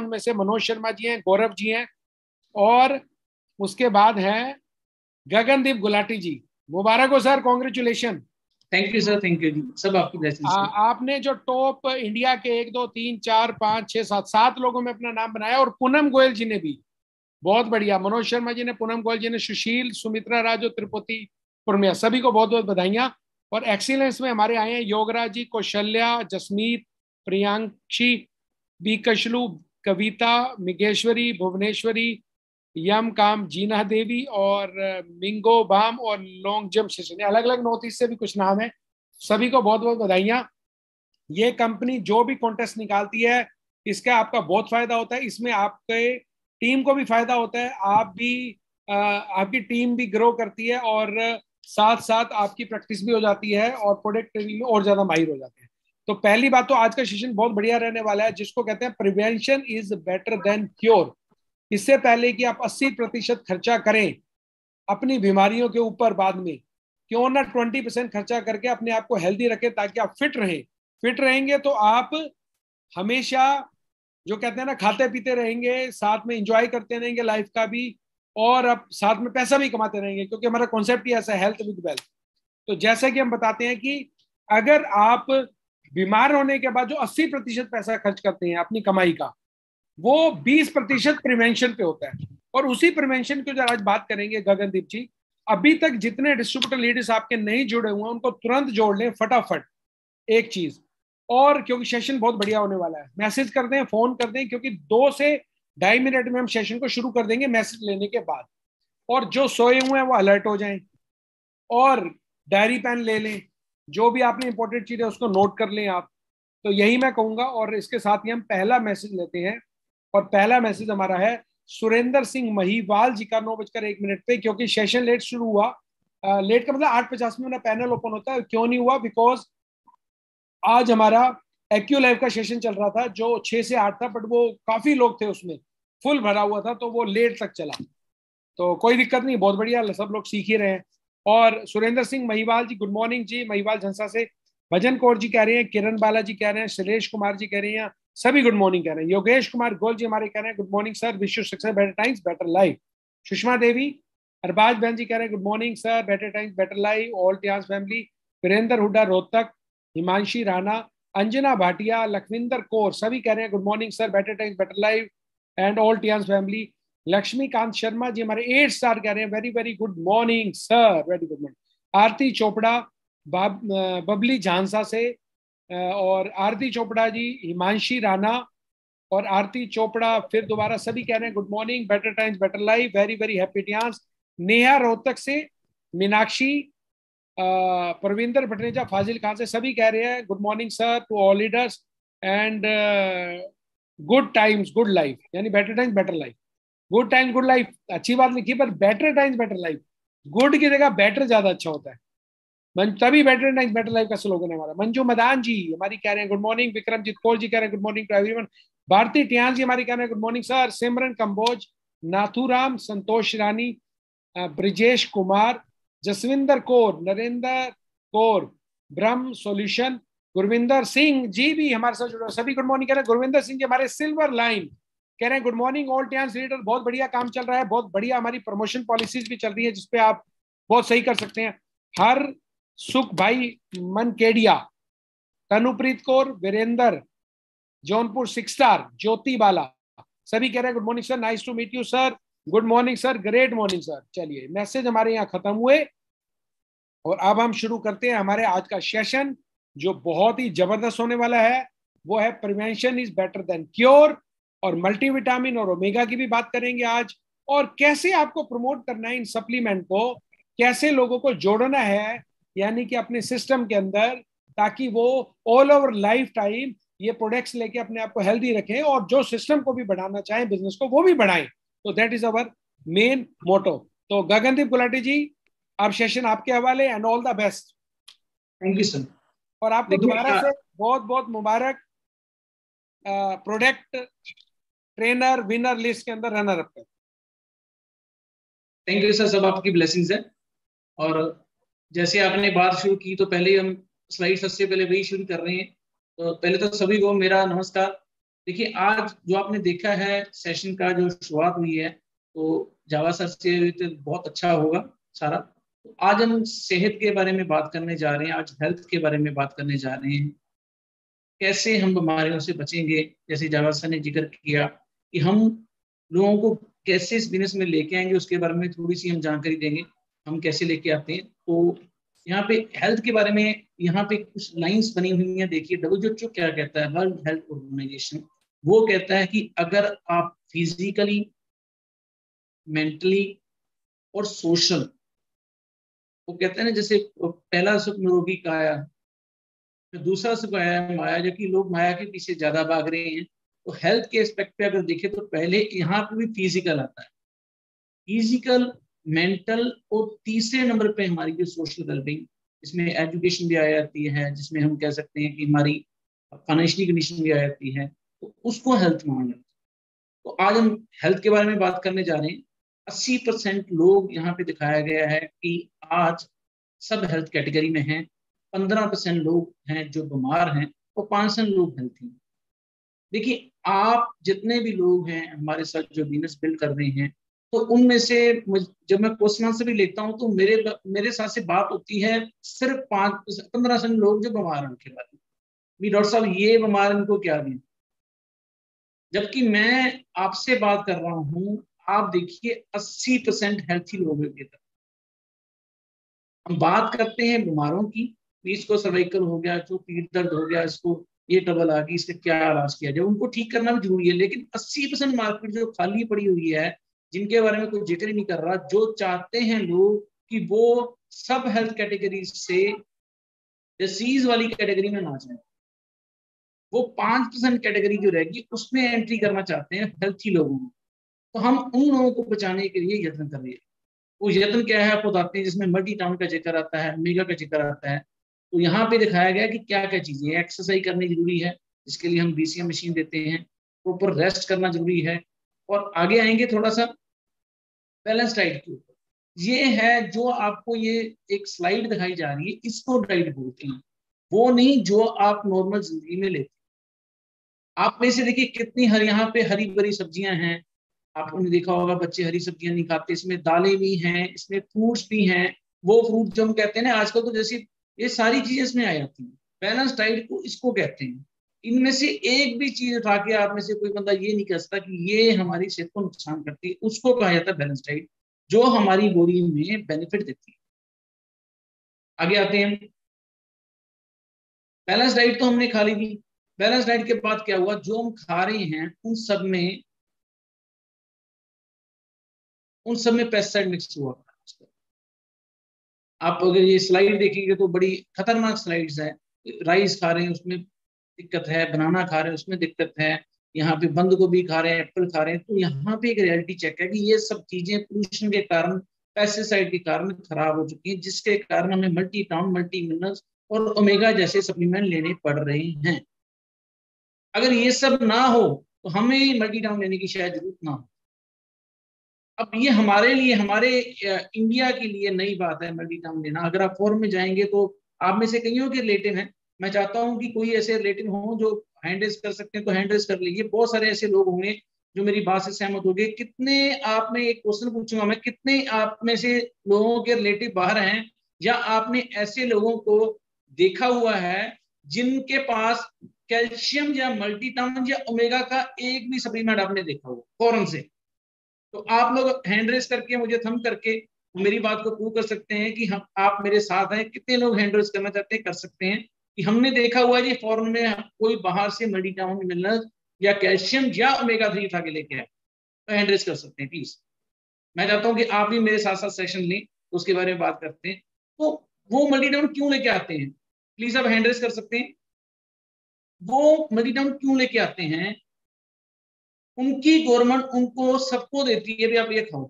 में से मनोज शर्मा जी हैं, गौरव जी हैं, और उसके बाद हैं गगनदीप गुलाटी जी। मुबारक हो sir, congratulation. Thank you sir, thank you ji, सब आपकी ब्लेसिंग से। आपने जो टॉप इंडिया के 1 2 3 4 5 6 7 लोगों में अपना नाम बनाया, और पूनम गोयल जी ने भी, बहुत बढ़िया। मनोज शर्मा जी ने, पूनम गोयल जी ने, सुशील, सुमित्रा राजू, त्रिपुति पुरमिया, सभी को बहुत बहुत बधाइयां। और एक्सीलेंस में हमारे आए हैं योगराज जी, कौशल्या, जसमीत, प्रियांक्षी, बीकशलू, कविता, मिगेश्वरी, भुवनेश्वरी, यम काम, जीना देवी, और मिंगो बाम, और लॉन्ग जंप सेशन। अलग अलग नॉर्थ ईस्ट से भी कुछ नाम है। सभी को बहुत बहुत बधाइयां। ये कंपनी जो भी कॉन्टेस्ट निकालती है, इसका आपका बहुत फायदा होता है। इसमें आपके टीम को भी फायदा होता है, आप भी आपकी टीम भी ग्रो करती है, और साथ साथ आपकी प्रैक्टिस भी हो जाती है, और प्रोडक्ट ट्रेनिंग में और ज्यादा माहिर हो जाते हैं। तो पहली बात तो आज का सेशन बहुत बढ़िया रहने वाला है, जिसको कहते हैं prevention is better than cure. इससे पहले कि आप 80% खर्चा करें अपनी बीमारियों के ऊपर बाद में, क्यों ना 20% खर्चा करके अपने आप को हेल्दी रखें, ताकि आप फिट रहें। फिट रहेंगे तो आप हमेशा, जो कहते हैं ना, खाते पीते रहेंगे, साथ में एंजॉय करते रहेंगे लाइफ का भी, और अब साथ में पैसा भी कमाते रहेंगे, क्योंकि हमारा कॉन्सेप्ट ही ऐसा है, हेल्थ विद वेल्थ। तो जैसा कि हम बताते हैं कि अगर आप बीमार होने के बाद जो 80% पैसा खर्च करते हैं अपनी कमाई का, वो 20% प्रिवेंशन पे होता है। और उसी प्रिवेंशन की जो आज बात करेंगे गगनदीप जी, अभी तक जितने डिस्ट्रीब्यूटर लीडर्स आपके नहीं जुड़े हुए हैं, उनको तुरंत जोड़ लें फटाफट। एक चीज और, क्योंकि सेशन बहुत बढ़िया होने वाला है, मैसेज कर दें, फोन कर दें, क्योंकि 2 से 2.5 मिनट में हम सेशन को शुरू कर देंगे मैसेज लेने के बाद। और जो सोए हुए हैं वो अलर्ट हो जाएं, और डायरी पेन ले लें, जो भी आपने इंपॉर्टेंट चीज है उसको नोट कर लें आप। तो यही मैं कहूंगा, और इसके साथ ही हम पहला मैसेज लेते हैं। और पहला मैसेज हमारा है सुरेंद्र सिंह महिवाल जी का, 9:01 पे, क्योंकि सेशन लेट शुरू हुआ। लेट का मतलब 8:50 में मेरा पैनल ओपन होता है। क्यों नहीं हुआ? बिकॉज आज हमारा एक्यू लाइव का सेशन चल रहा था, जो 6 से 8 था, बट वो काफी लोग थे उसमें, फुल भरा हुआ था, तो वो लेट तक चला। तो कोई दिक्कत नहीं, बहुत बढ़िया, सब लोग सीख ही रहे हैं। और सुरेंद्र सिंह महिवाल जी, गुड मॉर्निंग जी, महिवाल झंसा से। भजन कौर जी कह रहे हैं, किरण बाला जी कह रहे हैं, शैलेश कुमार जी कह रहे हैं, सभी गुड मॉर्निंग कह रहे हैं। योगेश कुमार गोल जी हमारे कह रहे हैं good morning sir, wish you success, better times better life. Sushma Devi, Arbaz बहन जी कह रहे हैं good morning sir, better times better life, all TIAS family. Virender Hooda Rohtak, Himanshi Rana, Anjana Bhatia, Lakhwinder Kaur, सभी कह रहे हैं good morning sir, better times better life and all TIAS family. Laxmikant Sharma ji हमारे 8 star कह रहे हैं very very good morning sir, very good morning. Aarti Chopra Babli Jhansa से, और आरती चोपड़ा जी, हिमांशी राणा और आरती चोपड़ा, फिर दोबारा सभी कह रहे हैं good morning, better times better life, very very happy TIAS. Neha Rohtak से, मीनाक्षी, परविंदर भटनेजा, फाजिल खान से, सभी कह रहे हैं good morning sir to all leaders and good times good life, यानी better times better life. Good times good life अच्छी बात लिखी, पर better times better life, good की जगह बेटर ज्यादा अच्छा होता है, तभी बेटर टाइम्स बेटर लाइफ का स्लोगन है हमारा। मंजू मदान जी हमारी कह रहे हैं गुड मॉर्निंग, विक्रमजीत कौर जी कह रहे हैं good morning to everyone. Bharti Tian जी हमारी कह रहे हैं गुड मॉर्निंग सर। सिमरन कंबोज, नाथूराम, संतोष रानी, ब्रिजेश कुमार, जसविंदर कौर, नरेंद्र कौर, ब्रह्म सॉल्यूशन, गुरविंदर सिंह जी भी हमारे साथ जुड़े, सभी गुड मॉर्निंग कह रहे हैं। गुरविंदर सिंह जी हमारे सिल्वर लाइन कह रहे हैं गुड मॉर्निंग ऑल टियान्स लीडर, बहुत बढ़िया काम चल रहा है, बहुत बढ़िया हमारी प्रमोशन पॉलिसीज भी चल रही है, जिसपे आप बहुत सही कर सकते हैं। हर सुख भाई मनकेडिया, तनुप्रीत कौर, वीरेंद्र, जौनपुर 6 स्टार, ज्योति बाला, सभी कह रहे हैं good morning sir, nice to meet you sir, good morning sir, great morning sir. चलिए, मैसेज हमारे यहाँ खत्म हुए, और अब हम शुरू करते हैं हमारे आज का सेशन, जो बहुत ही जबरदस्त होने वाला है। वो है prevention is better than cure, और मल्टीविटामिन और ओमेगा की भी बात करेंगे आज, और कैसे आपको प्रमोट करना है इन सप्लीमेंट को, कैसे लोगों को जोड़ना है, यानी कि अपने सिस्टम के अंदर, ताकि वो ऑल ओवर लाइफ टाइम ये प्रोडक्ट्स लेके अपने आप को हेल्दी रखें, और जो सिस्टम को भी बढ़ाना चाहें, बिजनेस को, वो भी बढ़ाएं। तो that is our main motto. तो गगनदीप गुलाटी जी, अब सेशन आपके हवाले, and all the best. Thank you sir. और आपको दोबारा से बहुत बहुत मुबारक, प्रोडक्ट ट्रेनर विनर लिस्ट के अंदर runner up. Thank you sir, सब आपकी ब्लेसिंग्स है। और जैसे आपने बात शुरू की, तो पहले हम स्लाइड सबसे पहले वही शुरू कर रहे हैं। तो पहले तो सभी को मेरा नमस्कार। देखिए आज जो आपने देखा है सेशन का जो शुरुआत हुई है, तो जावा सर से तो बहुत अच्छा होगा सारा। तो आज हम सेहत के बारे में बात करने जा रहे हैं, आज हेल्थ के बारे में बात करने जा रहे हैं, कैसे हम बीमारियों से बचेंगे। जैसे जावा सर ने जिक्र किया कि हम लोगों को कैसे इस बिजनेस में लेके आएंगे, उसके बारे में थोड़ी सी हम जानकारी देंगे, हम कैसे लेके आते हैं। तो यहाँ पे हेल्थ के बारे में यहाँ पे कुछ लाइंस बनी हुई हैं। देखिए WHO क्या कहता है, वर्ल्ड हेल्थ ऑर्गेनाइजेशन, वो कहता है कि अगर आप फिजिकली, मेंटली और सोशल, वो कहते हैं ना जैसे पहला सुख निरोगी काया, फिर दूसरा सुख आया है माया, जो कि लोग माया के पीछे ज्यादा भाग रहे हैं। तो हेल्थ के एस्पेक्ट पे अगर देखें तो पहले यहाँ पे भी फिजिकल आता है, फिजिकल, मेंटल, और तीसरे नंबर पे हमारी जो सोशल वेलबींग, इसमें एजुकेशन भी आ जाती है, जिसमें हम कह सकते हैं कि हमारी फाइनेंशियल कंडीशन भी आ जाती है, तो उसको हेल्थ माना जाता है। तो आज हम हेल्थ के बारे में बात करने जा रहे हैं। 80% लोग यहाँ पे दिखाया गया है कि आज सब हेल्थ कैटेगरी में हैं। 15% लोग हैं जो बीमार हैं और 5% लोग हेल्थी हैं। देखिए आप जितने भी लोग हैं हमारे साथ जो बिजनेस बिल्ड कर रहे हैं, तो उनमें से जब मैं क्वेश्चन आंसर भी लेता हूँ तो मेरे साथ से बात होती है सिर्फ 5-15% लोग जो बीमार हैं उनके बारे में, भी डॉक्टर साहब ये बीमार इनको क्या दें। जबकि मैं आपसे बात कर रहा हूं, आप देखिए 80% हेल्थी लोगों की तरफ। हम बात करते हैं बीमारों की, इसको सर्वाइकल हो गया, जो पीठ दर्द हो गया, इसको ये ट्रबल आ गई, इसका क्या इलाज किया जाए, उनको ठीक करना भी जरूरी है। लेकिन 80% मार्केट जो खाली पड़ी हुई है, जिनके बारे में कोई जिक्र ही नहीं कर रहा, जो चाहते हैं लोग कि वो सब हेल्थ कैटेगरी से डिसीज वाली कैटेगरी में ना जाए, वो 5% कैटेगरी जो रहेगी उसमें एंट्री करना चाहते हैं हेल्थी लोगों में। तो हम उन लोगों को बचाने के लिए यत्न कर रहे हैं। वो यत्न क्या है आपको बताते हैं, जिसमें मल्टी टाउन का जिक्र आता है, मेगा का जिक्र आता है। तो यहाँ पे दिखाया गया कि क्या क्या चीजें, एक्सरसाइज करनी जरूरी है, जिसके लिए हम BCM मशीन देते हैं, प्रॉपर रेस्ट करना जरूरी है, और आगे आएंगे थोड़ा सा बैलेंस डाइट के ऊपर। ये है जो आपको ये एक स्लाइड दिखाई जा रही है, इसको डाइट बोलते हैं, वो नहीं जो आप नॉर्मल जिंदगी में लेते हैं। आप में से देखिए कितनी हर यहाँ पे हरी भरी सब्जियां हैं, आपने देखा होगा बच्चे हरी सब्जियां नहीं खाते, इसमें दालें भी हैं, इसमें फ्रूट्स भी हैं। वो फ्रूट जो हम कहते हैं ना आजकल, तो जैसे ये सारी चीजें इसमें आ जाती हैं। बैलेंस डाइट को इसको कहते हैं। इनमें से एक भी चीज उठा के आप में से कोई बंदा ये नहीं कह सकता कि ये हमारी सेहत को नुकसान करती है, उसको कहा जाता है बैलेंस डाइट, जो हमारी बॉडी में बेनिफिट देती है। आगे आते हैं। बैलेंस डाइट तो हमने खा ली थी। बैलेंस डाइट के बाद क्या हुआ, जो हम खा रहे हैं उन सब में पेस्टिसाइड मिक्स हुआ। आप अगर ये स्लाइड देखेंगे तो बड़ी खतरनाक स्लाइड्स है। राइस खा रहे हैं उसमें दिक्कत है, बनाना खा रहे हैं उसमें दिक्कत है, यहाँ पे बंद गोभी खा रहे हैं, एप्पल खा रहे हैं। तो यहाँ पे एक रियलिटी चेक है कि ये सब चीजें पोल्यूशन के कारण, पेस्टिसाइड के कारण खराब हो चुकी हैं, जिसके कारण हमें मल्टी टाउन, मल्टी मिनरल्स और ओमेगा जैसे सप्लीमेंट लेने पड़ रहे हैं। अगर ये सब ना हो तो हमें मल्टी टाउन लेने की शायद जरूरत ना हो। अब ये हमारे लिए, हमारे इंडिया के लिए नई बात है मल्टी टाउन लेना। अगर आप फॉरेन में जाएंगे तो आप में से कईयों के रिलेटिव हैं, मैं चाहता हूं कि कोई ऐसे रिलेटिव हो जो हैंड रेज कर सकते हैं तो हैंड रेज कर लीजिए। बहुत सारे ऐसे लोग होंगे जो मेरी बात से सहमत होंगे। कितने आप में, एक क्वेश्चन पूछूंगा मैं, कितने आप में से लोगों के रिलेटिव बाहर हैं, या आपने ऐसे लोगों को देखा हुआ है जिनके पास कैल्शियम या मल्टीटाउन या ओमेगा का एक भी सप्लीमेंट आपने देखा हुआ फॉरेन से? तो आप लोग हैंड रेस करके, मुझे थम करके मेरी बात को प्रूव कर सकते हैं कि हम, आप मेरे साथ हैं। कितने लोग हैंड रेस करना चाहते हैं, कर सकते हैं कि हमने देखा हुआ है जी फॉरेन में कोई बाहर से मल्टीटाउन मिनरल या कैल्शियम या ओमेगा 3 उठा के लेके आए, तो हैंड रेस कर सकते हैं प्लीज। मैं चाहता हूं कि आप भी मेरे साथ साथ सेशन लें, तो उसके बारे में बात करते हैं। तो वो मल्टीटाउन क्यों लेके आते हैं, प्लीज आप हैंड रेस कर सकते हैं। वो मल्टीटाउन क्यों लेके आते हैं, उनकी गवर्नमेंट उनको सबको देती है भी आप ये खाओ,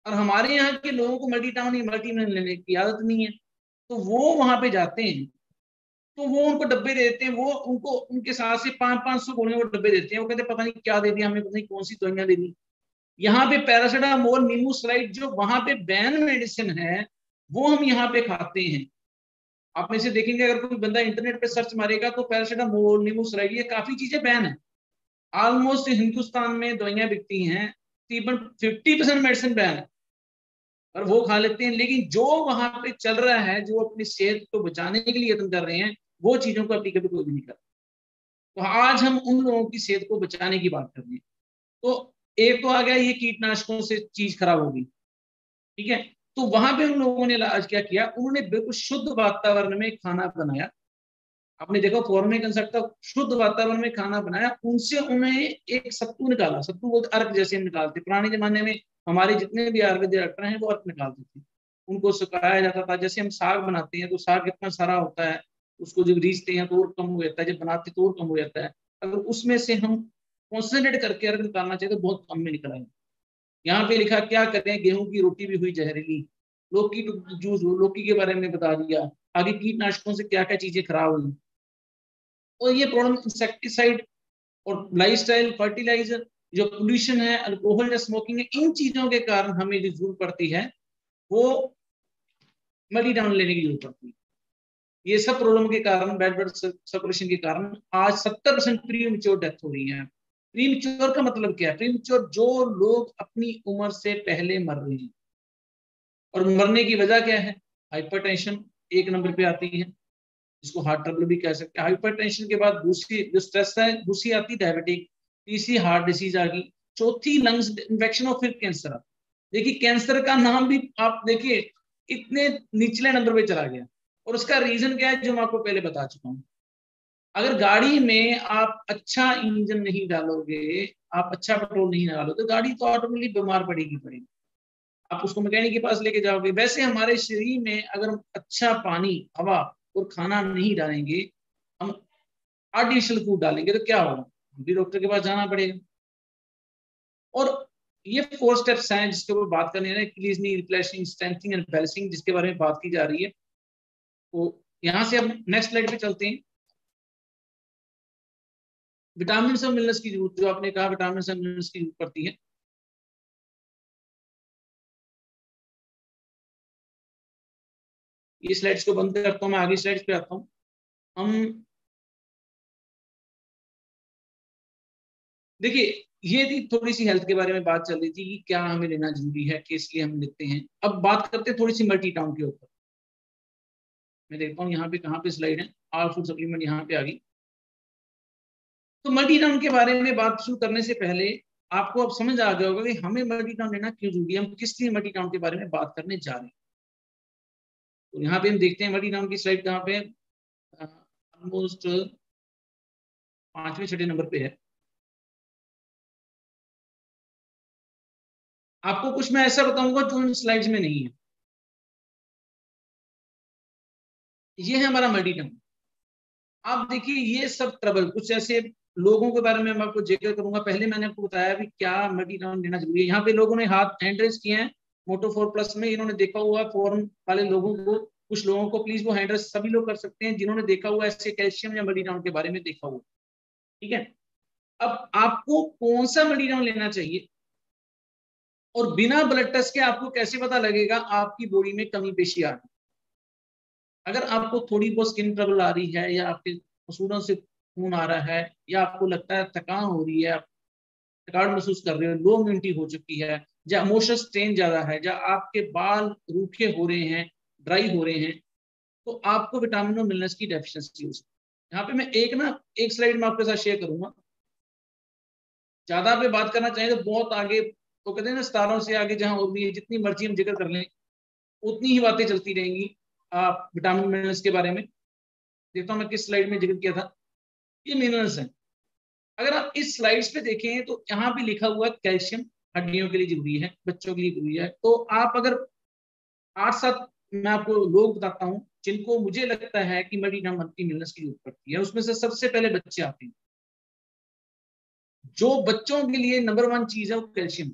और हमारे यहाँ के लोगों को मल्टीटाउन या मल्टी मिनरल लेने की आदत नहीं है। तो वो वहां पे जाते हैं, तो वो उनको डब्बे दे देते हैं, वो उनको उनके साथ से 500-500 गोलियों को डब्बे देते हैं। वो कहते हैं पता नहीं क्या दे दिया हमें, पता नहीं कौन सी दवाइयां दे दी। यहाँ पे पैरासिटामोल, नीमोसलाइड जो वहां पे बैन मेडिसिन है, वो हम यहाँ पे खाते हैं। आप में से देखेंगे अगर कोई बंदा इंटरनेट पे सर्च मारेगा तो पैरासिटामोल, नीमोसलाइड, ये काफी चीजें बैन है। ऑलमोस्ट हिंदुस्तान में दवाइयां बिकती हैं, तकरीबन 50% मेडिसिन बैन है और वो खा लेते हैं, लेकिन जो वहां पे चल रहा है, जो अपनी सेहत को बचाने के लिए यत्न कर रहे हैं, वो चीजों को अप्लीकेबल कोई भी नहीं कर। तो आज हम उन लोगों की सेहत को बचाने की बात कर रहे हैं। तो एक तो आ गया ये कीटनाशकों से चीज खराब होगी, ठीक है। तो वहां पे उन लोगों ने आज क्या किया, उन्होंने बिल्कुल शुद्ध वातावरण में खाना बनाया। आपने देखा फॉरन में कंसेप्ट था, शुद्ध वातावरण में खाना बनाया, उनसे उन्हें एक सत्तू निकाला, सत्तू बोलते अर्क जैसे हम निकालते, पुराने जमाने में हमारे जितने भी आयुर्वेदिक डॉक्टर हैं वो अर्क निकालते थे, उनको सुखाया जाता था। जैसे हम साग बनाते हैं तो साग कितना सारा होता है, उसको जब रीझते हैं तो और कम हो जाता है, जब बनाते तो और कम हो जाता है। अगर उसमें से हम कॉन्सेंट्रेट करके अर्क निकालना चाहिए तो बहुत कम में निकल आएगा। यहाँ पे लिखा क्या करें, गेहूं की रोटी भी हुई जहरीली, लौकी जूस, लौकी के बारे में बता दिया, आगे कीटनाशकों से क्या क्या चीजें खराब हुई। और ये प्रॉब्लम इंसेक्टिसाइड और लाइफस्टाइल, फर्टिलाइजर, जो पोल्यूशन है, अल्कोहल या स्मोकिंग है, इन चीजों के कारण हमें जो जरूरत पड़ती है वो मल्टी डाउन लेने की जरूरत पड़ती है। ये सब प्रॉब्लम के कारण, बैड ब्लड सर्कुलेशन के कारण आज 70% प्री मेच्योर डेथ हो रही है। प्री मेच्योर का मतलब क्या है? प्री मेच्योर जो लोग अपनी उम्र से पहले मर रहे हैं। और मरने की वजह क्या है? हाइपरटेंशन एक नंबर पे आती है, जिसको हार्ट ट्रबल भी कह सकते हैं। हाइपरटेंशन के बाद दूसरी जो स्ट्रेस है, दूसरी आती डायबिटिक, तीसरी हार्ट डिसीज आ गई, चौथी लंग्स इन्फेक्शन और फिर कैंसर। देखिए कैंसर का नाम भी आप देखिए इतने निचले नंबर पे चला गया। और उसका रीजन क्या है, जो मैं आपको पहले बता चुका हूँ। अगर गाड़ी में आप अच्छा इंजन नहीं डालोगे, आप अच्छा पेट्रोल नहीं डालोगे, तो गाड़ी तो ऑटोमेटिकली बीमार पड़ेगी पड़ेगी। आप उसको मैकेनिक के पास लेके जाओगे। वैसे हमारे शरीर में अगर हम अच्छा पानी, हवा और खाना नहीं डालेंगे, हम आर्टिफिशियल फूड डालेंगे, तो क्या होगा? भी डॉक्टर के पास जाना पड़ेगा। और ये 4 स्टेप्स हैं जिसके ऊपर बात करनी है, क्लीजनिंग, रिप्लेसिंग, स्ट्रेंथनिंग एंड बैलेंसिंग, जिसके बारे में बात की जा रही है। तो यहाँ से अब नेक्स्ट स्लाइड पे चलते हैं। विटामिन और मिनरल्स की जरूरत, जो आपने कहा विटामिन और मिनरल्स की जरूरत पड़ती है। ये स्लाइड्स को बंद करता हूँ, मैं आगे स्लाइड्स पे आता हूँ। हम देखिए, ये थी थोड़ी सी हेल्थ के बारे में बात चल रही थी कि क्या हमें लेना जरूरी है, किस लिए हम लेते हैं। अब बात करते हैं थोड़ी सी मल्टी टाउन के ऊपर। मैं देखता हूँ यहाँ पे कहाँ पे स्लाइड है, आल फूड सप्लीमेंट यहाँ पे आ गई। तो मल्टी टाउन के बारे में बात शुरू करने से पहले आपको अब समझ आ गया होगा कि हमें मल्टी टाउन लेना क्यों जरूरी है, हम किस लिए मल्टी टाउन के बारे में बात करने जा रहे हैं। तो यहाँ पे हम देखते हैं मल्टी टाउन की स्लाइड कहाँ पे, ऑलमोस्ट 5वें-6वें नंबर पे है। आपको कुछ मैं ऐसा बताऊंगा जो इन स्लाइड्स में नहीं है। ये है हमारा मल्टी टाउन। आप देखिए ये सब ट्रबल, कुछ ऐसे लोगों के बारे में मैं आपको जिक्र करूंगा। पहले मैंने आपको बताया भी क्या मल्टी टाउन लेना जरूरी है। यहाँ पे लोगों ने हाथ हैंड रेज किए हैं मोटो 4+ में, इन्होंने देखा हुआ फॉरन वाले लोगों को, कुछ लोगों को प्लीज वो हैंड रेज सभी लोग कर सकते हैं जिन्होंने देखा हुआ ऐसे कैल्शियम या मल्टी टाउन के बारे में देखा हुआ, ठीक है। अब आपको कौन सा मल्टी टाउन लेना चाहिए और बिना ब्लड टेस्ट के आपको कैसे पता लगेगा आपकी बॉडी में कमी पेशी आ रही। अगर आपको थोड़ी बहुत स्किन ट्रबल आ रही है, या आपके मसूड़ों से खून आ रहा है, या आपको लगता है थकान हो रही है, थकान महसूस कर रहे हो, लो इम्यूनिटी हो चुकी है, या इमोशनल स्ट्रेन ज्यादा है, या आपके बाल रूखे हो रहे हैं, ड्राई हो रहे हैं, तो आपको विटामिन और मिनरल्स की डेफिशिएंसी हो सकती है। यहाँ पे मैं एक स्लाइड में आपके साथ शेयर करूंगा। ज्यादा पे बात करना चाहिए तो बहुत आगे, तो कहते हैं ना 17 से आगे जहां और भी है, जितनी मर्जी हम जिक्र कर लें उतनी ही बातें चलती रहेंगी विटामिन मिनरल्स के बारे में। देखता हूँ मैं किस स्लाइड में जिक्र किया था। ये मिनरल्स हैं। अगर आप इस स्लाइड्स पे देखें तो यहाँ पे लिखा हुआ है कैल्शियम हड्डियों के लिए जरूरी है, बच्चों के लिए जरूरी है। तो आप अगर 8-7 मैं आपको लोग बताता हूँ जिनको मुझे लगता है कि मल्टी मिनरल्स की जरूरत पड़ती है, उसमें से सबसे पहले बच्चे आते हैं। जो बच्चों के लिए नंबर 1 चीज है वो कैल्शियम,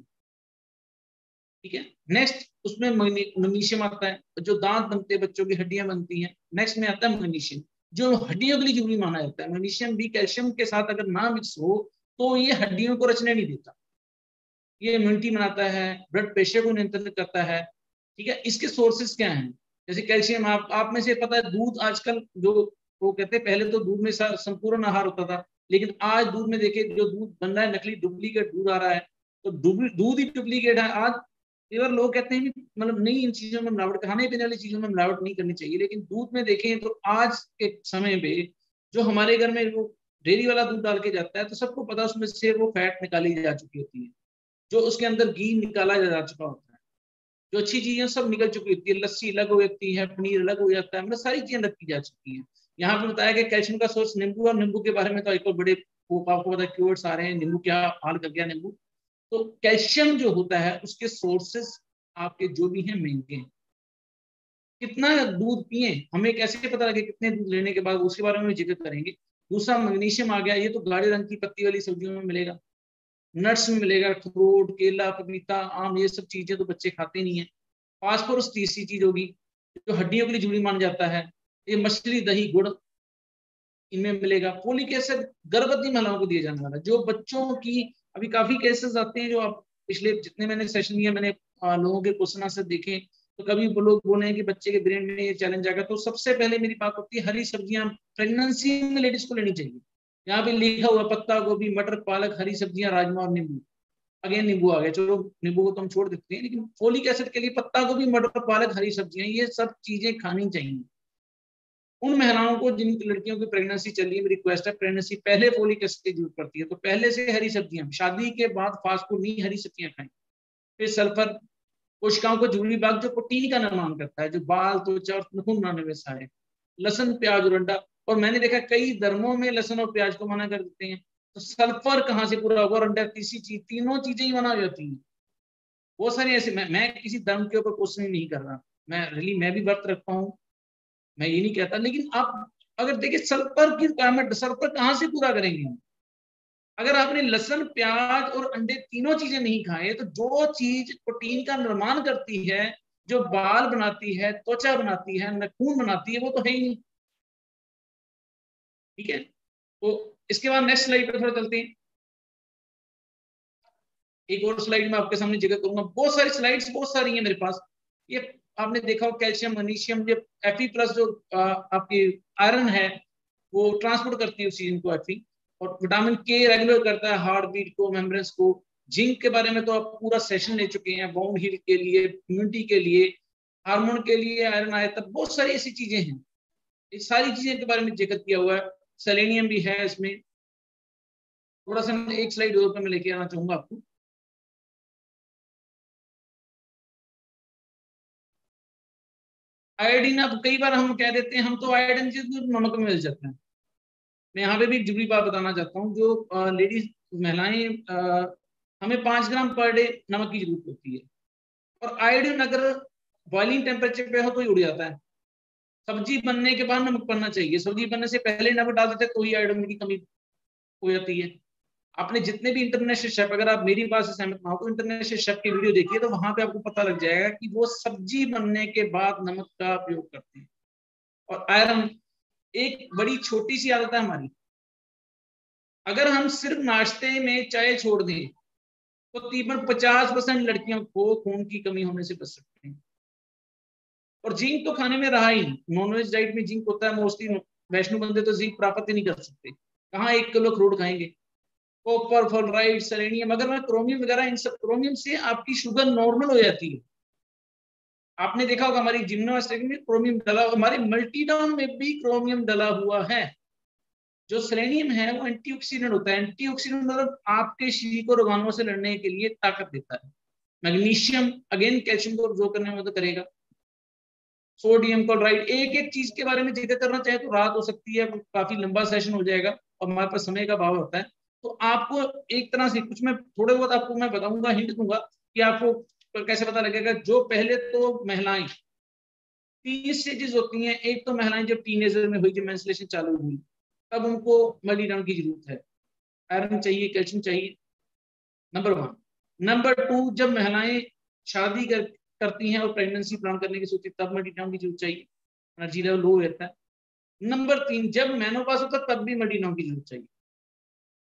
ठीक है। नेक्स्ट उसमें मैग्नीशियम आता है, जो दांत बनते हैं, बच्चों की हड्डियां बनती हैं। नेक्स्ट में आता है मैग्नीशियम, जो हड्डियों के लिए जरूरी माना जाता है। मैग्नीशियम भी कैल्शियम के साथ अगर ना मिक्स हो तो ये हड्डियों को रचने नहीं देता। ये इम्यूनिटी बनाता है, ब्लड प्रेशर को नियंत्रित करता है, ठीक है। इसके सोर्सेज क्या हैं? जैसे कैल्शियम, आप में से पता है दूध आजकल जो वो कहते हैं, पहले तो दूध में संपूर्ण आहार होता था, लेकिन आज दूध में देखिए जो दूध बन रहा है नकली डुप्लीकेट दूध आ रहा है, तो दूध ही डुप्लीकेट है आज। केवल लोग कहते हैं कि मतलब नहीं, इन चीजों में मिलावट, खाने पीने वाली चीजों में मिलावट नहीं करनी चाहिए, लेकिन दूध में देखें तो आज के समय पे जो हमारे घर में वो डेयरी वाला दूध डाल के जाता है, तो सबको पता उसमें से वो फैट निकाली जा चुकी होती है, जो उसके अंदर घी निकाला जा चुका होता है, जो अच्छी चीजें सब निकल चुकी होती है, लस्सी अलग हो जाती है, पनीर अलग हो जाता है, मतलब सारी चीजें अलग की जा चुकी हैं। यहाँ पे बताया कि कैल्शियम का सोर्स नींबू, और नींबू के बारे में तो एक बड़े आपको पता क्यूवर्ड्स आ रहे हैं, नींबू क्या हाल कर गया नींबू। तो कैल्शियम जो होता है उसके सोर्सेस आपके जो भी हैं महंगे हैं। कितना दूध पिए हमें कैसे पता लगे, कितने दूध लेने के बाद, उसके बारे में जिक्र करेंगे। दूसरा मैग्नीशियम आ गया, ये तो गाढ़े रंग की पत्ती वाली सब्जियों में मिलेगा, नट्स में मिलेगा, अखरोट, केला, पपीता, आम, ये सब चीजें तो बच्चे खाते नहीं है। फास्फोरस तीसरी चीज होगी, जो हड्डियों के लिए जरूरी माना जाता है, ये मछली, दही, गुड़, इनमें मिलेगा। फोलिक एसिड गर्भवती महिलाओं को दिया जाने वाला, जो बच्चों की अभी काफी केसेस आते हैं, जो आप पिछले जितने मैंने सेशन लिया, मैंने लोगों के क्वेश्चन आंसर देखे, तो कभी वो लोग बोले हैं कि बच्चे के ब्रेन में ये चैलेंज आएगा, तो सबसे पहले मेरी बात होती है हरी सब्जियां प्रेगनेंसी में लेडीज को लेनी चाहिए। यहाँ पे लिखा हुआ पत्ता गोभी, मटर, पालक, हरी सब्जियां, राजमा और नींबू। अगेन नींबू आ गया, चलो नींबू को तो हम छोड़ देते हैं, लेकिन फोलिक एसिड के लिए पत्ता गोभी, मटर, पालक, हरी सब्जियां, ये सब चीजें खानी चाहिए। उन महिलाओं को जिन लड़कियों की प्रेगनेंसी चल रही है, मेरी रिक्वेस्ट है, प्रेगनेंसी पहले फोलिक एसिड की जरूरत पड़ती है, तो पहले से हरी सब्जियां, शादी के बाद फास्ट फूड नहीं, हरी सब्जियां खाएं। फिर सल्फर, कोशिकाओं को जरूरी भाग जो प्रोटीन का निर्माण करता है, जो बाल, त्वचा और नाखून बनाने में सहायक, लहसुन, प्याज और अंडा। और मैंने देखा कई धर्मों में लहसुन और प्याज को मना कर देते हैं, तो सल्फर कहाँ से पूरा होगा, और अंडा, तीसरी चीज, तीनों चीजें ही मना हो जाती हैं। बहुत सारी ऐसे, मैं किसी धर्म के ऊपर क्वेश्चन नहीं कर रहा, मैं भी व्रत रखता हूँ, मैं ये नहीं कहता, लेकिन आप अगर देखिए सल्फर की रिक्वायरमेंट, सल्फर कहाँ से पूरा करेंगे हम? अगर आपने लहसुन, प्याज और अंडे तीनों चीजें नहीं खाए, तो जो चीज प्रोटीन का निर्माण करती है, जो बाल बनाती है, त्वचा बनाती है, नाखून बनाती है, वो तो है ही नहीं। ठीक है, तो इसके बाद नेक्स्ट स्लाइड पर थोड़ा चलते हैं। एक और स्लाइड में आपके सामने जिक्र करूंगा, बहुत सारी स्लाइड्स बहुत सारी है मेरे पास। ये आपने देखा हो कैल्शियम, मैग्नीशियम, ये Fe+ जो आपकी आयरन है, वो ट्रांसपोर्ट करती है उस चीज को Fe। और विटामिन के रेगुलर करता है हार्ट बीट को, मेम्ब्रेन्स को। जिंक के बारे में तो आप पूरा सेशन ले चुके हैं, बोन हील के लिए, इम्यूनिटी के लिए, हार्मोन के लिए आयरन आया, तब बहुत सारी ऐसी चीजें हैं, इस सारी चीजें के बारे में जिक्र किया हुआ है। सेलेनियम भी है इसमें। थोड़ा सा एक स्लाइड और पे मैं लेके आना चाहूंगा आपको। आयोडीन, अब कई बार हम कह देते हैं हम तो आयोडीन नमक में मिल जाते हैं। मैं यहाँ पे भी एक जरूरी बात बताना चाहता हूँ, जो लेडीज महिलाएं, हमें 5 ग्राम पर डे नमक की जरूरत होती है, और आयोडीन अगर बॉइलिंग टेम्परेचर पे हो तो ही उड़ जाता है। सब्जी बनने के बाद नमक पड़ना चाहिए, सब्जी बनने से पहले नमक डाल देते तो ही आयोडीन की कमी हो जाती है। आपने जितने भी इंटरनेशनल शेफ, अगर आप मेरी बात से सहमत ना हो तो इंटरनेशनल शेफ की वीडियो देखिए, तो वहां पे आपको पता लग जाएगा कि वो सब्जी बनने के बाद नमक का प्रयोग करते हैं। और आयरन, एक बड़ी छोटी सी आदत है हमारी, अगर हम सिर्फ नाश्ते में चाय छोड़ दें तो तकरीबन 50% लड़कियों को खून की कमी होने से बच सकते हैं। और जिंक तो खाने में रहा ही नहीं, नॉनवेज डाइट में जिंक होता है मोस्टली, वैष्णो बंदे तो जिंक प्राप्त ही नहीं कर सकते, कहाँ 1 किलो अखरोट खाएंगे। कॉपर, फ्लोराइड, सेलेनियम, अगर मैं क्रोमियम वगैरह, इन सब क्रोमियम से आपकी शुगर नॉर्मल हो जाती है। आपने देखा होगा हमारी जिम्नास्टिक में क्रोमियम डला, हमारे मल्टीडाउन में भी क्रोमियम डला हुआ है। जो सेलेनियम है वो एंटीऑक्सीडेंट होता है, एंटीऑक्सीडेंट मतलब आपके शरीर को रोगाणुओं से लड़ने के लिए ताकत देता है। मैग्नीशियम अगेन कैल्शियम को अब्जॉर्ब करने में मदद करेगा। सोडियम, क्लोराइड, एक एक चीज के बारे में जिक्र करना चाहे तो रात हो सकती है, काफी लंबा सेशन हो जाएगा और हमारे पास समय का अभाव होता है। तो आपको एक तरह से कुछ मैं थोड़े बहुत आपको मैं बताऊंगा, हिंट दूंगा कि आपको कैसे पता लगेगा। जो पहले तो महिलाएं 3 स्टेजेस होती हैं, एक तो महिलाएं जब टीनेजर में हुई, जब मेंस्ट्रुएशन चालू हुई, तब उनको मल्टीविटामिन की जरूरत है, आयरन चाहिए, कैल्शियम चाहिए, नंबर 1। नंबर 2, जब महिलाएं शादी करती हैं और प्रेगनेंसी प्लान करने की सोचती, तब मल्टीविटामिन की जरूरत चाहिए, एनर्जी लेवल लो रहता है। नंबर 3, जब मेनोपॉज होता है तब भी मल्टीविटामिन की जरूरत चाहिए।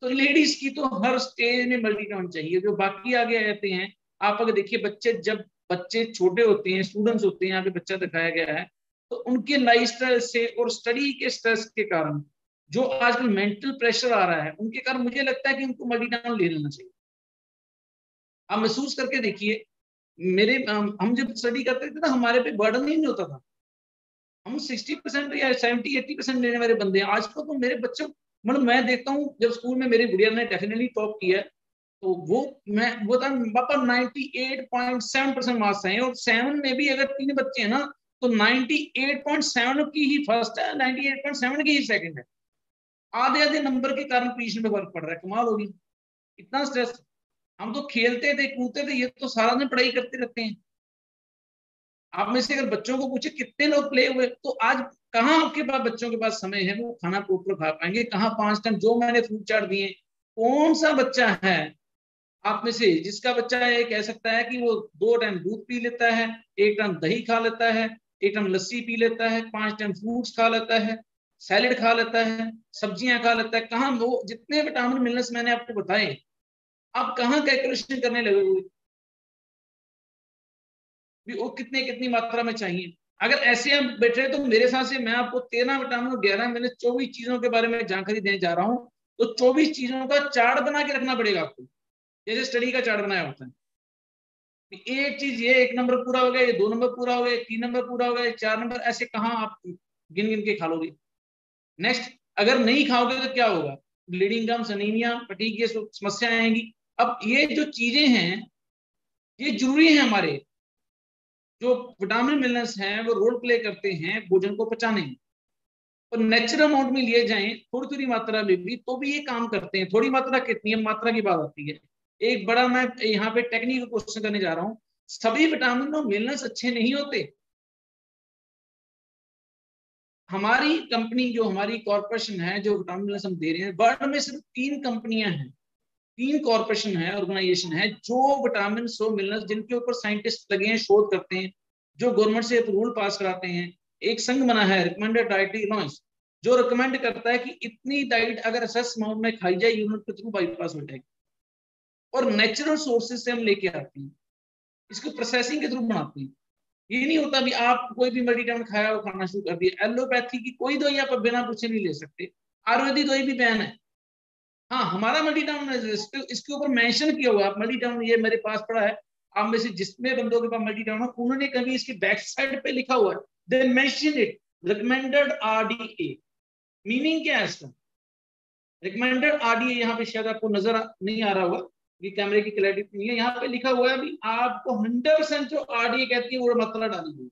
तो लेडीज की तो हर स्टेज में मल्टीविटामिन चाहिए। जो बाकी आगे आ जाते हैं, आप अगर देखिए बच्चे, जब बच्चे छोटे होते हैं, स्टूडेंट्स होते हैं, यहाँ पे बच्चा दिखाया गया है, तो उनके लाइफस्टाइल से और स्टडी के स्ट्रेस के कारण जो आजकल मेंटल प्रेशर आ रहा है उनके कारण मुझे लगता है कि उनको मल्टीटाउन ले लेना चाहिए। आप महसूस करके देखिए, मेरे हम जब स्टडी करते थे ना हमारे पे बर्डन ही नहीं होता था। हम 60% या 70-80% लेने वाले बंदे हैं। आजकल तो मेरे बच्चों, मतलब मैं देखता हूँ जब स्कूल में मेरी गुड़िया ने डेफिनेटली टॉप किया है, तो वो था पापा 98.7% मार्क्स हैं, और 7 में भी अगर 3 बच्चे हैं ना तो 98.7 की ही फर्स्ट है, 98.7 की ही सेकंड है। आधे आधे नंबर के कारण पोजीशन में फर्क पड़ रहा है। कमाल होगी, इतना स्ट्रेस। हम तो खेलते थे कूदते थे, ये तो सारा दिन पढ़ाई करते रहते हैं। आप में से अगर बच्चों को पूछे कितने लोग प्ले हुए, तो आज कहाँ आपके पास बच्चों के पास समय है वो खाना प्रॉपर खा पाएंगे? कहाँ 5 टाइम जो मैंने फ्रूट चाट दिए, कौन सा बच्चा है आप में से जिसका बच्चा ये कह सकता है कि वो 2 टाइम दूध पी लेता है, 1 टाइम दही खा लेता है, 1 टाइम लस्सी पी लेता है, 5 टाइम फ्रूट्स खा लेता है, सैलेड खा लेता है, सब्जियां खा लेता है? कहाँ वो जितने विटामिन मिनरल्स मैंने आपको बताए, आप कहाँ कैलकुलेशन करने लगे हुए भी वो कितने कितनी मात्रा में चाहिए? अगर ऐसे हम बैठे तो मेरे हिसाब से मैं आपको 13 विटामिन और 11 मैंने 24 चीजों के बारे में जानकारी देने जा रहा हूँ, तो 24 चीजों का चार्ट बना के रखना पड़ेगा आपको, जैसे स्टडी का चार्ट बनाया होता है। एक चीज ये 1 नंबर पूरा हो गया, ये 2 नंबर पूरा हो गया, 3 नंबर पूरा हो गया, 4 नंबर, ऐसे कहाँ आप गिन गिन के खा लोगे? नेक्स्ट, अगर नहीं खाओगे तो क्या होगा? ब्लीडिंग गम्स, अनीमिया, फटीग, ये समस्या आएंगी। अब ये जो चीजें हैं ये जरूरी है हमारे, जो विटामिन मिनरल्स हैं वो रोल प्ले करते हैं भोजन को पचाने में, और नेचुरल अमाउंट में लिए जाएं थोड़ी थोड़ी मात्रा में भी तो भी ये काम करते हैं। थोड़ी मात्रा कितनी है, मात्रा की बात आती है। एक बड़ा मैं यहाँ पे टेक्निकल क्वेश्चन करने जा रहा हूँ, सभी विटामिन और मिनरल्स अच्छे नहीं होते। हमारी कंपनी, जो हमारी कॉर्पोरेशन है, जो विटामिन मिनरल्स हम दे रहे हैं, वर्ल्ड में सिर्फ 3 कंपनियां हैं, 3 कॉर्पोरेशन है, ऑर्गेनाइजेशन है जो विटामिन और मिनरल्स, जिनके ऊपर साइंटिस्ट लगे हैं, शोध करते हैं, जो गवर्नमेंट से रूल पास कराते हैं। एक संघ बना है रिकमेंडेड डाइटरी अलाउंस, जो रिकमेंड करता है कि इतनी डाइट अगर एसेस अमाउंट में खाई जाए यूनिट के थ्रू बाईपास हो जाएगी, और नेचुरल सोर्सेज से हम लेके आते हैं, इसको प्रोसेसिंग के थ्रू बनाते हैं। ये नहीं होता भी आप कोई भी मल्टीटाउन खाया और खाना शुरू कर दिया। एलोपैथी की कोई दवाई आप बिना पूछे नहीं ले सकते, आयुर्वेदिक दवाई भी बैन है। हाँ, हमारा मल्टीटाउन इसके ऊपर मेंशन किया हुआ, आप मल्टीटाउन ये मेरे पास पड़ा है, आप में से जिसमें बंदों के पास मल्टीटाउन है उन्होंने कभी इसकी बैक साइड पे लिखा हुआ है, they mention it recommended RDA. Meaning क्या है इसका? रिकमेंडेड आरडीए, यहाँ पे शायद आपको नजर नहीं आ रहा होगा, ये कैमरे की क्लैरिटी नहीं है, यहाँ पे लिखा हुआ है भी आपको 100% जो आरडीए कहती है वो मात्रा डाली हुई।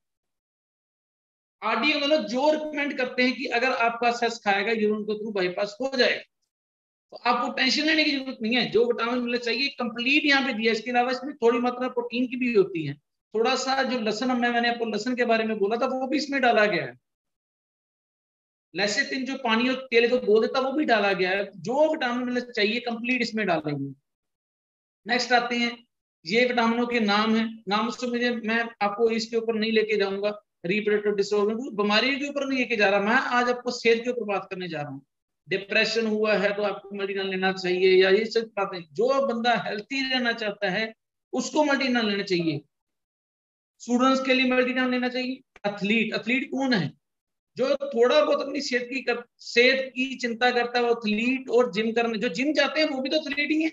आरडीए मतलब जो रिकमेंड करते हैं कि अगर आपका सेस खाएगा यूरिन के थ्रू बाईपास हो जाएगा, तो आपको टेंशन लेने की जरूरत नहीं है। जो विटामिन मिलना चाहिए कंप्लीट यहाँ पे दिया। इसके अलावा इसमें थोड़ी मात्रा प्रोटीन की भी होती है, थोड़ा सा जो लहसन, मैंने आपको लहसन के बारे में बोला था वो भी इसमें डाला गया है। लेसिथिन जो पानी और तेल को धो देता वो भी डाला गया है। जो विटामिन मिलना चाहिए कंप्लीट इसमें डालेंगे। नेक्स्ट आते हैं, ये विटामिनों के नाम है, नाम से मैं आपको इसके ऊपर नहीं लेके जाऊंगा, रिप्रोडक्टिव डिसऑर्डर बीमारी के ऊपर नहीं लेके जा रहा, मैं आज आपको सेहत के ऊपर बात करने जा रहा हूँ। डिप्रेशन हुआ है तो आपको मल्टीनल लेना चाहिए, या ये सब बातें। जो बंदा हेल्थी रहना चाहता है उसको मल्टीनल लेना चाहिए। स्टूडेंट्स के लिए मल्टीनल लेना चाहिए। एथलीट, एथलीट कौन है? जो थोड़ा बहुत अपनी सेहत की चिंता करता है वो एथलीट। और जिम करने जो जिम जाते हैं वो भी तो एथलीट ही है।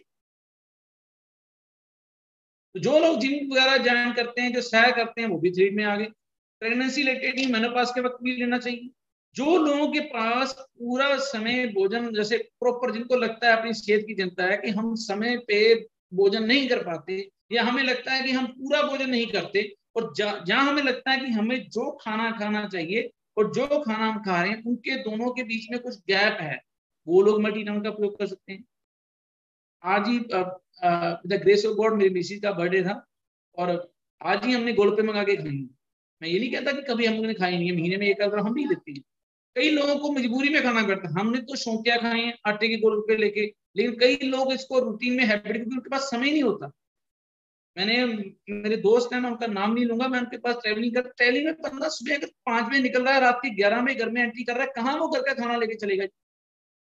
तो जो लोग जिम वगैरह ज्वाइन करते हैं, जो सैर करते हैं, वो भी एथलीट में आ गए। प्रेगनेंसी रिलेटेड ही मेनोपॉज के वक्त भी लेना चाहिए। जो लोगों के पास पूरा समय भोजन, जैसे प्रॉपर, जिनको लगता है अपनी सेहत की चिंता है कि हम समय पे भोजन नहीं कर पाते, या हमें लगता है कि हम पूरा भोजन नहीं करते, और जहां हमें लगता है कि हमें जो खाना खाना चाहिए और जो खाना हम खा रहे हैं उनके दोनों के बीच में कुछ गैप है, वो लोग मल्टीनम का प्रयोग कर सकते हैं। आज ही द ग्रेस ऑफ गॉड मेरी मिसेज का बर्थडे था, और आज ही हमने गोलगप्पे मंगा के खाई। मैं ये नहीं कहता कि कभी हमने खाई नहीं है, महीने में 1 आध हम भी लेते हैं। कई लोगों को मजबूरी में खाना पड़ता है, हमने तो शौकिया खाए हैं आटे के गोलगप्पे लेके, लेकिन कई लोग इसको रूटीन में हैबिट, क्योंकि उनके पास समय नहीं होता। मैंने, मेरे दोस्त हैं, मैं उनका नाम नहीं लूंगा, मैं उनके पास ट्रैवलिंग में 15 सुबह अगर 5 बजे निकल रहा है, रात के 11 में घर में एंट्री कर रहा है, कहाँ वो घर का खाना लेके चलेगा?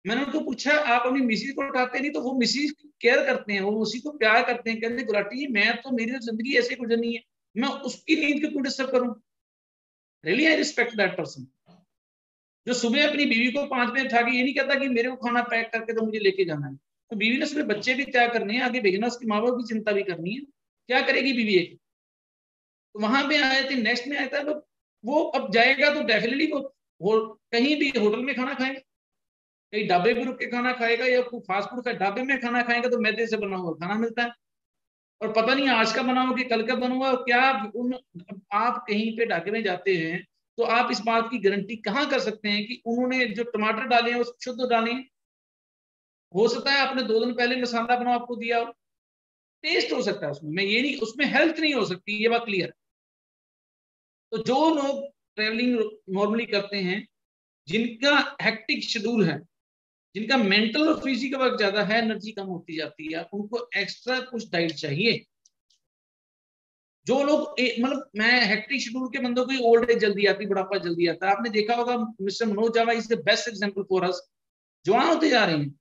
मैंने उनको पूछा आप अपनी मिसेज को उठाते नहीं? तो वो मिसेज केयर करते हैं, वो उसी को प्यार करते हैं। कहते गुलाटी जी मैं तो, मेरी तो जिंदगी ऐसे गुजरनी है, मैं उसकी नींद को क्यों डिस्टर्ब करूं? Really I respect that person. जो सुबह अपनी बीवी को 5 बजे उठा के ये नहीं कहता कि मेरे को खाना पैक करके तो मुझे लेके जाना है, तो बीवी ने सुबह बच्चे भी तय करने हैं, आगे भेजना, उसके माँ बाप की चिंता भी करनी है, क्या करेगी बीवी एक। तो वहां पे आए थे, नेक्स्ट में आया था, तो वो अब जाएगा तो डेफिनेटली वो कहीं भी होटल में खाना खाएगा, कहीं ढाबे पे रुक के खाना खाएगा, या फास्ट फूड का ढाबे में खाना खाएगा, तो मैदे से बना हुआ खाना मिलता है, और पता नहीं आज का बना हुआ कि कल का बना हुआ क्या। उन आप कहीं पे ढाबे में जाते हैं तो आप इस बात की गारंटी कहाँ कर सकते हैं कि उन्होंने जो टमाटर डाले हैं वो शुद्ध डाले हैं। हो सकता है आपने 2 दिन पहले मसाला बना आपको दिया हो, टेस्ट हो सकता है उसमें, मैं ये नहीं, उसमें हेल्थ नहीं हो सकती, ये बात क्लियर है। तो जो लोग ट्रेवलिंग नॉर्मली करते हैं, जिनका हेक्टिक शेड्यूल है, जिनका मेंटल और फिजिकल वर्क ज्यादा है, एनर्जी कम होती जाती है, उनको एक्स्ट्रा कुछ डाइट चाहिए। जो लोग मतलब मैं हेक्टिक शेड्यूल के बंदों को ओल्ड एज जल्दी आती, बुढ़ापा जल्दी आता है। आपने देखा होगा mister Manoj Java is the best example for us. जवान होते जा रहे हैं।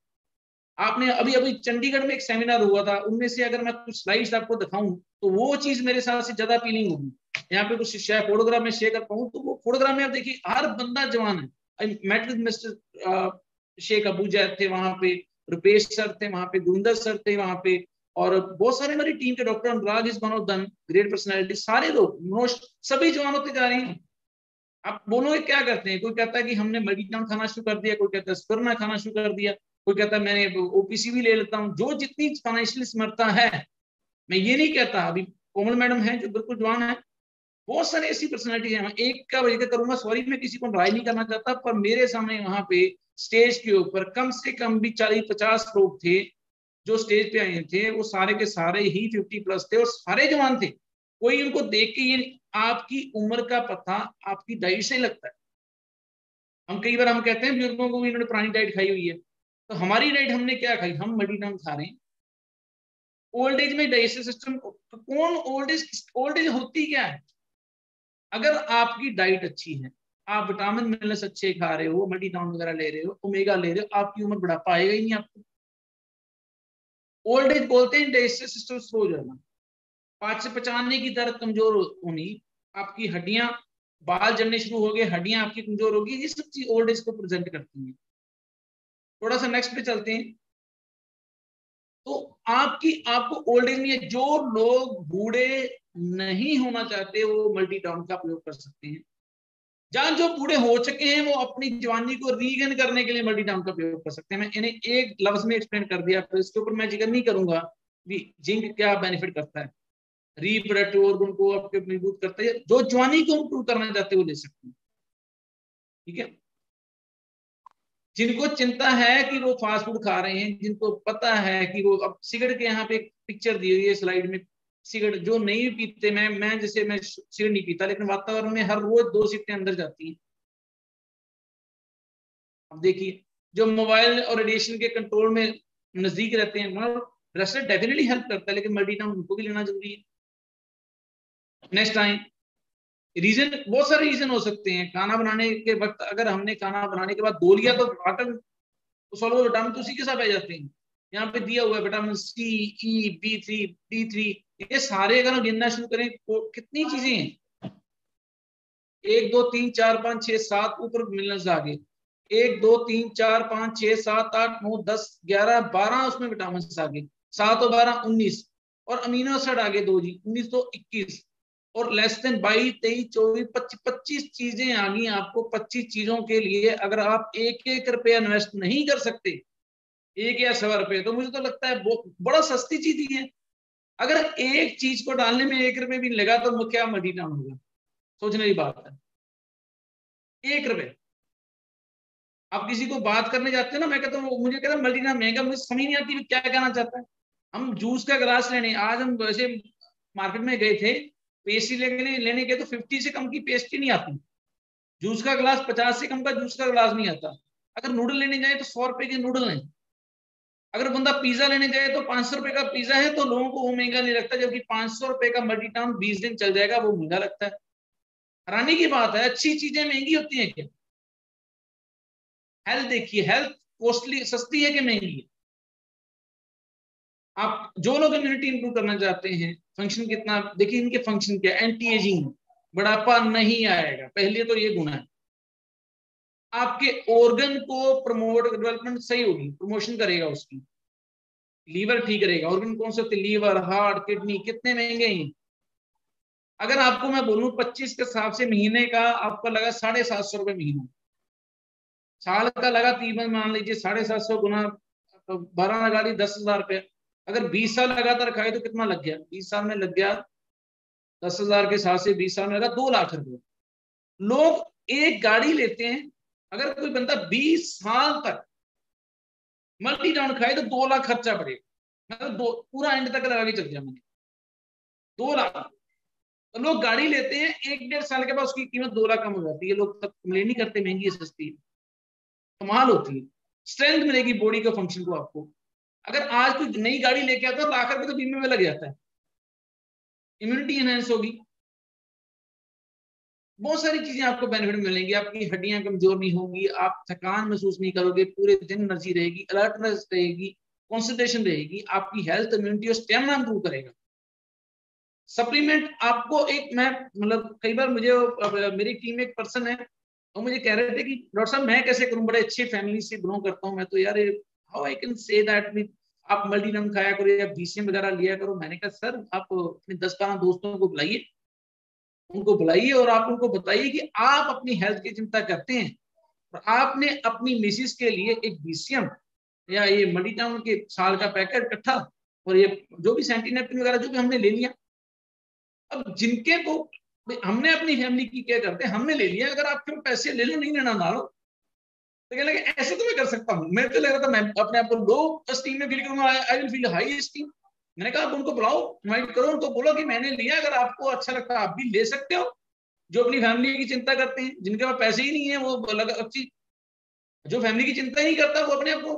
आपने अभी अभी चंडीगढ़ में एक सेमिनार हुआ था, उनमें से अगर मैं कुछ स्लाइड्स आपको दिखाऊं तो वो चीज मेरे साथ से ज्यादा अपीलिंग होगी। यहाँ पे कुछ शायद फोटोग्राफ में शेयर कर पाऊं, तो वो फोटोग्राफ में आप देखिए हर बंदा जवान है। I met with mister Shaikh Abu Zaid थे वहां पे, रुपेश सर थे वहां पे, गुरिंदर सर थे वहां पे, और बहुत सारे हमारी टीम के doctor Anurag is one of the great personality, सारे लोग मोस्ट सभी जवान होते जा रहे हैं। आप बोलोगे क्या करते हैं, कोई कहता है कि हमने मल्टीटाउन खाना शुरू कर दिया, कोई कहता है स्पिरुलिना खाना शुरू कर दिया, कोई कहता है मैंने ओपीसी भी ले लेता हूँ, जो जितनी फाइनेंशियल समर्था है। मैं ये नहीं कहता, अभी कोमल मैडम है जो बिल्कुल जवान है, बहुत सारे ऐसी पर्सनैलिटी है। मैं एक का जिक्र करूंगा, सॉरी मैं किसी को राय नहीं करना चाहता, पर मेरे सामने वहां पे स्टेज के ऊपर कम से कम भी 40-50 लोग थे जो स्टेज पे आए थे, वो सारे के सारे ही 50+ थे और सारे जवान थे। कोई उनको देख के ये, आपकी उम्र का पता आपकी डाइट से लगता है। हम कई बार हम कहते हैं बुजुर्गों को भी इन्होंने पुरानी डाइट खाई हुई है, तो हमारी डाइट हमने क्या खाई, हम मल्टीटाउन खा रहे हैं। ओल्ड एज में डाइजेस्टिव सिस्टम कौन, ओल्ड एज होती क्या है? अगर आपकी डाइट अच्छी है, आप विटामिन मिनरल्स अच्छे खा रहे हो, मल्टीटाउन वगैरह ले रहे हो, ओमेगा ले रहे हो, आपकी उम्र बुढ़ापा आएगा ही नहीं आपको। ओल्ड एज बोलते हैं डाइजेस्टिव सिस्टम स्लो हो जाना, पाच से पचाने की दर कमजोर होनी, आपकी हड्डियां, बाल जलने शुरू हो गए, हड्डियां आपकी कमजोर होगी, ये सब चीज ओल्ड एज को प्रेजेंट करती है। थोड़ा सा नेक्स्ट पे चलते हैं। तो आपको ओल्ड एज में, जो लोग बूढ़े नहीं होना चाहते वो मल्टीटाउन का प्रयोग कर सकते हैं। जहां जो बूढ़े हो चुके हैं वो अपनी जवानी को रीगेन करने के लिए मल्टीटाउन का प्रयोग कर सकते हैं। मैं इन्हें एक लफ्ज में एक्सप्लेन कर दिया, तो इसके ऊपर मैं जिक्र नहीं करूंगा कि जिंक क्या बेनिफिट करता है, रिप्रोडक्टिव ऑर्गन को आपके मजबूत करता है। जो जवानी को इंप्रूव करना चाहते हैं वो ले सकते हैं, ठीक है। जिनको चिंता है कि वो फास्ट फूड खा रहे हैं, जिनको पता है कि वो, अब सिगरेट के यहाँ पे एक पिक्चर दी हुई है स्लाइड में, सिगरेट जो नहीं पीते, मैं जैसे मैं सिगरेट नहीं पीता, लेकिन वातावरण में हर रोज 2 सिगरेटें अंदर जाती हैं। अब देखिए, जो मोबाइल और रेडिएशन के कंट्रोल में नजदीक रहते हैं, ब्रेसलेट डेफिनेटली हेल्प करता है, लेकिन मल्टीटाउन उनको भी लेना जरूरी है। नेक्स्ट टाइम, रीजन बहुत सारे रीजन हो सकते हैं। खाना बनाने के वक्त अगर हमने खाना बनाने के बाद धो लिया तो वाटर सॉल्युबल विटामिन तो उसी के साथ आ जाते हैं। यहाँ पे दिया हुआ है विटामिन सी, ई, B3, D3, ये सारे अगर हम गिनना शुरू करें तो कितनी चीजें हैं। 1 2 3 4 5 6 7 ऊपर मिनरल्स आगे, 1 2 3 4 5 6 7 8 9 10 11 12 उसमें विटामिन आगे, 7 और 12 19, और अमीनो एसिड आगे 2 जी, 19 तो 21, और लेस देन 22 23 24 25 चीजें आ गई आपको। 25 चीजों के लिए अगर आप 1-1 रुपया इन्वेस्ट नहीं कर सकते, 1 या 1.25 रुपए, तो मुझे तो लगता है बड़ा सस्ती चीज ही है। अगर एक चीज को डालने में 1 रुपए भी लगा तो क्या मल्टीटाउन होगा? सोचने की बात है। 1 रुपए, आप किसी को बात करने जाते हैं ना, मैं कहता हूँ, मुझे कहता है मल्टीटाउन महंगा, मुझे समझ नहीं आती क्या कहना चाहता है। हम जूस का गिलास लेने, आज हम वैसे मार्केट में गए थे, पेस्ट्री लेने गए तो 50 से कम की पेस्ट्री नहीं आती, जूस का गिलास 50 से कम का जूस का गिलास नहीं आता। अगर नूडल लेने जाए तो 100 रुपए के नूडल हैं। अगर बंदा पिज्जा लेने जाए तो 500 रुपए का पिज्जा है, तो लोगों को वो महंगा नहीं लगता, जबकि 500 रुपए का मल्टीटाउन 20 दिन चल जाएगा, वो महंगा लगता है। हैरानी की बात है, अच्छी चीजें महंगी होती हैं क्या? हेल्थ देखिए, हेल्थ कॉस्टली, सस्ती है कि महंगी है? आप जो लोग इम्यूनिटी इंप्रूव करना चाहते हैं, फंक्शन कितना देखिए, इनके फंक्शन क्या, एंटी एजिंग, बुढ़ापा नहीं आएगा, पहले तो ये गुण है। आपके ऑर्गन को प्रमोट, डेवलपमेंट सही होगी, प्रमोशन करेगा उसकी। लीवर ठीक रहेगा। ऑर्गन कौन से होते हैं? लीवर, हार्ट, किडनी, कितने महंगे हैं। अगर आपको मैं बोलूं 25 के हिसाब से महीने का आपका लगा 750 रुपये महीना, साल का लगा तीन, मान लीजिए 750 गुना 12 लगा दी 10,000 रुपये। अगर 20 साल लगातार खाए तो कितना लग गया? 20 साल में लग गया 10,000 के साथ से 20 साल में लगा 2 लाख रुपए। लोग एक गाड़ी लेते हैं, अगर कोई बंदा 20 साल तक मल्टी टाउन खाए तो 2 लाख खर्चा पड़ेगा। मतलब पूरा एंड तक लगा के चल गया मैंने 2 लाख। तो लोग गाड़ी लेते हैं, 1-1.5 साल के बाद उसकी कीमत 2 लाख कम हो जाती है। लोग तब कंप्लेन नहीं करते महंगी है सस्ती है। कमाल होती है। स्ट्रेंथ मिलेगी बॉडी के फंक्शन को आपको। अगर आज कोई नई गाड़ी लेके आता है तो लाख रुपए तो बीमे में लग जाता है, इम्यूनिटी एनहेंस होगी, बहुत सारी चीजें आपको बेनिफिट मिलेंगी। आपकी हड्डियां कमजोर नहीं होंगी, आप थकान महसूस नहीं करोगे, पूरे दिन एनर्जी रहेगी, अलर्टनेस रहेगी, कंसंट्रेशन रहेगी, आपकी हेल्थ, इम्यूनिटी और स्टेमिना इंप्रूव करेगा। सप्लीमेंट आपको एक, मैं मतलब कई बार मुझे मेरी टीम में एक पर्सन है, वो मुझे कह रहे थे कि डॉक्टर साहब मैं कैसे करूं, बड़े अच्छी फैमिली से बिलोंग करता हूं मैं, तो यार how I can say that आप मल्टीनम खाया करो या बीसीएम वगैरह लिया करो। मैंने कहा सर आप अपने 10-12 दोस्तों को बुलाइए, उनको बुलाइए और आप उनको बताइए कि आप अपनी हेल्थ की चिंता करते हैं और आपने अपनी मिसिस के लिए एक बीसीएम या ये मल्टीटाउन के साल का पैकेट इकट्ठा और ये जो भी सेंटीनेप्टिन वगैरह जो भी हमने ले लिया। अब जिनके को हमने अपनी फैमिली की केयर करते हैं, हमने ले लिया, अगर आपके पैसे ले लो नहीं लेना ना लो, तो क्या लगे ऐसे तो मैं कर सकता हूँ। मेरे तो लग रहा था मैं अपने आप को लो स्टीम में फील करूंगा, I will feel high steam. मैंने कहा आप उनको बुलाओ, इनवाइट करो, उनको बोलो कि मैंने लिया, अगर आपको अच्छा लगता है आप भी ले सकते हो। जो अपनी फैमिली की चिंता करते हैं, जिनके पास पैसे ही नहीं है वो अलग अच्छी, जो फैमिली की चिंता ही नहीं करता वो अपने आप को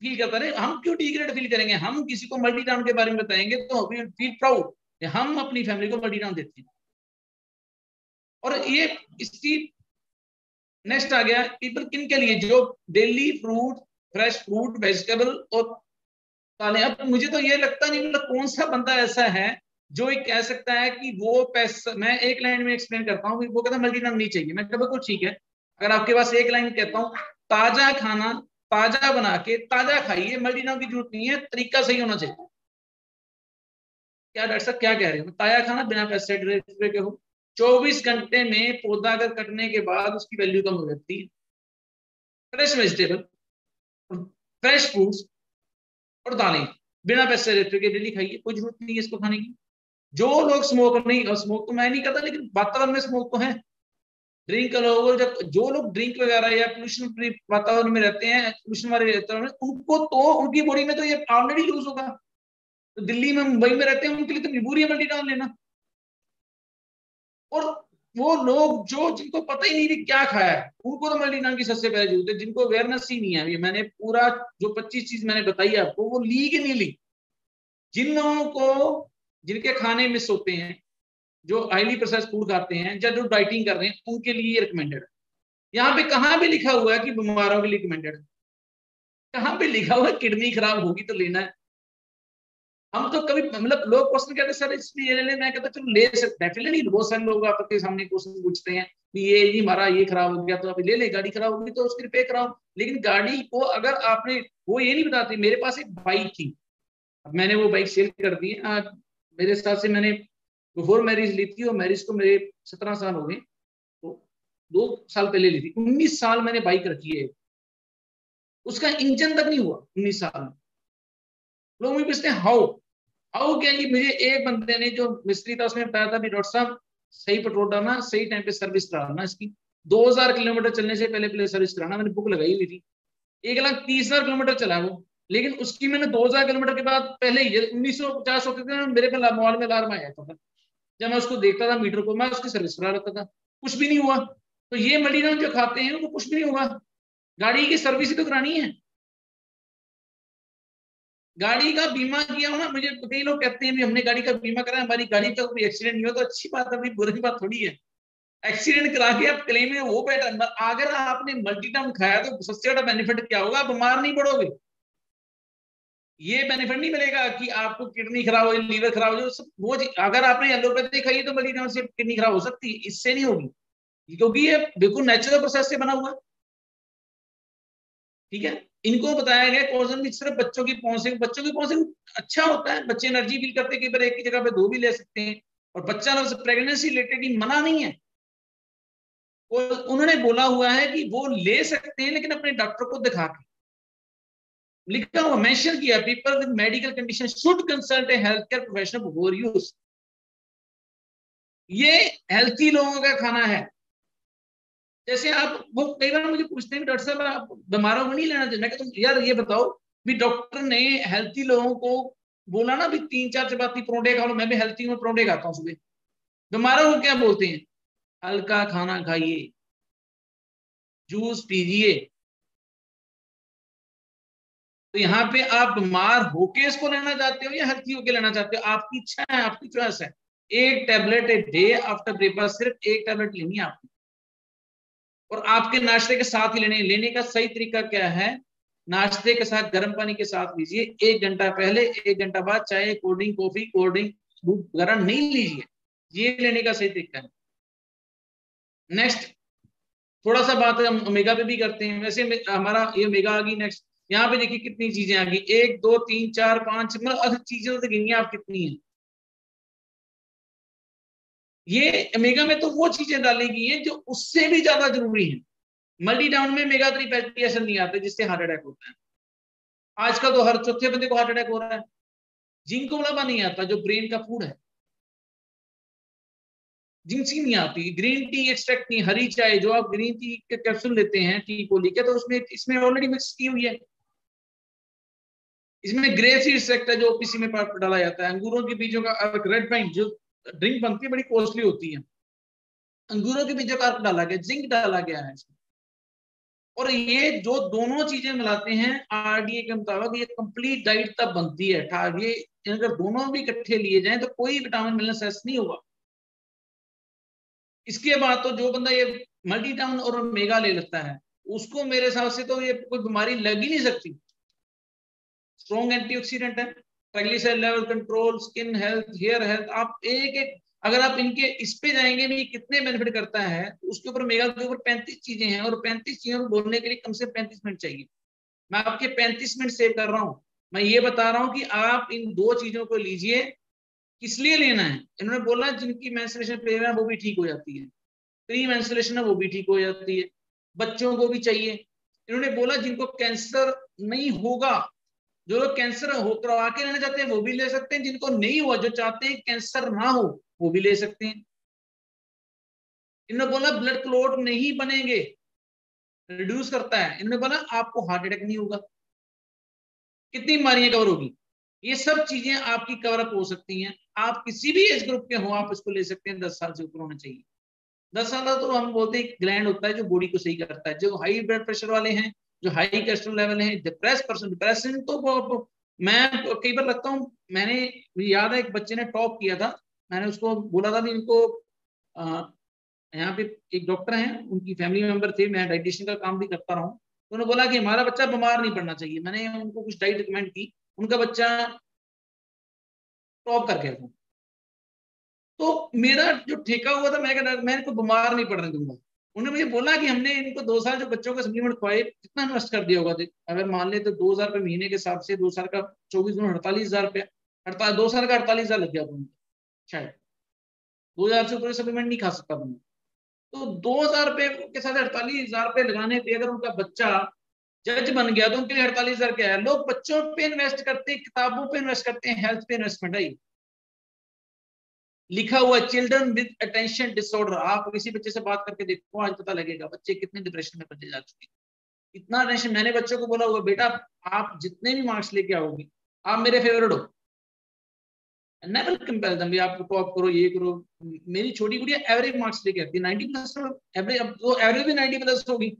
फील करता है। हम क्यों डिग्रेड फील करेंगे? हम किसी को मल्टीटाउन के बारे में बताएंगे तो वी फील प्राउड, हम अपनी फैमिली को मल्टीटाउन देते हैं। और ये इसकी नेक्स्ट आ गया पीपल किन के लिए, जो daily fruit, fresh fruit, vegetable और ताले। अब मुझे तो ये लगता नहीं मतलब कौन सा बंदा ऐसा है जो ये कह सकता है कि वो पैसा, मैं एक लाइन में एक्सप्लेन करता हूँ, वो कहता है मल्टीनाम नहीं चाहिए। मैं कहता ठीक है, अगर आपके पास एक लाइन कहता हूँ ताजा खाना ताजा बना के ताजा खाइए, मल्टीनाम की जरूरत नहीं है, तरीका सही होना चाहिए। क्या डॉक्टर साहब क्या कह रहे हो? ताजा खाना बिना पेस्टिसाइड के हो, 24 घंटे में पौधा अगर कटने के बाद उसकी वैल्यू कम हो जाती है। फ्रेश वेजिटेबल, फ्रेश फ्रूट्स और दालें बिना पेस्टिसाइड के डेली खाइए, कोई जरूरत नहीं है इसको खाने की। जो लोग स्मोक नहीं, स्मोक तो मैं नहीं करता, लेकिन वातावरण में स्मोक तो है, ड्रिंक लोग, जब जो लोग ड्रिंक वगैरह या पोल्यूशन फ्री वातावरण में रहते हैं, पोल्यूशन वाले वातावरण में, उनको तो उनकी बॉडी में तो ये ऑलरेडी लूज होगा। तो दिल्ली में, मुंबई में रहते हैं, उनके लिए तो मजबूरी है मल्टीटाउन लेना। और वो लोग जो जिनको पता ही नहीं कि क्या खाया है, उनको तो मल्टीटाउन की सबसे पहले जरूरत है, जिनको अवेयरनेस ही नहीं है। ये मैंने पूरा जो 25 चीज मैंने बताई है आपको, वो ली कि नहीं ली। जिन लोगों को, जिनके खाने मिस होते हैं, जो हाईली प्रोसेस फूड खाते हैं या जो डाइटिंग कर रहे हैं, उनके लिए ये रिकमेंडेड है। यहाँ पे कहाँ भी लिखा हुआ है कि बीमारों के लिए रिकमेंडेड है? कहाँ पे लिखा हुआ है किडनी खराब होगी तो लेना है? हम तो कभी मतलब लोग क्वेश्चन कहते सर इसलिए ले ले, मैं कहता चलो ले सकते, डेफिनेटली बहुत सारे लोग आपके सामने क्वेश्चन पूछते हैं कि ये हमारा ये खराब हो गया तो अभी ले ले, गाड़ी खराब होगी तो उसकी रिपेयर कराओ। लेकिन गाड़ी को अगर आपने, वो ये नहीं बताती। मेरे पास एक बाइक थी, मैंने वो बाइक सेल कर दी। मेरे साथ से मैंने बिफोर मैरिज ली थी और मैरिज को मेरे 17 साल हो गए, तो 2 साल पहले ली थी। 19 साल मैंने बाइक रखी है, उसका इंजन तक नहीं हुआ 19 साल में। लोग मुझे पूछते हैं हाउ हाउ क्या? ये मुझे एक बंदे ने जो मिस्त्री था उसने बताया था, डॉक्टर साहब सही पेट्रोल डालना, सही टाइम पे सर्विस कराना, इसकी 2000 किलोमीटर चलने से पहले पहले सर्विस कराना। मैंने बुक लगाई हुई थी, 1,30,000 किलोमीटर चला वो, लेकिन उसकी मैंने 2000 किलोमीटर के बाद पहले ही 1950 होते थे, मेरे पे मोबाइल में अलार्म आया था। जब मैं उसको देखता था मीटर को, मैं उसकी सर्विस करा लेता था, कुछ भी नहीं हुआ। तो ये मल्टीनाम जो खाते हैं उनको कुछ भी नहीं होगा। गाड़ी की सर्विस ही तो करानी है। गाड़ी का बीमा किया हो ना, मुझे कई लोग कहते हैं भी हमने गाड़ी का बीमा करा, हमारी गाड़ी का कोई एक्सीडेंट नहीं हो, तो अच्छी बात है, बुरी बात थोड़ी है। एक्सीडेंट करा के आप क्लेम में वो बेटर। अगर आपने मल्टीटाउन खाया तो सबसे बड़ा बेनिफिट क्या होगा? आप बीमार नहीं पड़ोगे। ये बेनिफिट नहीं मिलेगा कि आपको किडनी खराब हो, लीवर खराब हो, सब वो अगर आपने एलोपैथी खाई तो मल्टीटाउन से किडनी खराब हो सकती है, इससे नहीं होगी, क्योंकि ये बिल्कुल नेचुरल प्रोसेस से बना हुआ है। ठीक है। इनको बताया गया कोजन भी सिर्फ बच्चों की पहुंच अच्छा होता है, बच्चे एनर्जी फील करते हैं, कई बार एक की जगह पे 2 भी ले सकते हैं, और बच्चा प्रेगनेंसी रिलेटेड मना नहीं है। और उन्होंने बोला हुआ है कि वो ले सकते हैं लेकिन अपने डॉक्टर को दिखा के, लिखा हुआ मेंशन किया, people with medical condition should consult A health care professional before use. ये हेल्थी लोगों का खाना है। जैसे आप, वो कई बार मुझे पूछते हैं डॉक्टर साहब आप बीमारों को नहीं लेना चाहिए, मैं कहता हूँ यार ये बताओ भी डॉक्टर ने हेल्थी लोगों को बोला ना भी 3-4 चपाती परोठे खा लो, मैं भी हेल्थी हूँ, परोठे खाता हूँ सुबह। बीमारों को क्या बोलते हैं? हल्का खाना खाइए, जूस पीजिए। तो यहाँ पे आप बीमार होके इसको लेना चाहते हो या हेल्थी होके लेना चाहते हो, आपकी इच्छा है, आपकी चॉइस है। 1 tablet a day after breakfast, सिर्फ 1 टैबलेट लेनी है आपको, और आपके नाश्ते के साथ ही लेने का सही तरीका क्या है? नाश्ते के साथ गर्म पानी के साथ लीजिए, 1 घंटा पहले 1 घंटा बाद चाय, cold drink, coffee, cold drink, दूध वगैरह नहीं लीजिए। ये लेने का सही तरीका है। नेक्स्ट थोड़ा सा बात हम ओमेगा पे भी करते हैं। वैसे हमारा ये ओमेगा आ गई। नेक्स्ट यहाँ पे देखिए कितनी चीजें आ गई, 1 2 3 4 5, मतलब अगर चीजें तो गिनिए आप कितनी है। ये ओमेगा में तो वो चीजें डाली गई हैं जो उससे भी ज्यादा जरूरी है। मल्टी डाउन में ओमेगा 3 फैटी एसिड नहीं आते जिससे हार्ट अटैक होता है। आजकल तो हर चौथे बंदे को हार्ट अटैक हो रहा है। जिंक वाला नहीं आता जो ब्रेन का फूड है, जिंक सी नहीं आती। ग्रीन टी एक्सट्रैक्ट नहीं, हरी चाय जो आप ग्रीन टी के कैप्सूल लेते हैं टी को लेकर, तो उसमें इसमें ऑलरेडी मिक्स की हुई है। इसमें ग्रे सीड एक्सट्रैक्ट है जो ओपीसी में डाला जाता है। अंगूरों के बीजों का अर्क, रेड वाइन जो ड्रिंक बनती है बड़ी कॉस्टली होती है, अंगूरों के बीजों का अर्क डाला गया, जिंक डाला गया है इसमें। और ये जो दोनों चीजें मिलाते हैं आरडीए के मुताबिक, ये कंप्लीट डाइट तब बनती है। ये अगर दोनों भी इकट्ठे लिए जाएं तो कोई विटामिन मिलना सेस नहीं होगा। इसके बाद तो जो बंदा ये मल्टीटाउन और मेगा ले लेता है उसको मेरे हिसाब से तो ये कोई बीमारी लग ही नहीं सकती। स्ट्रॉन्ग एंटीऑक्सीडेंट है, triglyceride level control, skin health, hair health. आप एक एक अगर आप इनके इस पे जाएंगे भी कितने बेनिफिट करता है, तो उसके ऊपर मेगा के ऊपर 35 चीजें हैं, और 35 चीजों को बोलने के लिए कम से 35 मिनट चाहिए। मैं आपके 35 मिनट सेव कर रहा हूं। मैं ये बता रहा हूं कि आप इन 2 चीजों को लीजिए। किस लिए लेना है? इन्होंने बोला जिनकी मेंस्ट्रुएशन पेन है वो भी ठीक हो जाती है, प्री मेंस्ट्रुएशन है वो भी ठीक हो जाती है, बच्चों को भी चाहिए। इन्होंने बोला जिनको कैंसर नहीं होगा, जो लोग कैंसर हो करवा के रहना चाहते हैं वो भी ले सकते हैं, जिनको नहीं हुआ जो चाहते हैं कैंसर ना हो वो भी ले सकते हैं। इन्होंने बोला ब्लड क्लॉट नहीं बनेंगे, रिड्यूस करता है। इन्होंने बोला आपको हार्ट अटैक नहीं होगा। कितनी बीमारियां कवर होगी? ये सब चीजें आपकी कवर अप हो सकती हैं। आप किसी भी एज ग्रुप के हो आप इसको ले सकते हैं, 10 साल से ऊपर होना चाहिए। 10 साल तो हम बोलते हैं ग्लैंड होता है जो बॉडी को सही करता है। जो हाई ब्लड प्रेशर वाले हैं, जो हाई कोलेस्ट्रॉल लेवल है, डिप्रेस पर्सन, डिप्रेशन तो मैं कई बार लगता हूँ। मैंने, मुझे याद है एक बच्चे ने टॉप किया था, मैंने उसको बोला था भी इनको यहाँ पे एक डॉक्टर हैं उनकी फैमिली मेंबर थे, मैं डाइटिशियन का काम भी करता रहा हूँ, तो उन्होंने बोला कि हमारा बच्चा बीमार नहीं पड़ना चाहिए। मैंने उनको कुछ डाइट रिकमेंड की, उनका बच्चा टॉप कर गया था। तो मेरा जो ठेका हुआ था, मैं इनको बीमार नहीं पड़ने दूंगा। उन्होंने मुझे बोला कि हमने इनको 2 साल जो बच्चों का सप्लीमेंट खुआए कितना इन्वेस्ट कर दिया होगा, अगर मान ले तो 2,000 रुपये महीने के हिसाब से 2 साल का 24 गुना 48,000 रुपया, 2 साल का 48,000 लग गया उनको शायद। 2,000 से ऊपर सप्लीमेंट नहीं खा सकता बंदा। तो 2,000 रुपये के साथ 48,000 रुपये लगाने पे अगर उनका बच्चा जज बन गया तो उनके लिए 48,000 क्या है। लोग बच्चों पे इन्वेस्ट करते हैं, किताबों पे इन्वेस्ट करते हैं, हेल्थ पे इन्वेस्टमेंट है। लिखा हुआ चिल्ड्रन विद अटेंशन डिसऑर्डर, आप किसी बच्चे से बात करके देखो आज पता लगेगा बच्चे कितने डिप्रेशन में बचे जा चुके हैं। इतना टेंशन। मैंने बच्चों को बोला हुआ बेटा आप जितने भी मार्क्स लेके आओगे आप मेरे फेवरेट हो, नेवर कंपेयर देम भी आप टॉप करो ये करो। मेरी छोटी गुड़िया एवरेज मार्क्स लेके आती है 90+, एवरेज, अब तो एवरेज भी 90+ होगी।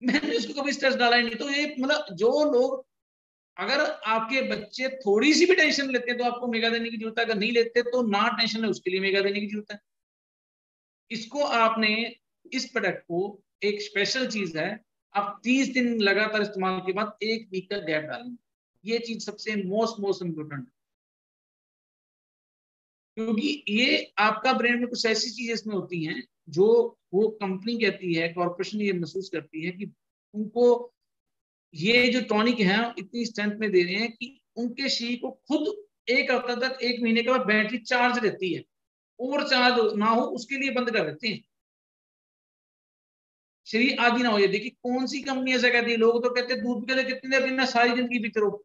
मैंने उसको कभी स्ट्रेस डाला ही नहीं। तो ये मतलब जो लोग, अगर आपके बच्चे थोड़ी सी भी टेंशन लेते हैं तो आपको मेगा देने की जरूरत है, अगर नहीं लेते तो ना टेंशन है उसके लिए मेगा देने की जरूरत है। इसको आपने, इस प्रोडक्ट को, एक स्पेशल चीज है, आप 30 दिन लगातार इस्तेमाल के बाद 1 वीक का गैप डालेंगे। ये चीज सबसे मोस्ट इंपोर्टेंट, क्योंकि ये आपका ब्रेन में कुछ ऐसी चीजें इसमें होती हैं जो वो कंपनी कहती है, कॉर्पोरेशन ये महसूस करती है कि उनको ये जो टॉनिक है इतनी स्ट्रेंथ में दे रहे हैं कि उनके शरीर को खुद एक हफ्ता तक, 1 महीने के बाद बैटरी चार्ज रहती है, ओवर चार्ज ना हो उसके लिए बंद कर देते हैं, शरीर आदि ना हो जाए। देखिए कौन सी कंपनी ऐसा कहती है, लोग तो कहते हैं दूध के लिए कितनी देर पीना, सारी जिंदगी पीते रहो।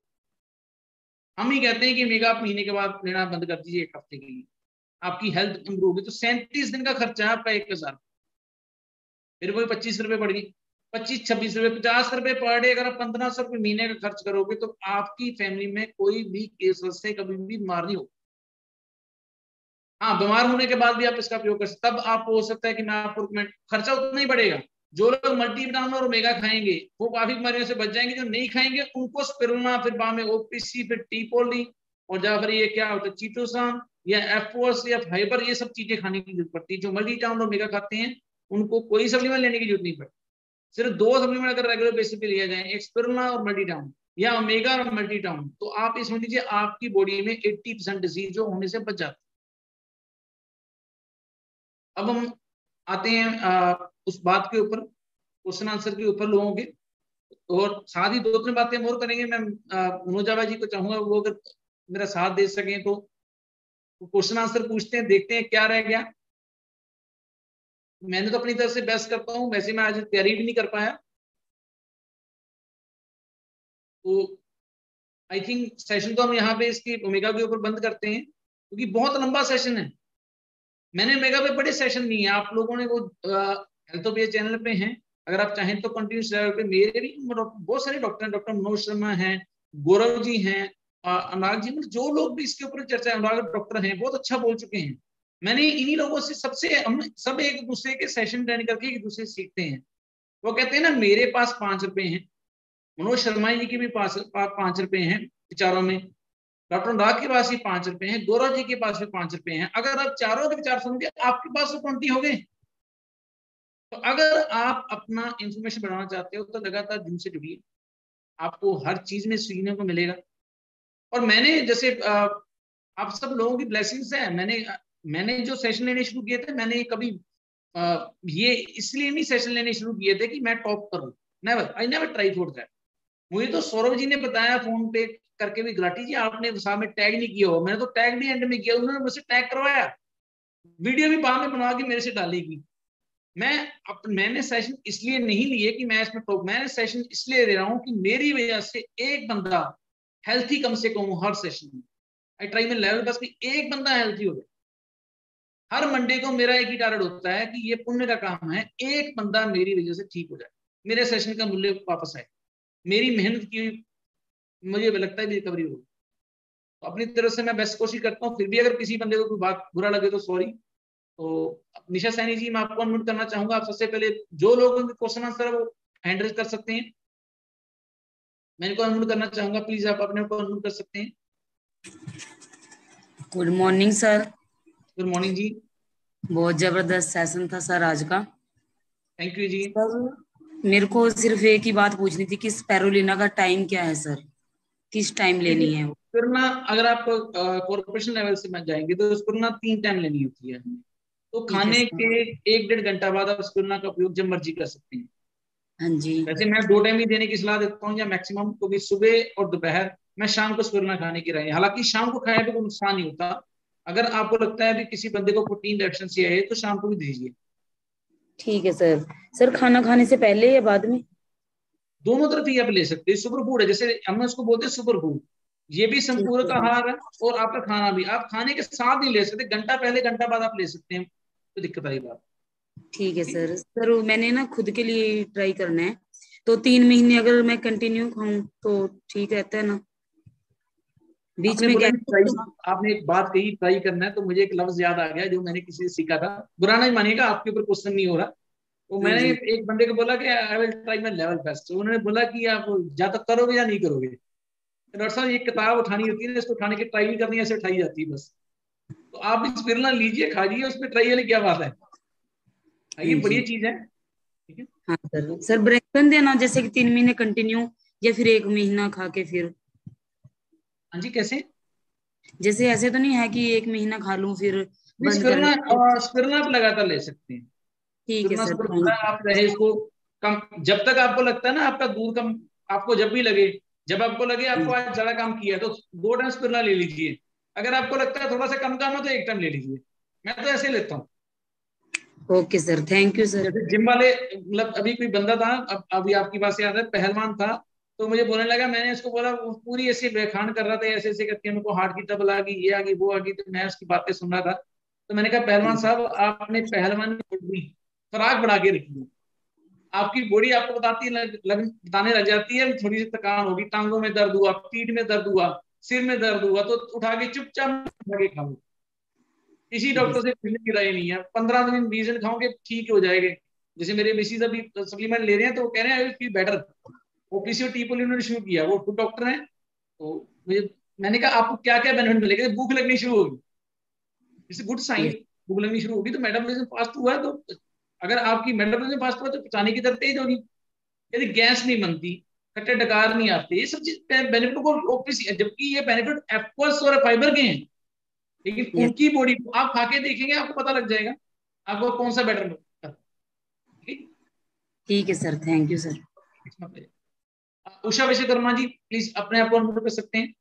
हम ही कहते हैं कि मेगा आप महीने के बाद लेना बंद कर दीजिए, 1 हफ्ते के लिए आपकी हेल्थ इंप्रूव होगी। तो 37 दिन का खर्चा है आपका 1000, फिर वही 25 रुपए पड़ गई, 25-26 रुपए, 50 रुपए पर डे। अगर आप 1500 रुपए महीने का खर्च करोगे तो आपकी फैमिली में कोई भी केस से कभी भी बीमार नहीं हो। हाँ, बीमार होने के बाद भी आप इसका प्रयोग कर सकते, तब आप हो सकता है कि मैं आपको खर्चा उतना ही बढ़ेगा। जो लोग मल्टी विटामिन और ओमेगा खाएंगे वो काफी बीमारियों से बच जाएंगे, जो नहीं खाएंगे उनको स्पिरुलिना, फिर बाद में ओपीसी, फिर टीपोली, और या फिर ये क्या होता है चीटोसान या एफओएस या फाइबर, ये सब चीजें खाने की जरूरत पड़ती है। जो मल्टी विटामिन और ओमेगा खाते हैं उनको कोई सप्लीमेंट लेने की जरूरत नहीं पड़ती। सिर्फ 2 सप्लीमेंट अगर रेगुलर बेसिस पे लिया जाए, एक स्पिरुलिना और मल्टी विटामिन, या ओमेगा और मल्टी विटामिन, तो आप इसमें लीजिए आपकी बॉडी में 80% डिजीज जो होने से बच जाती है। अब हम आते हैं उस बात के ऊपर, क्वेश्चन आंसर के ऊपर लोगों के, और साथ ही 2-3 बातें और करेंगे। मैं मनोजावा जी को चाहूंगा वो अगर मेरा साथ दे सकें तो क्वेश्चन आंसर पूछते हैं, देखते हैं क्या रह गया। मैंने तो अपनी तरफ से बेस्ट करता हूँ, वैसे मैं आज तैयारी भी नहीं कर पाया, तो आई थिंक सेशन तो हम यहाँ पे इसकी ओमेगा के ऊपर बंद करते हैं, क्योंकि बहुत लंबा सेशन है। मैंने ओमेगा पे बड़े सेशन नहीं है, आप लोगों ने वो हेल्थ ऑफ चैनल पे हैं, अगर आप चाहें तो कंटिन्यूस लेवल पे मेरे भी बहुत सारे डॉक्टर हैं, डॉक्टर मनोज शर्मा हैं, गौरव जी हैं, अनुराग जी, मतलब जो लोग भी इसके ऊपर चर्चा, अनुराग डॉक्टर हैं, बहुत अच्छा बोल चुके हैं। मैंने इन्हीं लोगों से सबसे, हम सब एक दूसरे के सेशन अटेंड करके एक दूसरे से सीखते हैं। वो कहते हैं ना मेरे पास 5 रुपए हैं, मनोज शर्मा जी के भी पास 5 रुपए हैं विचारों में, डॉक्टर अनुराग के पास ही 5 रुपए हैं, गौरव जी के पास भी 5 रुपए हैं। अगर आप चारों के विचार सुनोगे आपके पास तो 20 हो गए। तो अगर आप अपना इंफॉर्मेशन बढ़ाना चाहते हो तो लगातार जिम से जुड़िए, आपको हर चीज में सीखने को मिलेगा। और मैंने जैसे आप सब लोगों की ब्लेसिंग्स है, मैंने जो सेशन लेने शुरू किए थे, मैंने कभी ये इसलिए नहीं सेशन लेने शुरू किए थे कि मैं टॉप करूं, never, I never try for that. मुझे तो सौरभ जी ने बताया फोन पे करके भी, गुलाटी जी आपने साहब में टैग नहीं किया हो, मैंने तो टैग भी एंड में किया, उन्होंने मुझसे टैग करवाया, वीडियो भी बाद में बनवा के मेरे से डालेगी। मैंने सेशन इसलिए नहीं लिए कि मैं इसमें टॉप, मैंने सेशन इसलिए ले रहा हूँ कि मेरी वजह से एक बंदा हेल्थी कम से कम हो हर सेशन में। आई ट्राई में लेवल बस कि एक बंदा हेल्थी हो जाए। हर मंडे को मेरा एक ही टारगेट होता है कि ये पुण्य का काम है, एक बंदा मेरी वजह से ठीक हो जाए, मेरे सेशन का मूल्य वापस आए, मेरी मेहनत की मुझे लगता है रिकवरी होगी। तो अपनी तरफ से मैं बेस्ट कोशिश करता हूँ, फिर भी अगर किसी बंदे को कोई बात बुरा लगे तो सॉरी। तो निशा सैनी जी मैं आपको अनम्यूट करना चाहूंगा, आप सबसे पहले जो लोग क्वेश्चन आंसर वो हैंडल कर सकते हैं, मैं इनको अनम्यूट करना चाहूंगा, प्लीज आप अपने को अनम्यूट कर सकते हैं। Good morning sir. Good morning ji. बहुत जबरदस्त सेशन था सर आज का। Thank you ji. सर मेरे को सिर्फ एक ही बात पूछनी थी कि स्पैरुलिना का टाइम क्या है सर, किस टाइम लेनी है वो? स्पिरुलिना अगर आप कॉर्पोरेशन लेवल से में जाएंगे तो स्पिरुलिना 3 टाइम लेनी होती है, तो खाने के 1-1.5 घंटा बाद आप स्पिरुलिना का उपयोग जब मर्जी कर सकते हैं। हाँ जी। वैसे मैं 2 टाइम ही देने की सलाह देता हूँ या मैक्सिमम, क्योंकि सुबह और दोपहर मैं शाम को स्पिरुलिना खाने की राय, हालांकि शाम को खाए तो कोई नुकसान नहीं होता। अगर आपको लगता है कि किसी बंदे को प्रोटीन डेफिशिएंसी है तो शाम को भी दीजिए। ठीक है सर। सर खाना खाने से पहले या बाद में? दोनों तरफ ही आप ले सकते हैं। सुपर फूड है, जैसे हम उसको बोलते हैं सुपर फूड, ये भी संपूरक आहार है और आपका खाना भी, आप खाने के साथ नहीं ले सकते, घंटा पहले घंटा बाद आप ले सकते हैं, तो दिक्कत आई बात। ठीक है सर। सर मैंने ना खुद के लिए ट्राई करना है, तो 3 महीने अगर मैं कंटिन्यू खाऊं तो ठीक रहता है ना? बीच में आपने एक बात कही ट्राई करना है, तो मुझे एक लफ्ज याद आ गया जो मैंने किसी से सीखा था, बुरा नहीं मानिएगा, आपके ऊपर क्वेश्चन नहीं हो रहा। तो मैंने एक बंदे को बोला कि I will try my level best, तो उन्होंने बोला कि आप या तो करोगे या नहीं करोगे। डॉक्टर साहब ये किताब उठानी होती है ना, इसको उठाने की ट्राई नहीं करनी है, ऐसे उठाई जाती है बस। तो आप भी स्पिरुलिना लीजिए, खाइए, उसमें ट्राई वाली क्या बात है, ये बढ़िया चीज है। ठीक है हाँ सर। सर ब्रेक देना जैसे कि 3 महीने कंटिन्यू या फिर 1 महीना खा के फिर? हाँ जी, कैसे? जैसे ऐसे तो नहीं है कि 1 महीना खा लूं फिर बंद कर? स्पिरुलिना आप लगातार ले सकते हैं। ठीक है सर। आप रहे इसको कम, जब तक आपको लगता है ना आपका दूध कम आपको जब भी लगे, जब आपको लगे आपको आज ज्यादा काम किया है तो 2 टाइम स्पिरुलिना ले लीजिए। अगर आपको लगता है थोड़ा सा कम काम है तो 1 टाइम ले लीजिए। मैं तो ऐसे लेता हूँ। Okay sir, thank you sir. जैसे जिम वाले, मतलब अभी कोई बंदा था, अब अभी आपकी बात से याद है, पहलवान था, तो मुझे बोलने लगा, मैंने इसको बोला, वो पूरी ऐसे व्याख्यान कर रहा था, ऐसे ऐसे करके मेरे को हार्ट की ट्रबल आ गई, ये आ गई, वो आ गई, तो मैं उसकी बातें सुन रहा था। तो मैंने कहा, पहलवान साहब, आपने पहलवान की खुराक बना के रखी है, आपकी बॉडी आपको बताने लग जाती है थोड़ी सी थकान होगी, टांगों में दर्द हुआ, पीठ में दर्द हुआ, सिर में दर्द हुआ, तो उठा के चुपचाप उठा के खाओ। किसी डॉक्टर से मिलने की राय नहीं है, 15 दिन 20 दिन खाओगे ठीक हो जाएंगे। जैसे मेरे मिसिज अभी सप्लीमेंट ले रहे हैं, तो वो कह रहे हैं आई फील बेटर। ओपीसी और टीपोली उन्होंने शुरू किया, वो खुद डॉक्टर हैं। तो मुझे, मैंने कहा आपको क्या क्या बेनिफिट मिलेगा? भूख लगनी शुरू होगी, इट्स गुड साइन। भूख लगनी शुरू होगी तो मेटाबॉलिज्म फास्ट हुआ है, तो अगर आपकी मेटाबॉलिज्म फास्ट हुआ तो पचाने की दर तेज होगी। यदि गैस नहीं बनती, खट्टे डकार नहीं आते, ये सब चीज बेनिफिट को ओपीसी, जबकि ये बेनिफिट एफोस और फाइबर के हैं, लेकिन उनकी बॉडी को आप खा के देखेंगे, आपको पता लग जाएगा आपको कौन सा बेटर लगता है। ठीक है sir, thank you sir. Usha Vishwakarma ji, please अपने आप को अनम्यूट कर सकते हैं।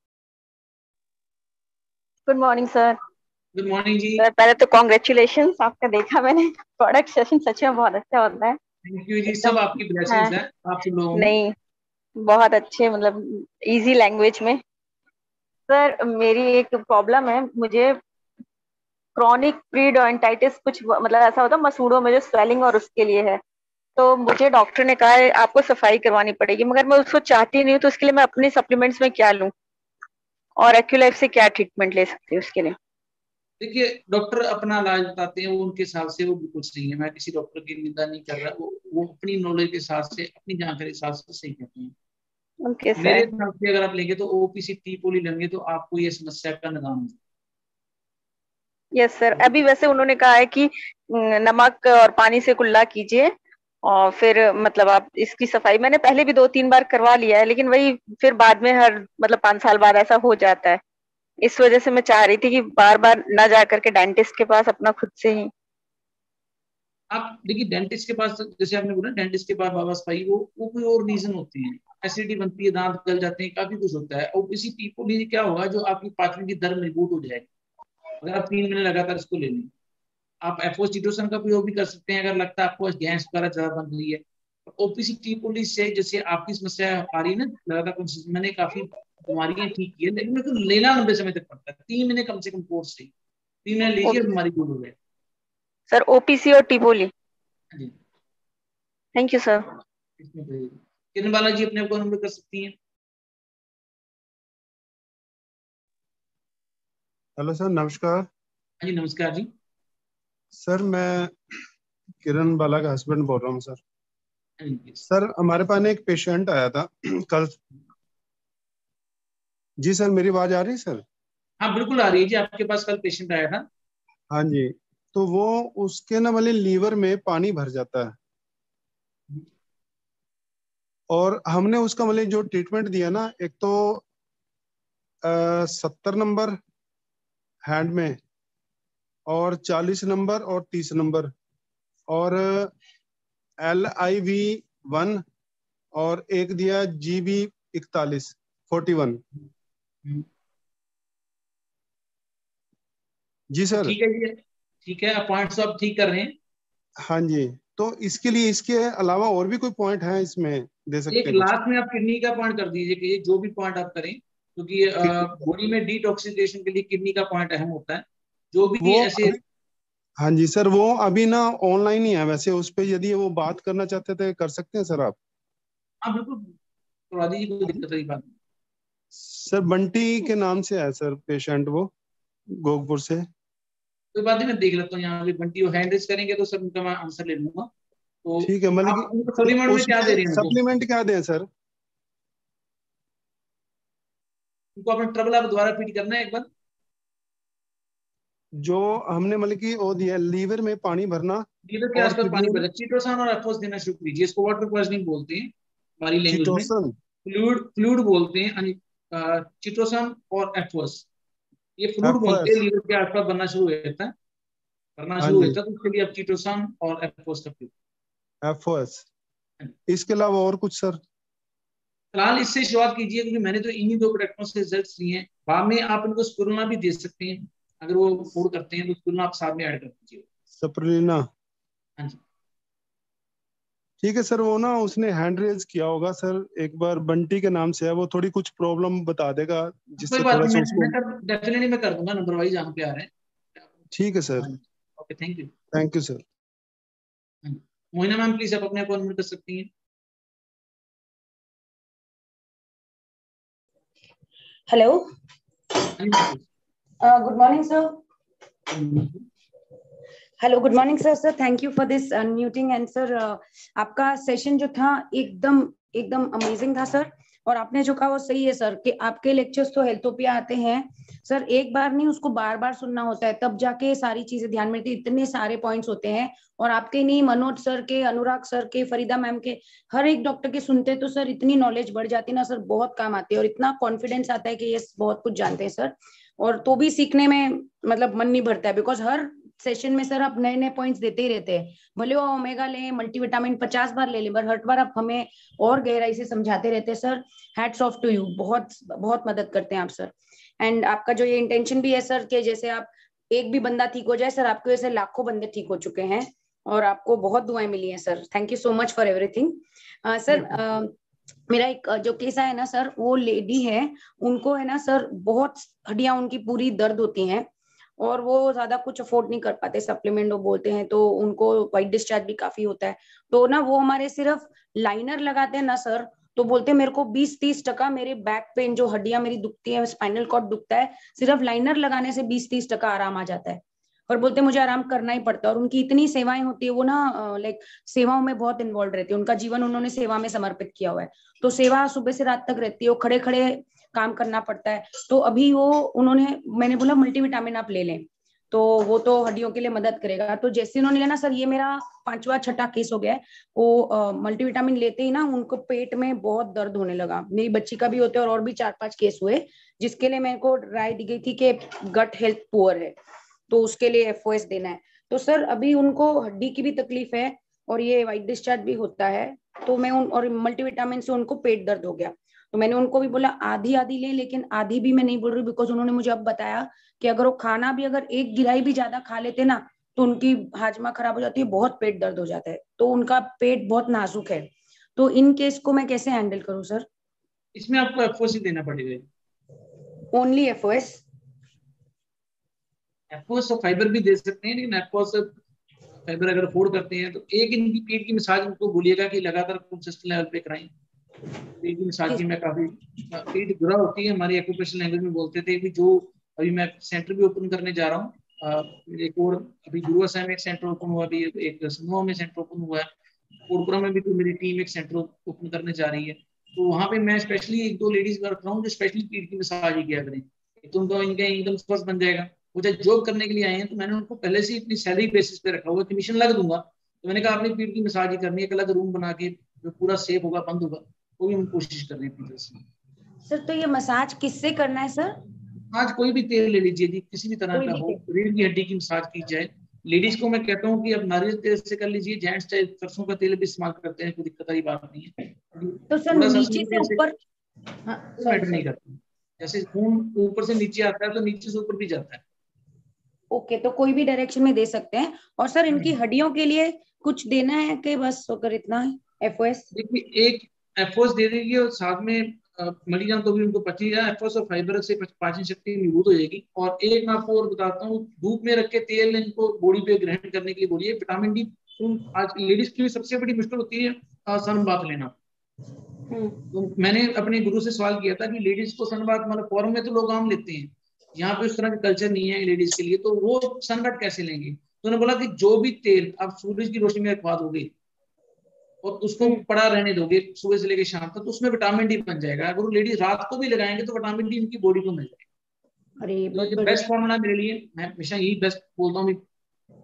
Good morning sir. Good morning ji. Sir पहले तो कॉन्ग्रेचुलेशन, आपका देखा मैंने प्रोडक्ट सेशन, सच में बहुत अच्छा होता है। थैंक यू जी, सब आपकी ब्लेसिंग्स है आप सब लोगों में। नहीं, बहुत अच्छे, मतलब इजी लैंग्वेज में। सर मेरी एक प्रॉब्लम है, मुझे क्रॉनिक पीरियडोंटाइटिस कुछ, मतलब ऐसा होता है मसूड़ों में जो स्वेलिंग, और उसके लिए है। तो मुझे डॉक्टर ने कहा है आपको सफाई करवानी पड़ेगी, मगर मैं उसको चाहती नहीं हूँ, तो उसके लिए मैं अपने सप्लीमेंट्स में क्या लूँ, और एक्यूलाइफ से क्या ट्रीटमेंट ले सकती हूँ उसके लिए? देखिए, डॉक्टर अपना इलाज बताते हैं, वो उनके हिसाब से वो बिल्कुल सही है, मैं किसी डॉक्टर की निंदा नहीं कर रहा, वो अपनी नॉलेज के हिसाब से, अपनी जानकारी के हिसाब से सही कहते हैं। ओके मेरे सर। हिसाब से अगर आप लेंगे तो ओपीसी टी-पोली लेंगे तो आपको ये समस्या का निदान हो। यस सर, अभी वैसे उन्होंने कहा है कि नमक और पानी से कुल्ला कीजिए, और फिर मतलब आप इसकी सफाई, मैंने पहले भी 2-3 बार करवा लिया है, लेकिन वही फिर बाद में हर मतलब 5 साल बाद ऐसा हो जाता है। इस वजह से मैं चाह रही थी कि बार बार ना जा करके डेंटिस्ट के पास, अपना खुद से ही। आप देखिए, डेंटिस्ट के पास, जैसे आपने बोला डेंटिस्ट के पास बाबा सफाई, वो कोई और रीजन होते हैं, एसिडिटी बनती है, दांत गल जाते हैं, काफी कुछ होता है। और इसी टी-पोली क्या होगा, जो आपकी पाचन की दर मजबूत हो जाएगी अगर आप 3 महीने लगातार इसको ले लें। आप एफोसिटोसन का प्रयोग भी कर सकते हैं अगर लगता है आपको गैस वगैरह ज्यादा बन रही है। ओपीसी टी-पोली से जैसे आपकी समस्या आ रही है ना लगातार, मैंने काफी बीमारियां ठीक की है, लेकिन मेरे को लेना लंबे समय तक पड़ता है, 3 महीने कम से कम कोर्स से, 3 महीने लीजिए बीमारी दूर हो जाए। सर ओपीसी और टीपोली, जी, थैंक यू सर। किरण बालाजी अपने आप को नंबर कर सकती हैं। हेलो सर, नमस्कार। हाँ जी, नमस्कार जी। सर मैं किरण बाला का हस्बैंड बोल रहा हूँ सर। हाँ जी, सर हमारे पास एक पेशेंट आया था कल। जी सर, मेरी आवाज आ रही है सर? हाँ बिल्कुल आ रही है जी, आपके पास कल पेशेंट आया था। हाँ जी, तो वो उसके ना मतलब लीवर में पानी भर जाता है, और हमने उसका मतलब जो ट्रीटमेंट दिया ना, एक तो 70 नंबर हैंड में, और 40 नंबर और 30 नंबर, और LIV1, और एक दिया GB41 41। जी सर। ठीक है जी, ठीक है, पॉइंट्स आप ठीक कर रहे हैं। हाँ जी, तो इसके लिए, इसके अलावा और भी कोई पॉइंट है इसमें दे सकते एक हैं कुछ? लास्ट में आप किडनी का पॉइंट कर दीजिए कि जो भी पॉइंट आप करें, क्योंकि बॉडी में डिटॉक्सिफिकेशन के लिए किडनी का पॉइंट अहम होता है, जो भी वो ऐसे। हाँ जी सर, वो अभी ना ऑनलाइन ही है वैसे, उस पे यदि वो बात करना चाहते थे कर सकते हैं सर आप? हाँ बिल्कुल करवा दीजिए, कोई दिक्कत वाली बात नहीं। सर बंटी के नाम से है सर पेशेंट, वो गोगपुर से। कोई बात नहीं, मैं देख लेता हूँ यहाँ पे बंटी वो हैंड रेज करेंगे तो सर उनका मैं आंसर ले लूंगा। तो ठीक है, मतलब आप उनको सप्लीमेंट में क्या दे रहे हैं? सप्लीमेंट क्या दें सर? उनको अपना ट्रबल आप दोबारा रिपीट करना है एक बार। जो हमने मतलब कि वो दिया लीवर में पानी भरना, लीवर के और आसपास पानी किडनी भरना, चिटोसान और एफोस देना शुरू कीजिए, इसको वाटर पॉइजनिंग बोलते हैं हमारी लैंग्वेज में, चिटोसन। फ्लूइड बोलते हैं। चिटोसान और एफोस, ये फ्लूइड बोलते हैं, एफओएस। लीवर के आसपास बनना शुरू हो जाता है, करना हाँ शुरू हो जी, जाता है, तो उसके लिए आप चिटोसान और एफोस का प्रयोग। एफओएस। इसके अलावा और कुछ सर? फिलहाल इससे शुरुआत कीजिए, क्योंकि मैंने तो इन्हीं 2 प्रोडक्टों से रिजल्ट लिए हैं। बाद में आप उनको स्पिरुलिना भी दे सकते हैं, अगर वो अफोर्ड करते हैं तो स्पिरुलिना आप साथ में ऐड कर दीजिए। स्पिरुलिना, हाँ जी ठीक है सर। वो ना उसने हैंड रेज किया होगा सर, एक बार बंटी के नाम से है, वो थोड़ी कुछ प्रॉब्लम बता देगा कोई जिससे बात थोड़ा सा नहीं, उसको। डेफिनेटली मैं कर दूंगा, नंबर वाइज जहाँ पे आ रहे हैं। ठीक है sir. Okay, thank you. Thank you sir. Mohina ma'am please आप अपने आप अनम्यूट कर सकती हैं। Hello, good morning sir. Hello, good morning sir. Sir thank you for this unmuting. And sir आपका सेशन जो था एकदम एकदम अमेजिंग था सर। और आपने जो कहा वो सही है सर, कि आपके लेक्चर्स तो हेल्थोपिया आते हैं सर, एक बार नहीं उसको बार बार सुनना होता है, तब जाके सारी चीजें ध्यान में, इतने सारे पॉइंट्स होते हैं। और आपके नहीं, मनोज सर के, अनुराग सर के, फरीदा मैम के, हर एक डॉक्टर के सुनते तो सर इतनी नॉलेज बढ़ जाती है ना सर, बहुत काम आती है और इतना कॉन्फिडेंस आता है कि ये बहुत कुछ जानते हैं सर। और तो भी सीखने में मतलब मन नहीं भरता है, बिकॉज हर सेशन में सर आप नए नए पॉइंट्स देते ही रहते हैं। भले वो ओमेगा लें, मल्टीविटामिन 50 बार ले लें, पर हर बार आप हमें और गहराई से समझाते रहते हैं sir. Hats off to you, बहुत बहुत मदद करते हैं आप सर। एंड आपका जो ये इंटेंशन भी है सर, कि जैसे आप एक भी बंदा ठीक हो जाए सर, आपके वजह से लाखों बंदे ठीक हो चुके हैं और आपको बहुत दुआएं मिली हैं sir. Thank you so much for everything sir. मेरा एक जो केस है ना सर, वो लेडी है, उनको है ना सर बहुत हड्डियां उनकी पूरी दर्द होती हैं और वो ज्यादा कुछ अफोर्ड नहीं कर पाते, सप्लीमेंट वो बोलते हैं, तो उनको वाइट डिस्चार्ज भी काफी होता है। तो ना वो हमारे सिर्फ लाइनर लगाते हैं ना सर, तो बोलते हैं मेरे को 20-30% मेरे बैक पेन, जो हड्डियां मेरी दुखती है, स्पाइनल कॉर्ड दुखता है, सिर्फ लाइनर लगाने से 20-30% आराम आ जाता है। और बोलते मुझे आराम करना ही पड़ता है। और उनकी इतनी सेवाएं होती है, वो ना लाइक सेवाओं में बहुत इन्वॉल्व रहती है, उनका जीवन उन्होंने सेवा में समर्पित किया हुआ है। तो सेवा सुबह से रात तक रहती है, वो खड़े खड़े काम करना पड़ता है। तो अभी वो उन्होंने, मैंने बोला मल्टीविटामिन आप ले लें, तो वो तो हड्डियों के लिए मदद करेगा। तो जैसे उन्होंने लेना सर, ये मेरा 5वां-6ठा केस हो गया है। वो मल्टीविटामिन लेते ही ना उनको पेट में बहुत दर्द होने लगा। मेरी बच्ची का भी होता है और भी 4-5 केस हुए, जिसके लिए मेरे को राय दी गई थी कि गट हेल्थ पुअर है, तो उसके लिए एफओएस देना है। तो सर अभी उनको हड्डी की भी तकलीफ है और ये वाइट डिस्चार्ज भी होता है, तो मैं उन और मल्टीविटामिन से उनको पेट दर्द हो गया। तो मैंने उनको भी बोला आधी आधी लें, लेकिन आधी भी मैं नहीं बोल रही, बिकॉज उन्होंने मुझे अब बताया कि अगर वो खाना भी अगर एक गिराई भी ज्यादा खा लेते ना, तो उनकी हाजमा खराब हो जाती है, बहुत पेट दर्द हो जाता है, तो उनका पेट बहुत नाजुक है। तो इन केस को मैं कैसे हैंडल करूं सर? इसमें आपको एफओएस ही देना पड़ेगा। Only FOS? एफओएस और फाइबर भी दे सकते हैं, लेकिन एफओएस फाइबर अगर अफोर्ड करते हैं तो एक इनकी पेट की मसाज उनको बोलिएगा कि लगातार कंसिस्टेंट लेवल पे कराएं। पेट की मसाज की मैं काफी, पेट गुरा होती है, हमारी एक्यूप्रेशनल लैंग्वेज में बोलते थे कि जो अभी मैं सेंटर भी ओपन करने जा रहा हूँ, एक और अभी गुरुवासा में एक सेंटर ओपन हुआ, अभी एक समूह में सेंटर ओपन हुआ है, कोटपुरा में भी तो मेरी टीम एक सेंटर ओपन करने जा रही है। तो वहाँ पे मैं स्पेशली 1-2 लेडीज रख रहा हूँ जो स्पेशली पेट की मसाज ही किया करें, तो उनका इनका इनकम सोर्स बन जाएगा। वो चाहे जॉब करने के लिए आए हैं, तो मैंने उनको पहले से अपनी सैलरी बेसिस पे रखा हुआ, कमीशन लग दूंगा, तो मैंने कहा आपने पेट की मसाज ही करनी है, एक अलग रूम बना के जो पूरा सेफ होगा, बंद होगा, वो भी हम कोशिश कर रहे हैं से। सर तो ये मसाज किससे करना है सर? आज कोई भी तेल ले लीजिए जी, किसी भी तरह का हो, रीढ़ की हड्डी की मसाज की जाए। लेडीज को मैं कहता हूँ कि अब नारियल तेल से कर लीजिए, जेंट्स चाहे सरसों का तेल भी इस्तेमाल करते हैं, कोई दिक्कत वाली बात नहीं है। तो सर नीचे से ऊपर मैटर नहीं करता, जैसे खून ऊपर से नीचे आता है तो नीचे से ऊपर भी जाता है। ओके, तो कोई भी डायरेक्शन में दे सकते हैं। और सर इनकी हड्डियों के लिए कुछ देना है कि बस होकर इतना है एफओएस? देखिए एक एफओएस दे देगी और साथ में मरीजान तो भी उनको पची जाए, एफओएस और फाइबर से पाचन शक्ति मजबूत हो जाएगी। और एक मैं आपको और बताता हूँ, धूप में रख के तेल इनको बॉडी पे ग्रहण करने के लिए बोलिए। विटामिन डी आज लेडीज की सबसे बड़ी मुश्किल होती है सन बाथ लेना। तो मैंने अपने गुरु से सवाल किया था कि लेडीज को सन बाथ, मतलब फॉरन में तो लोग आम लेते हैं, यहाँ पे उस तरह का कल्चर नहीं है लेडीज के लिए, तो वो सन बाथ कैसे लेंगे? तो उन्होंने बोला कि जो भी तेल आप सूरज की रोशनी में रखवा दोगे और उसको पड़ा रहने दोगे सुबह से लेकर शाम तक, तो उसमें विटामिन डी बन जाएगा। अगर वो लेडीज रात को भी लगाएंगे तो विटामिन डी उनकी बॉडी को मिल जाएगा। अरे तो बेस्ट फॉर्मूला मेरे लिए, मैं हमेशा यही बेस्ट बोलता हूँ,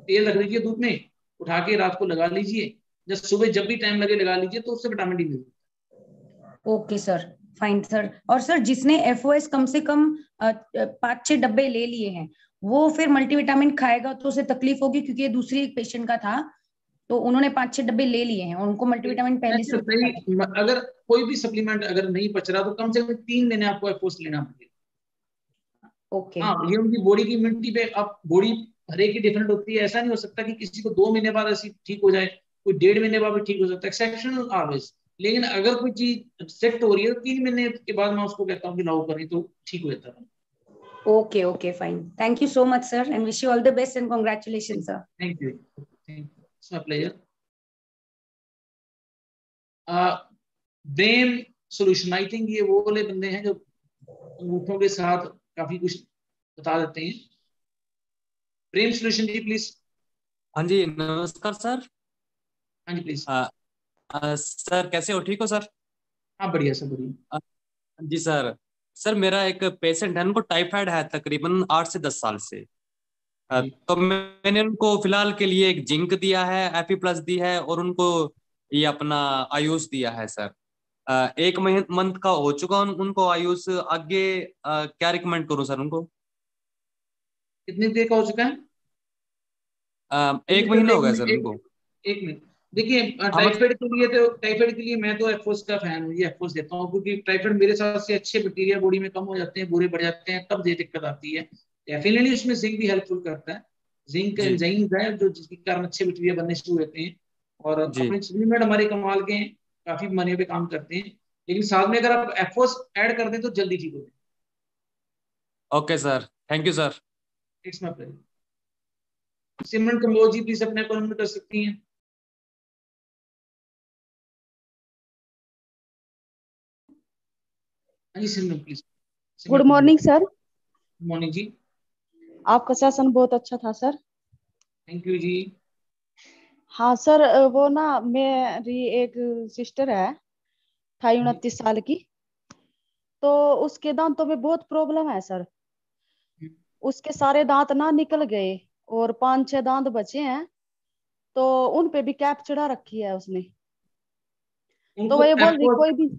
तेल रख लीजिए धूप में, उठा के रात को लगा लीजिए, जब सुबह जब भी टाइम लगे लगा लीजिए, तो उससे विटामिन डी मिलता है। Okay sir, fine sir. और सर जिसने एफओएस कम से कम 5-6 डब्बे ले लिए हैं, वो फिर मल्टीविटामिन खाएगा तो उसे तकलीफ होगी? क्योंकि ये दूसरी एक पेशेंट का था, तो उन्होंने 5-6 डब्बे ले लिए हैं और उनको मल्टीविटामिन पहले से अगर कोई भी सप्लीमेंट अगर नहीं पच रहा तो कम से कम 3 महीने आपको एफोर्स लेना पड़ेगा। ओके। हाँ, ये उनकी बॉडी की इम्यूनिटी पे, अब बॉडी हर एक की डिफरेंट होती है, ऐसा नहीं हो सकता कि किसी को 2 महीने बाद ऐसी ठीक हो जाए, कोई 1.5 महीने बाद भी ठीक हो सकता है, एक्सेप्शनल ऑलवेज। लेकिन अगर कोई चीज सेट हो रही है तो 3 महीने के बाद मैं उसको कहता हूँ कि लागू करें तो ठीक हो जाता है। Okay, okay, fine. Thank you so much, sir, and wish you all the best and congratulations, sir. Thank you. It's my pleasure. Brain solution, I think ये वो वाले बंदे हैं जो अंगूठों के साथ काफी कुछ बता देते हैं। Brain solution ji please. हाँ जी, नमस्कार सर। हाँ जी प्लीज। सर कैसे हो, ठीक हो सर? हाँ बढ़िया सर, बढ़िया। जी सर, सर मेरा एक पेशेंट है, उनको टाइफाइड है तकरीबन 8 से 10 साल से। तो मैंने उनको फिलहाल के लिए एक जिंक दिया है, एफी प्लस दी है, और उनको ये अपना आयुष दिया है सर। 1 मंथ का हो चुका उनको आयुष। आगे क्या रिकमेंड करूं सर उनको? कितनी देर का हो चुका है? 1 महीना हो गया सर उनको। 1 मिनट। देखिए टाइफाइड के लिए मैं तो एफोस का फैन हूँ, ये एफोस देता हूँ, क्योंकि टाइफाइड मेरे साथ से अच्छे बैक्टीरिया बॉडी में कम हो जाते हैं, बुरे बढ़ जाते हैं, तब ये दिक्कत आती है। डेफिनेटली उसमें जिंक भी हेल्पफुल करता है। जिंक एंजाइम है जो जिसके कारण अच्छे बैक्टीरिया बनने शुरू होते हैं, और अपने सप्लीमेंट हमारे कमाल के हैं, काफी बीमारियों पे काम करते हैं। लेकिन साथ में अगर आप एफोस ऐड कर दें तो जल्दी ठीक हो जाए। Okay sir, thank you sir. It's my pleasure. Simran Kamol ji please अपने कमेंट कर सकती हैं। हाँ जी Simran please. Good morning sir. Good morning ji. आपका सेशन बहुत अच्छा था सर। थैंक यू जी। हाँ सर, वो ना मेरी एक सिस्टर है, 28-29 साल की, तो उसके दांतों में बहुत प्रॉब्लम है सर। उसके सारे दांत ना निकल गए और 5-6 दांत बचे हैं, तो उन पे भी कैप चढ़ा रखी है उसने। तो वो ये बोल रही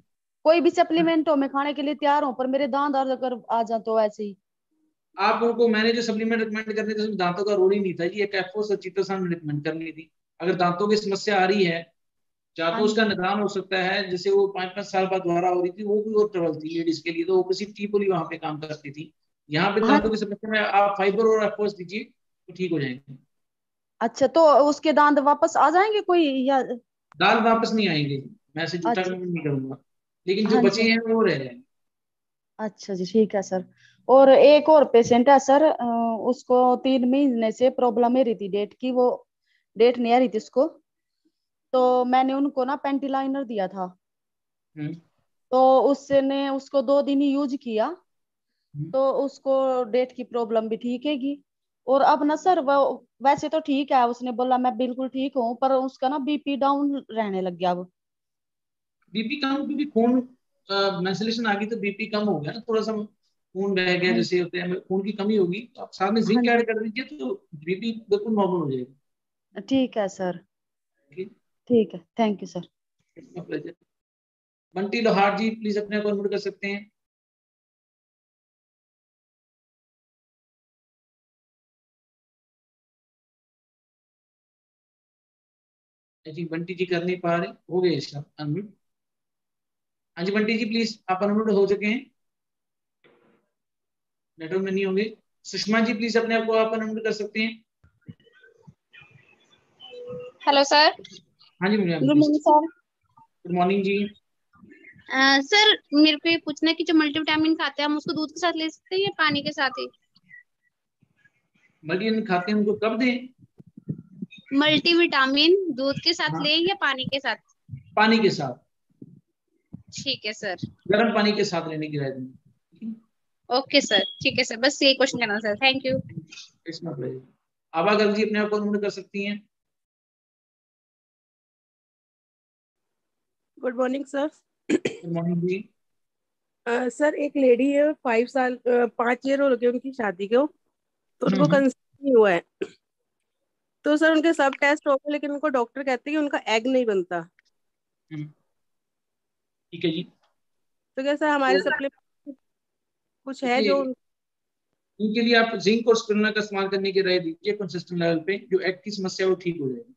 कोई भी सप्लीमेंट हो मैं खाने के लिए तैयार हूँ, पर मेरे दांत अगर आ जा तो ऐसे ही। आप उनको, मैंने जो सप्लीमेंट रिकमेंड करने थे उसमें दांतों का रोल ही नहीं था जी, एक एफोस और चितोसान रिकमेंड करनी थी। अगर दांतों की समस्या आ रही है, या तो उसका निदान हो सकता है, जैसे वो 5-5 साल बाद दोबारा हो रही थी, वो कोई और ट्रबल थी लेडीज के लिए, तो वो किसी टीपोली वहां पे काम करती थी। यहाँ पे दांतों की समस्या में आप फाइबर और एफोस दीजिए तो ठीक हो जाएंगे। अच्छा, तो उसके दांत वापस आ जाएंगे कोई, या दांत वापस नहीं आएंगे, मैं ऐसे झूठा नहीं करूंगा, लेकिन जो बचे हैं वो रह जाएंगे। अच्छा जी, ठीक है सर। और एक और पेशेंट है सर, उसको 3 महीने से प्रॉब्लम है रही थी डेट की, वो डेट नहीं आ रही थी उसको, तो मैंने उनको ना पेंटिलाइनर दिया था। तो उसने उसको 2 दिन ही यूज किया, तो उसको डेट की प्रॉब्लम भी ठीक हैगी। और अब ना सर वो वैसे तो ठीक है, उसने बोला मैं बिल्कुल ठीक हूँ, पर उसका ना बीपी डाउन रहने लग गया। अब बीपी कम, क्योंकि खून मैसेलेशन आ गई तो बीपी कम हो गया ना, थोड़ा सा खून बह गया जैसे होते हैं, खून की कमी होगी, तो आप साथ में जिंक ऐड कर दीजिए तो बीपी बिल्कुल नॉर्मल हो जाएगा। ठीक है सर, ठीक है, थैंक यू सर। बंटी लोहार जी प्लीज अपने को अनम्यूट कर सकते हैं। जी बंटी जी कर नहीं पा रहे, हो गए इसका अनम्यूट। हाँ जी बंटी जी प्लीज आप अनम्यूट हो चुके हैं, नेटवर्क में नहीं होंगे। सुषमा जी प्लीज अपने आप को आप अनम्यूट कर सकते हैं। Hello sir. हाँ जी good morning sir. Good morning ji. Sir मेरे को ये पूछना है कि जो मल्टीविटामिन खाते हैं हम उसको दूध के साथ ले सकते हैं या पानी के साथ ही? मल्टीविटामिन खाते हैं उनको कब दें? मल्टीविटामिन दूध के साथ लें या पानी के साथ? पानी के साथ। ठीक है सर। गर्म पानी के साथ लेने की राय दूंगी। ओके सर, ठीक है सर, बस यही क्वेश्चन करना sir, thank you. Abha Garg ji अपने आप को अनम्यूट कर सकती हैं। Good morning sir. Good morning ji. Sir एक लेडी है, 5 ईयर हो गए उनकी शादी को, तो उनको कंसीव नहीं हुआ है। तो सर उनके सब टेस्ट हो गए, लेकिन उनको डॉक्टर कहते हैं कि उनका एग नहीं बनता। ठीक है जी। तो क्या सर हमारे सप्लीमेंट कुछ है जो इनके लिए आप जिंक और स्पिरुलिना का इस्तेमाल करने की राय दीजिए कंसिस्टेंट लेवल पे, जो एग की समस्या वो ठीक हो जाएगी।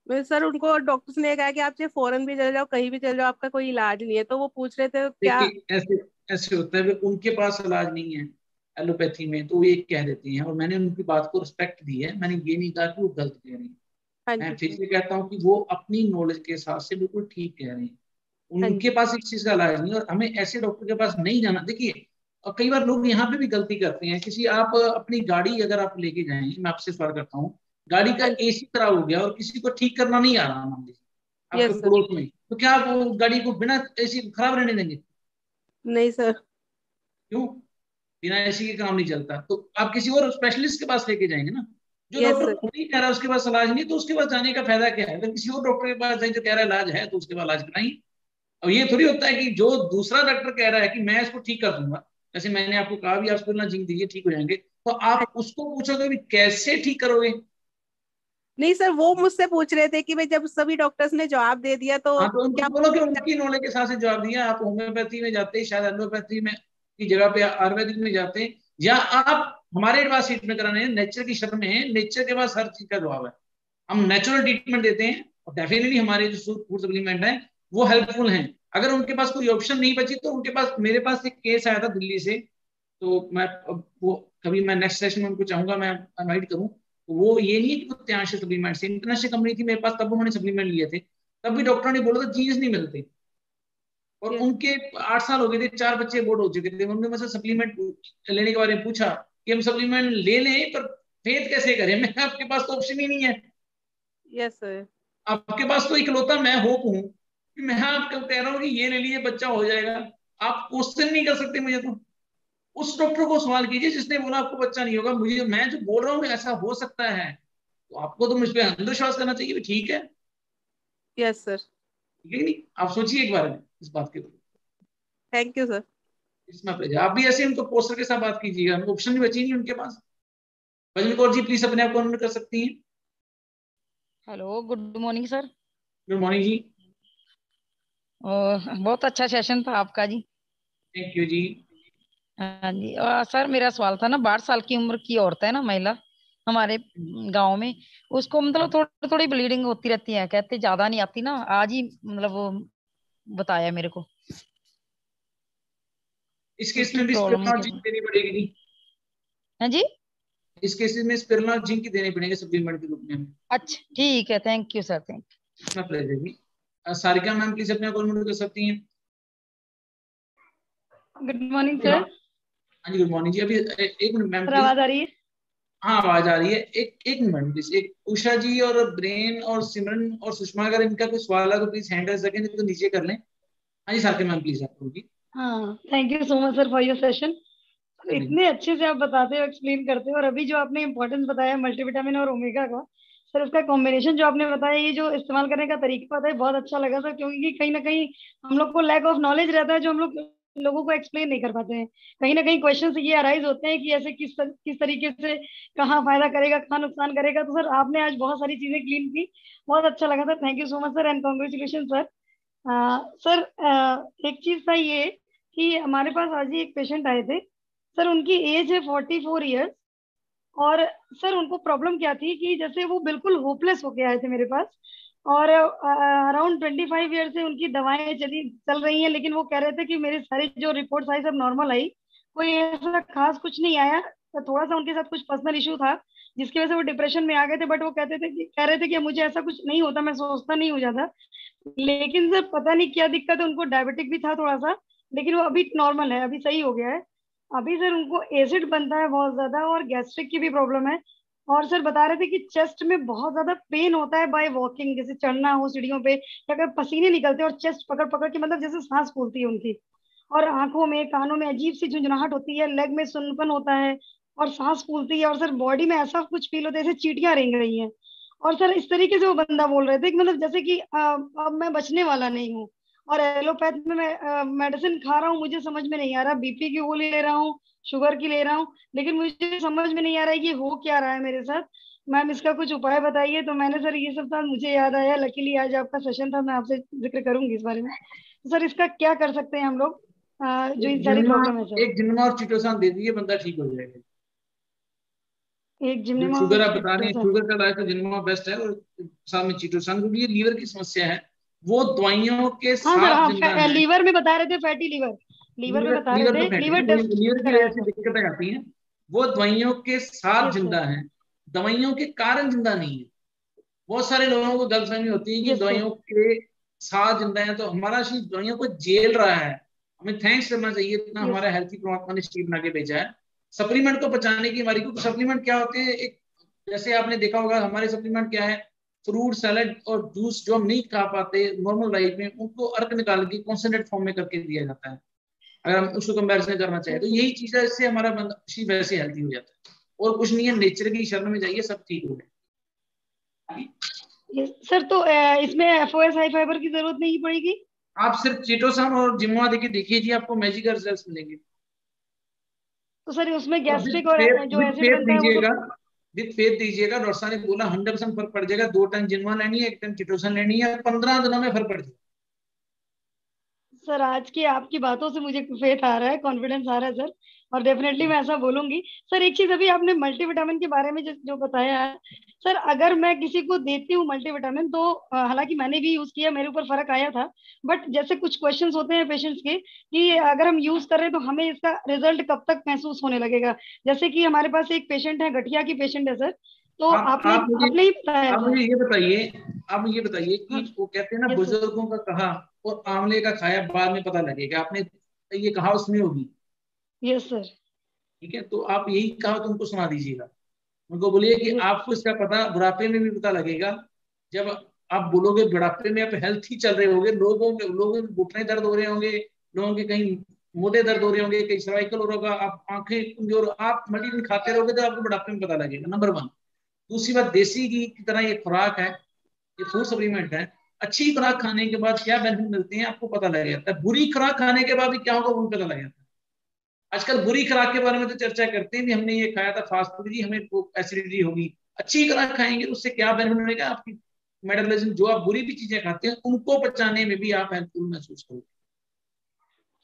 सर उनको डॉक्टर्स ने कहा कि आप चाहे फॉरेन भी चले जाओ, कहीं भी चले जाओ, आपका कोई इलाज नहीं है। तो वो पूछ रहे थे क्या। देखिए ऐसे ऐसे होता है, उनके पास इलाज नहीं है एलोपैथी में, तो वो ये कह देते हैं, और मैंने उनकी बात को रिस्पेक्ट दी है। मैंने ये नहीं कहा कि वो गलत कह रही हैं। हाँ मैं जी फिर सर। से कहता हूँ कि वो अपनी नॉलेज के हिसाब से बिल्कुल ठीक कह रहे हैं। हाँ उनके जी। पास इस चीज का इलाज नहीं है, और हमें ऐसे डॉक्टर के पास नहीं जाना। देखिए, और कई बार लोग यहाँ पे भी गलती करते हैं। किसी आप अपनी गाड़ी अगर आप लेके जाएंगे, मैं आपसे सवाल करता हूँ, गाड़ी का हाँ जी। एसी खराब हो गया और किसी को ठीक करना नहीं आ रहा, मान लीजिए आपके यस सर। पड़ोस में, तो क्या आप वो गाड़ी को बिना एसी खराब रहने देंगे? नहीं सर। क्यों? बिना एसी के काम नहीं चलता, तो आप किसी और स्पेशलिस्ट के पास लेके जाएंगे ना। जो यस डॉक्टर सर। खुद ही कह रहा है उसके पास इलाज नहीं, तो उसके पास जाने का फायदा क्या है? अगर किसी और डॉक्टर के पास जाए जो कह रहा है इलाज है, तो उसके पास इलाज कराइए। अब ये थोड़ी होता है कि जो दूसरा डॉक्टर कह रहा है कि मैं इसको ठीक कर दूंगा, जैसे मैंने आपको कहा भी आप स्पिरुलिना जिंक दीजिए ठीक हो जाएंगे, तो आप उसको पूछोगे भी कैसे ठीक करोगे? नहीं सर, वो मुझसे पूछ रहे थे कि भाई जब सभी डॉक्टर्स ने जवाब दे दिया तो हाँ, तो उनको क्या। बोलो कि उनकी नॉलेज के हिसाब से जवाब दिया। आप होम्योपैथी में जाते हैं, शायद एलोपैथी में की जगह पे आयुर्वेदिक में जाते हैं, या आप हमारे पास ट्रीटमेंट कराने हैं, नेचर की शरण में है, नेचर के पास हर चीज का जवाब है। हम नेचुरल ट्रीटमेंट देते हैं, और डेफिनेटली हमारे जो फूड सप्लीमेंट है वो हेल्पफुल हैं। अगर उनके पास कोई ऑप्शन नहीं बची, तो उनके पास, मेरे पास एक केस आया था दिल्ली से, तो मैं वो कभी मैं नेक्स्ट सेशन में उनको चाहूंगा मैं इनवाइट करूं। तो वो ये नहीं है कि वो त्याश सप्लीमेंट से, इंटरनेशनल कंपनी थी मेरे पास, तब उन्होंने सप्लीमेंट लिए थे, तब भी डॉक्टर ने बोला था जीन्स नहीं मिलते, और Yes. उनके 8 साल हो गए थे, 4 बच्चे बोर्ड हो चुके थे। उन्होंने मुझसे सप्लीमेंट लेने के बारे में पूछा कि हम सप्लीमेंट ले लें, पर फेथ कैसे करें? मैं आपके पास तो ऑप्शन ही नहीं है। Yes sir. आपके पास तो इकलौता मैं होप हूं कि मैं आपको कह रहा हूँ कि ये ले लीजिए बच्चा हो जाएगा। आप क्वेश्चन नहीं कर सकते मुझे। तो उस डॉक्टर को सवाल कीजिए जिसने बोला आपको बच्चा नहीं होगा। मुझे, मैं जो बोल रहा हूँ ऐसा हो सकता है, तो आपको तो मुझ पर अंधविश्वास करना चाहिए भी ठीक है। Yes sir. ठीक है कि नहीं? आप सोचिए एक बार में इस बात के ऊपर। Thank you sir. इसमें प्लीज आप भी ऐसे उनको पोस्टर के साथ बात कीजिएगा, ऑप्शन भी बची नहीं उनके पास। भजन कौर जी प्लीज अपने आप को अनम्यूट कर सकती हैं। Hello, good morning sir. Good morning ji. बहुत अच्छा सेशन था आपका जी। थैंक यू जी। हाँ जी। सर मेरा सवाल था ना, 12 साल की उम्र की औरत है ना, महिला हमारे गांव में, उसको मतलब थोड़ी थोड़ी ब्लीडिंग होती रहती है, कहते ज्यादा नहीं आती ना, आज ही मतलब वो बताया मेरे को। इस केस उसकी में भी प्रॉब्लम स्पिरुलिना क्या जिंक है? देनी पड़ेगी जी। हाँ जी। इस केस में स्पिरुलिना जिंक देने पड़ेंगे सप्लीमेंट के रूप में हमें। अच्छा ठीक है, थैंक यू सर, थैंक अपना pleasure ji. Sarika ma'am please अपने आप को अनम्यूट कर सकती हैं। यू। Good morning sir. हाँ जी, गुड मॉर्निंग जी। अभी एक मिनट मैम सर प्लीज। आवाज आ रही है? हाँ, आवाज आ रही है। एक मिनट प्लीज। एक उषा जी और ब्रेन और सिमरन और सुषमा, अगर इनका कोई सवाल है तो प्लीज हैंड रेज रखें, तो नीचे कर लें। हाँ जी, सारिका मैम प्लीज आप होगी। हाँ, thank you so much sir for your session. इतने अच्छे से आप बताते हो, एक्सप्लेन करते हो, और अभी जो आपने इंपॉर्टेंस बताया मल्टीविटामिन और ओमेगा का, सर उसका कॉम्बिनेशन जो आपने बताया, ये जो इस्तेमाल करने का तरीका बताया, बहुत अच्छा लगा सर, क्योंकि कहीं ना कहीं हम लोग को लैक ऑफ नॉलेज रहता है, जो हम लोग लोगों को एक्सप्लेन नहीं कर पाते हैं। कहीं ना कहीं क्वेश्चन ये अराइज होते हैं कि ऐसे किस तरीके से, कहाँ फायदा करेगा, कहाँ नुकसान करेगा। तो सर आपने आज बहुत सारी चीजें क्लीन की, बहुत अच्छा लगा sir. Thank you so much sir and congratulation sir. Sir एक चीज था ये कि हमारे पास आज ही एक पेशेंट आए थे सर, उनकी एज है 44 ईयर्स, और सर उनको प्रॉब्लम क्या थी कि जैसे वो बिल्कुल होपलेस होके आए थे मेरे पास, और अराउंड 25 ईयर से उनकी दवाएं चल रही हैं, लेकिन वो कह रहे थे कि मेरे सारी जो रिपोर्ट्स आई सब नॉर्मल आई, कोई ऐसा खास कुछ नहीं आया। तो थोड़ा सा उनके साथ कुछ पर्सनल इशू था जिसकी वजह से वो डिप्रेशन में आ गए थे, बट वो कह रहे थे कि मुझे ऐसा कुछ नहीं होता, मैं सोचता नहीं हो जाता। लेकिन सर पता नहीं क्या दिक्कत है, उनको डायबिटिक भी था थोड़ा सा, लेकिन वो अभी नॉर्मल है, अभी सही हो गया है। अभी सर उनको एसिड बनता है बहुत ज्यादा, और गैस्ट्रिक की भी प्रॉब्लम है। और सर बता रहे थे कि चेस्ट में बहुत ज्यादा पेन होता है बाय वॉकिंग, जैसे चढ़ना हो सीढ़ियों पे, या अगर पसीने निकलते हैं और चेस्ट पकड़ पकड़ के, मतलब जैसे सांस फूलती है उनकी, और आंखों में कानों में अजीब सी झुंझुनाहट होती है, लेग में सुन्नपन होता है और सांस फूलती है, और सर बॉडी में ऐसा कुछ फील होता है जैसे चींटियां रेंग रही हैं। और सर इस तरीके से वो बंदा बोल रहे थे कि मतलब जैसे कि अब मैं बचने वाला नहीं हूँ, और एलोपैथ में मैं मेडिसिन खा रहा हूँ, मुझे समझ में नहीं आ रहा, बीपी की गोली ले रहा हूँ, शुगर की ले रहा हूँ, लेकिन मुझे समझ में नहीं आ रहा है कि हो क्या रहा है मेरे साथ। मैम इसका कुछ उपाय बताइए। तो मैंने सर ये सब था, मुझे याद आया, लकीली आज आपका सेशन था, मैं आपसे जिक्र करूंगी इस बारे में। तो सर इसका क्या कर सकते हैं हम लोग, जो एक इन सारी जिम्मा प्रॉब्लम है सर? एक जिम्मा और चिटोसान दे दीजिए, बंदा ठीक हो जाएगा। एक जो जिम्नेमा शुगर और आप बता रहे हैं, चिटोसन। शुगर का इलाज तो जिम्मा बेस्ट है, और साथ में चीटोसन, क्योंकि ये लीवर की समस्या है, वो दवाइयों के हाँ सर, साथ हाँ जिंदा है। लीवर में बता रहे थे, फैटी लीवर, लीवर में बता रहे लीवर थे, तो लीवर फैटी, टेस्ट लीवर की कराया वजह से था। दिक्कतें आती हैं, वो दवाइयों के साथ यस जिंदा सर, है, दवाइयों के कारण जिंदा नहीं है। बहुत सारे लोगों को गलतफहमी होती है कि यस सर, दवाइयों के साथ जिंदा है, तो हमारा शरीर दवाइयों को झेल रहा है। हमें थैंक्स करना चाहिए, इतना यस हमारा हेल्थी परमात्मा ने शरीर बना के भेजा है। सप्लीमेंट को बचाने की हमारी, क्योंकि सप्लीमेंट क्या होते हैं, एक जैसे आपने देखा होगा हमारे सप्लीमेंट क्या है, फ्रूट सैलेड और जूस जो हम नहीं खा पाते नॉर्मल लाइफ में, उनको अर्क निकाल के कॉन्सेंट्रेट फॉर्म में करके दिया जाता है, अगर हम उसको कंपैरिजन करना चाहें तो। यही चीज है, इससे हमारा शरीर वैसे हेल्थी हो जाता है, और कुछ नहीं है, नेचर की शरण में जाइए, सब ठीक हो गए। Yes sir. तो इसमें एफओएस हाई फाइबर की जरूरत नहीं पड़ेगी? आप सिर्फ चीटोसन और जिम्मा देखिए, देखिए जी, आपको मैजिकल रिजल्ट्स मिलेंगे। तो सर उसमें और विद गैस्ट्रिक और फेथ, जो विद एसिड फेथ बनता है वो दीजिएगा, तो? विद फेथ दीजिएगा, डॉक्टर साहब ने बोला 100% फर्क पड़ जाएगा। 2 टन जिम्मा लेनी है, 1 टन चीटोसन लेनी है, 15 दिनों में फर्क पड़ जाएगा। सर आज की आपकी बातों से मुझे फेथ आ रहा है, कॉन्फिडेंस आ रहा है सर, और डेफिनेटली मैं ऐसा बोलूंगी। सर एक चीज अभी आपने मल्टीविटामिन के बारे में जो बताया है सर, अगर मैं किसी को देती हूँ मल्टीविटामिन तो हालांकि मैंने भी यूज किया, मेरे ऊपर फर्क आया था, बट जैसे कुछ क्वेश्चंस होते हैं पेशेंट्स के कि अगर हम यूज कर रहे हैं तो हमें इसका रिजल्ट कब तक महसूस होने लगेगा। जैसे कि हमारे पास एक पेशेंट है, गठिया की पेशेंट है सर, तो आपने आपने ही बताया आप था। मुझे ये बताइए, आप मुझे ये बताइए हाँ, कि वो कहते हैं ना, यस सर, बुजुर्गों का कहा और आंवले का खाया बाद में पता लगेगा, आपने ये कहा उसमें होगी, यस सर, ठीक है, तो आप यही कहा तो उनको सुना दीजिएगा, उनको बोलिए कि यस आपको इसका पता बुढ़ापे में भी पता लगेगा, जब आप बोलोगे बुढ़ापे में आप हेल्थी चल रहे होगे, लोगों के घुटने दर्द हो रहे होंगे, लोगों के कहीं मोटे दर्द हो रहे होंगे, कहीं सर्वाइकल हो रहा होगा, आप आंखें कमजोर, आप मल्टीविटामिन खाते रहोगे तो आपको बुढ़ापे में पता लगेगा, नंबर 1। दूसरी बात, देसी घी की तरह ये खुराक है, ये फूड सप्लीमेंट है, अच्छी खुराक खाने के बाद क्या बेनिफिट मिलते हैं आपको पता लग जाता है, बुरी खुराक खाने के बाद भी क्या होगा वो भी पता लग जाता है। आजकल बुरी खुराक के बारे में तो चर्चा करते हैं भी, हमने ये खाया था फास्ट फूड जी, हमें एसिडिटी होगी। अच्छी खुराक खाएंगे उससे क्या बेनिफिट मिलेगा, आपकी मेटाबॉलिज्म, जो आप बुरी भी चीजें खाते हैं उनको पचाने में भी आप हेल्पफुल महसूस करोगे,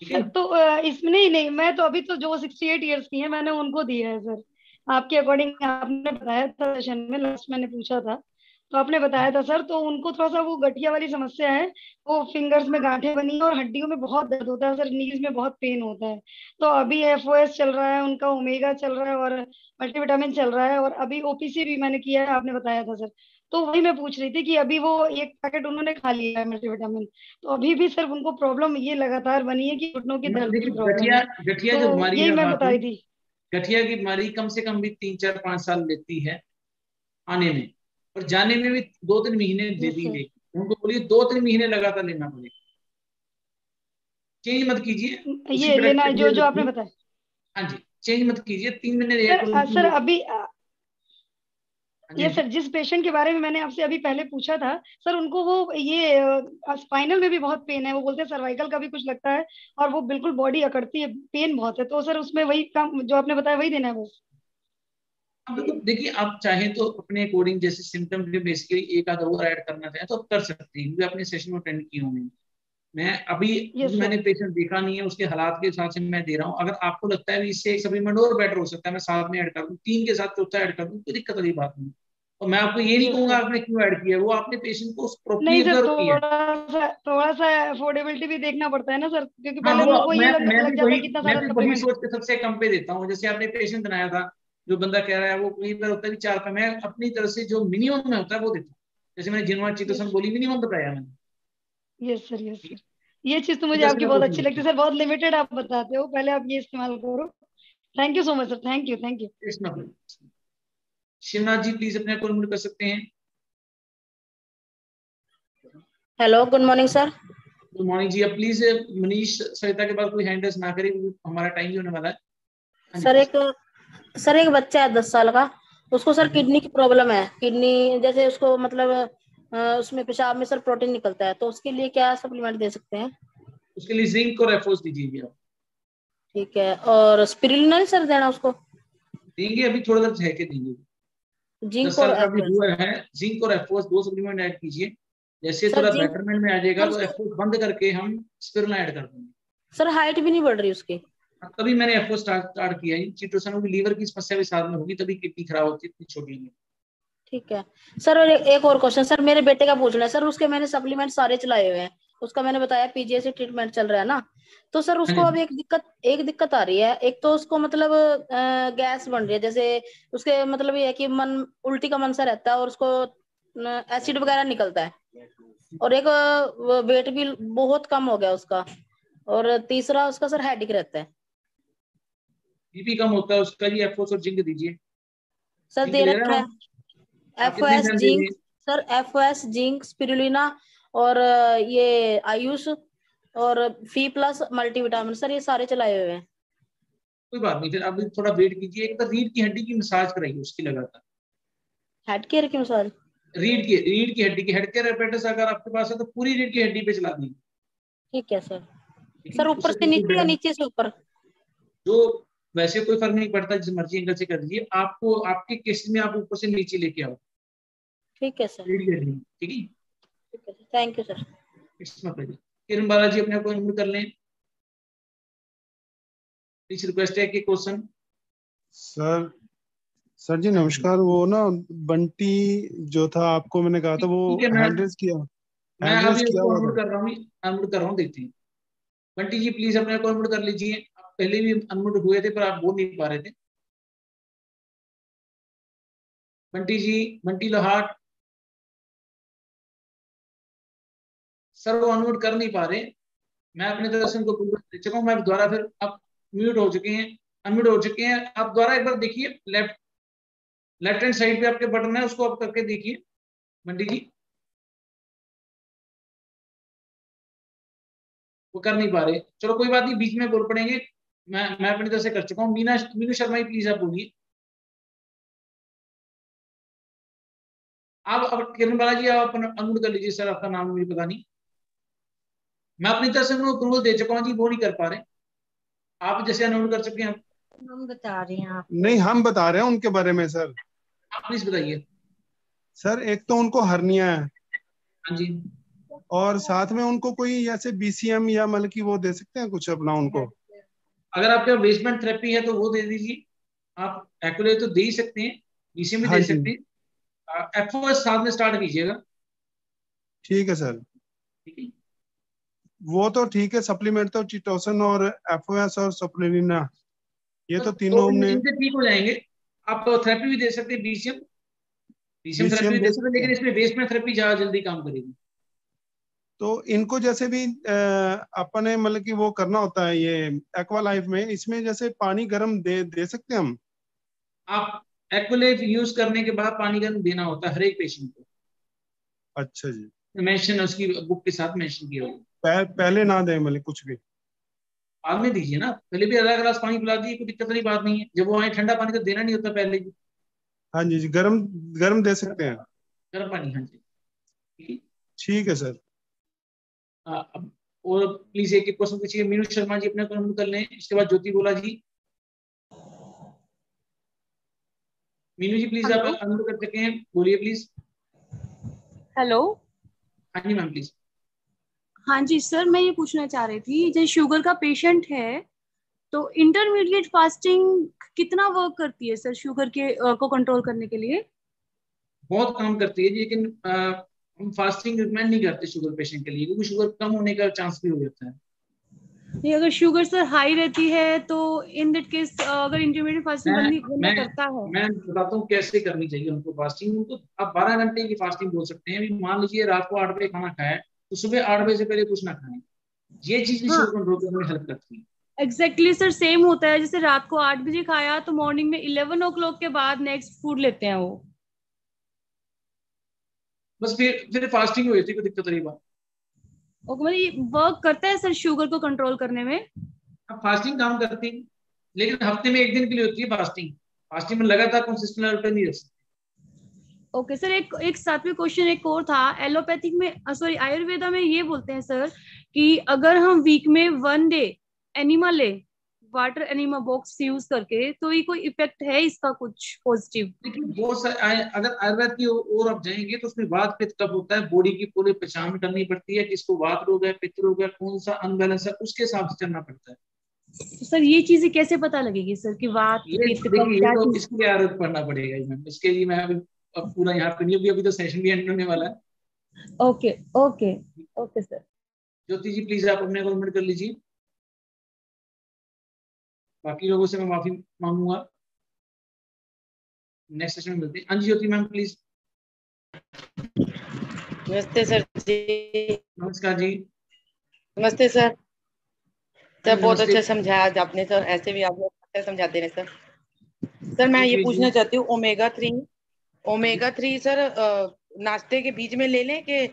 ठीक है। सर तो इसमें नहीं नहीं, मैं तो अभी तो जो 68 ईयर्स की है मैंने उनको दिया है सर, आपके अकॉर्डिंग आपने बताया था सेशन में, लास्ट मैंने पूछा था तो आपने बताया था सर, तो उनको थोड़ा सा वो गठिया वाली समस्या है, वो फिंगर्स में गांठें बनी है और हड्डियों में बहुत दर्द होता है सर, नीज में बहुत पेन होता है। तो अभी एफओएस चल रहा है उनका, ओमेगा चल रहा है और मल्टीविटामिन चल रहा है, और अभी ओपीसी भी मैंने किया है, आपने बताया था सर। तो वही मैं पूछ रही थी कि अभी वो एक पैकेट उन्होंने खा लिया है मल्टीविटामिन, तो अभी भी सर उनको प्रॉब्लम ये लगातार बनी है कि घुटनों की दर्द की देखिए, प्रॉब्लम गठिया है, गठिया जो तो बीमारी यही है, मैं बात बता है, रही थी। गठिया की बीमारी कम से कम भी 3, 4, 5 साल लेती है आने में, और जाने में भी 2-3 महीने दे यस दी सर, लेगी, उनको बोलिए 2-3 महीने लगातार लेना पड़ेगा, चेंज मत कीजिए, उसी ये प्रोडक्ट लेना पे है जो दिए जो आपने रखिए। बताया हाँ जी, चेंज मत कीजिए, 3 महीने लिया सर। करो उनकी। सर अभी हाँ जी, ये हाँ सर जी। जिस पेशेंट के बारे में मैंने आपसे अभी पहले पूछा था सर, उनको वो ये स्पाइनल में भी बहुत पेन है, वो बोलते हैं सर्वाइकल का भी कुछ लगता है, और वो बिल्कुल बॉडी अकड़ती है, पेन बहुत है, तो सर उसमें वही काम जो आपने बताया वही देना है बस? अब देखो, देखिए, आप चाहें तो अपने अकॉर्डिंग जैसे सिम्टम पे बेसिकली एक आधा और ऐड करना चाहें तो आप कर सकते हैं, क्योंकि अपने सेशन में अटेंड किए होंगे। मैं अभी, यस मैंने सर, पेशेंट देखा नहीं है, उसके हालात के हिसाब से मैं दे रहा हूँ। अगर आपको लगता है इससे एक सप्लीमेंट और बेटर हो सकता है, मैं साथ में ऐड कर दूँ, 3 के साथ चौथा ऐड कर दूँ, कोई दिक्कत वाली बात नहीं। और मैं आपको ये नहीं यस कहूंगा सर। आपने क्यों ऐड किया है, वो आपने पेशेंट को प्रॉपरली नहीं सर, ऑब्जर्व किया है। थोड़ा सा अफोर्डेबिलिटी भी देखना पड़ता है ना सर, क्योंकि हाँ, पहले वो लोगों को ये मैं भी लग जाता वही है कितना मैं सारा भी वही सप्लीमेंट। सोच के सबसे कम पे देता हूँ। जैसे आपने पेशेंट बनाया था, जो बंदा कह रहा है वो कई बार होता है भी 4 पे, मैं अपनी तरफ से जो मिनिमम में होता है वो देता हूँ। जैसे मैंने जिनवा चीतोसन यस बोली, मिनिमम बताया मैंने, यस सर, यस ठीक सर, है? ये चीज तो मुझे इससे आपकी ज्यादा बहुत कुछ अच्छी नहीं लगती है होता। सर, बहुत लिमिटेड आप बताते हो, पहले आप ये इस्तेमाल करो। Thank you so much sir, thank you, thank you. It's not good. Shivnath ji please अपने को अनम्यूट कर सकते हैं। Hello, good morning sir. Good morning ji. अब प्लीज मनीष सरिता के बाद कोई हैंड रेस ना करे, क्योंकि हमारा टाइम भी होने वाला है। हाँ जी, सर एक बच्चा है 10 साल का, उसको सर please। किडनी की प्रॉब्लम है। किडनी जैसे उसको मतलब उसमें पेशाब में सर प्रोटीन निकलता है, तो उसके लिए क्या सप्लीमेंट दे सकते हैं? उसके लिए जिंक और एफोस दीजिए आप। ठीक है, और स्पिरुलिना नहीं सर देना उसको? देंगे, अभी थोड़ा देर ठहर के देंगे। 10 जिंक और साल का भी एफोस। हुआ है, जिंक और एफोस 2 सप्लीमेंट ऐड कीजिए। जैसे सर थोड़ा जिंक, बेटरमेंट में आ जाएगा सर तो एफोस बंद करके हम स्पिरुलिना ऐड कर देंगे। सर हाइट भी नहीं बढ़ रही उसकी। तभी मैंने एफोस स्टार्ट किया है। चीटोसन की लीवर की समस्या भी साथ में होगी, तभी किडनी खराब होती है इतनी छोटी में। ठीक है सर। और एक और क्वेश्चन सर, मेरे बेटे का पूछना है सर। उसके मैंने सप्लीमेंट सारे चलाए हुए हैं, उसका मैंने बताया पीजीआई ट्रीटमेंट चल रहा है ना, तो सर उसको अब एक दिक्कत आ रही है। एक तो उसको मतलब गैस बन रही है, जैसे उसके मतलब ये है कि मन उल्टी का मन सा रहता है और उसको एसिड वगैरह निकलता है, और एक वेट भी बहुत कम हो गया उसका, और तीसरा उसका सर हेडेक रहता है। बीपी कम होता है उसका जी, एफओएस और जिंक दीजिए। सर जिंक दे ले रखा रहे है हो आप? कितने एफओएस टाइम दे जिंक दिए? सर, एफओएस जिंक स्पिरुलिना और ये आयुष और फी प्लस मल्टीविटामिन सर, ये सारे चलाए हुए हैं। कोई बात नहीं, फिर आप थोड़ा वेट कीजिए। एक बार रीढ़ की हड्डी की मसाज कराइए उसकी लगातार। हेड केयर की मसाज? रीढ़ की हड्डी की हेड केयर एपेटिस अगर आपके पास है तो पूरी रीढ़ की हड्डी पे चला दी। ठीक है सर। ठीक है, सर ऊपर उससे से बिल्कुल नीचे या बेटर। नीचे से ऊपर? जो वैसे कोई फर्क नहीं पड़ता, जिस मर्जी एंगल से कर दीजिए। आपको आपके केस में आप ऊपर से नीचे लेके आओ। ठीक है सर। रीढ़ की हड्डी, ठीक है। ठीक है, thank you sir. It's my pleasure. Kiran Balaji अपने आप को अनम्यूट कर लें। प्लीज रिक्वेस्ट है कि क्वेश्चन। सर सर जी नमस्कार। वो ना बंटी जो था, आपको मैंने कहा था वो ठीक है, हैंड रेज किया, मैं हैंड रेज अभी किया उसको हुआ अनम्यूट था। कर रहा हूँ, अनम्यूट कर रहा हूँ, देखते हैं। बंटी जी प्लीज अपने को अनम्यूट कर लीजिए। आप पहले भी अनम्यूट हुए थे पर आप बोल नहीं पा रहे थे। बंटी जी, बंटी लोहाट सर वो अनम्यूट कर नहीं पा रहे। मैं अपनी तरफ से उनको दे चुका हूँ। मैं दोबारा फिर आप म्यूट हो चुके हैं, अनम्यूट हो चुके हैं। आप दोबारा एक बार देखिए, लेफ्ट हैंड साइड पे आपके बटन है, उसको आप करके देखिए बंटी जी। वो कर नहीं पा रहे, चलो कोई बात नहीं, बीच में बोल पड़ेंगे। मैं अपनी तरफ से कर चुका हूँ। मीनू शर्मा ही प्लीज आप बोलिए। आप अब किरण बालाजी आप अनम्यूट कर लीजिए। सर आपका नाम मुझे पता नहीं, मैं अपनी तरफ से उनको अप्रूवल दे चुका हूँ जी, वो नहीं कर पा रहे। आप जैसे अनम्यूट कर चुके हैं। हम बता रहे हैं आप? नहीं, हम बता रहे हैं उनके बारे में सर। आप प्लीज बताइए। सर एक तो उनको हर्निया है, हाँ जी, और साथ में उनको कोई ऐसे बीसीएम या मतलब कि वो दे सकते हैं कुछ अपना उनको? अगर आपके पास बेसमेंट थेरेपी है तो वो दे दीजिए। आप एक्यूले तो दे ही सकते हैं, बीसीएम भी हाँ दे जी, सकते हैं। एफओएस साथ में स्टार्ट कीजिएगा। ठीक है सर। ठीक है, वो तो ठीक है, सप्लीमेंट तो चिटोसन और एफओएस और सप्लिना, ये बस तो दो तीनों हमने। इनसे ठीक हो जाएंगे। आप थेरेपी भी दे सकते हैं, बीसीएम थेरेपी बीसीएम भी दे दे सकते हैं, सकते लेकिन हैं। इसमें बेसमेंट थेरेपी ज्यादा जल्दी काम करेगी। तो इनको जैसे भी अपने मतलब कि वो करना होता है ये एक्वा लाइफ में, इसमें जैसे पानी गर्म दे सकते हैं हम? आप एक्वलेव यूज करने के बाद पानी गर्म देना होता है हर एक पेशेंट को। अच्छा जी। मेंशन उसकी बुक के साथ मेंशन किया होगा। पहले ना दें मतलब कुछ भी? बाद में दीजिए ना, पहले भी आधा गिलास पानी पिला दीजिए, कोई दिक्कत वाली बात नहीं है। जब वो आए ठंडा पानी तो देना नहीं होता पहले ही। हाँ जी जी, गर्म गर्म दे सकते हैं। गर्म पानी, हाँ जी, ठीक है। ठीक है सर। अब और प्लीज एक क्वेश्चन पूछिए। मीनू शर्मा जी अपने को अनम्यूट कर लें, इसके बाद ज्योति बोला जी। मीनू जी प्लीज आप हेलो अनम्यूट कर सके हैं, बोलिए प्लीज। हेलो। हाँ जी मैम प्लीज। हाँ जी सर, मैं ये पूछना चाह रही थी, जैसे शुगर का पेशेंट है तो इंटरमीडिएट फास्टिंग कितना वर्क करती है सर शुगर के को कंट्रोल करने के लिए? बहुत काम करती है जी, लेकिन हम फास्टिंग रिकमेंड नहीं करते शुगर पेशेंट के लिए, क्योंकि शुगर कम होने का चांस भी हो जाता है। नहीं, अगर शुगर सर हाई रहती है तो इन दैट केस अगर इंटरमीडिएट फास्टिंग मैं बंदा मैं करता है। मैं बताता हूँ कैसे करनी चाहिए उनको फास्टिंग। उनको आप 12 घंटे की फास्टिंग बोल सकते हैं। अभी मान लीजिए रात को 8 बजे खाना खाया है, तो सुबह 8 बजे से पहले कुछ ना खाएं। ये चीज भी हाँ शुगर कंट्रोल करने में हेल्प करती है। एग्जैक्टली सर, सेम होता है। जैसे रात को 8 बजे खाया तो मॉर्निंग में 11 o'clock के बाद नेक्स्ट फूड लेते हैं वो। बस फिर फास्टिंग हो जाती है, कोई दिक्कत नहीं बात। और मतलब ये वर्क करता है सर शुगर को कंट्रोल करने में? अब फास्टिंग काम करती है, लेकिन हफ्ते में 1 दिन के लिए होती है फास्टिंग। फास्टिंग में लगातार कंसिस्टेंट लेवल पे नहीं रह सकते। ओके सर, एक सातवें क्वेश्चन एक और था। एलोपैथिक में सॉरी आयुर्वेदा में ये बोलते हैं सर कि अगर हम वीक में 1 डे एनिमा ले, वाटर एनिमा बॉक्स यूज करके, तो ये कोई इफेक्ट है इसका कुछ पॉजिटिव? देखिए बहुत सारे अगर आयुर्वेद की ओर आप जाएंगे तो उसमें वात पित्त कब होता है, बॉडी की पूरी पहचान करनी पड़ती है, किसको वात रोग है, पित्त रोग है, कौन सा अनबैलेंस है, उसके हिसाब से चलना पड़ता है। तो सर ये चीजें कैसे पता लगेगी सर कि वात ये पित्त देखिए, कब ये क्या तो चीज? इसके लिए आयुर्वेद पढ़ना पड़ेगा जी मैम, इसके लिए मैं पूरा यहाँ पे नहीं, अभी तो सेशन भी एंड होने वाला है। Okay okay okay sir. Jyoti ji please आप अपने अकाउंट कर लीजिए, बाकी लोगों से मैं माफी मांगूंगा। नेक्स्ट सेशन में मिलते हैं। हाँ जी ज्योति मैम प्लीज। नमस्ते सर जी। नमस्कार जी। नमस्ते सर। सर बहुत नमस्ते। अच्छा समझाया आज आपने सर, ऐसे भी आप लोग अच्छा समझाते हैं सर। सर मैं ये पूछना चाहती हूँ ओमेगा 3 सर नाश्ते के बीच में ले लें कि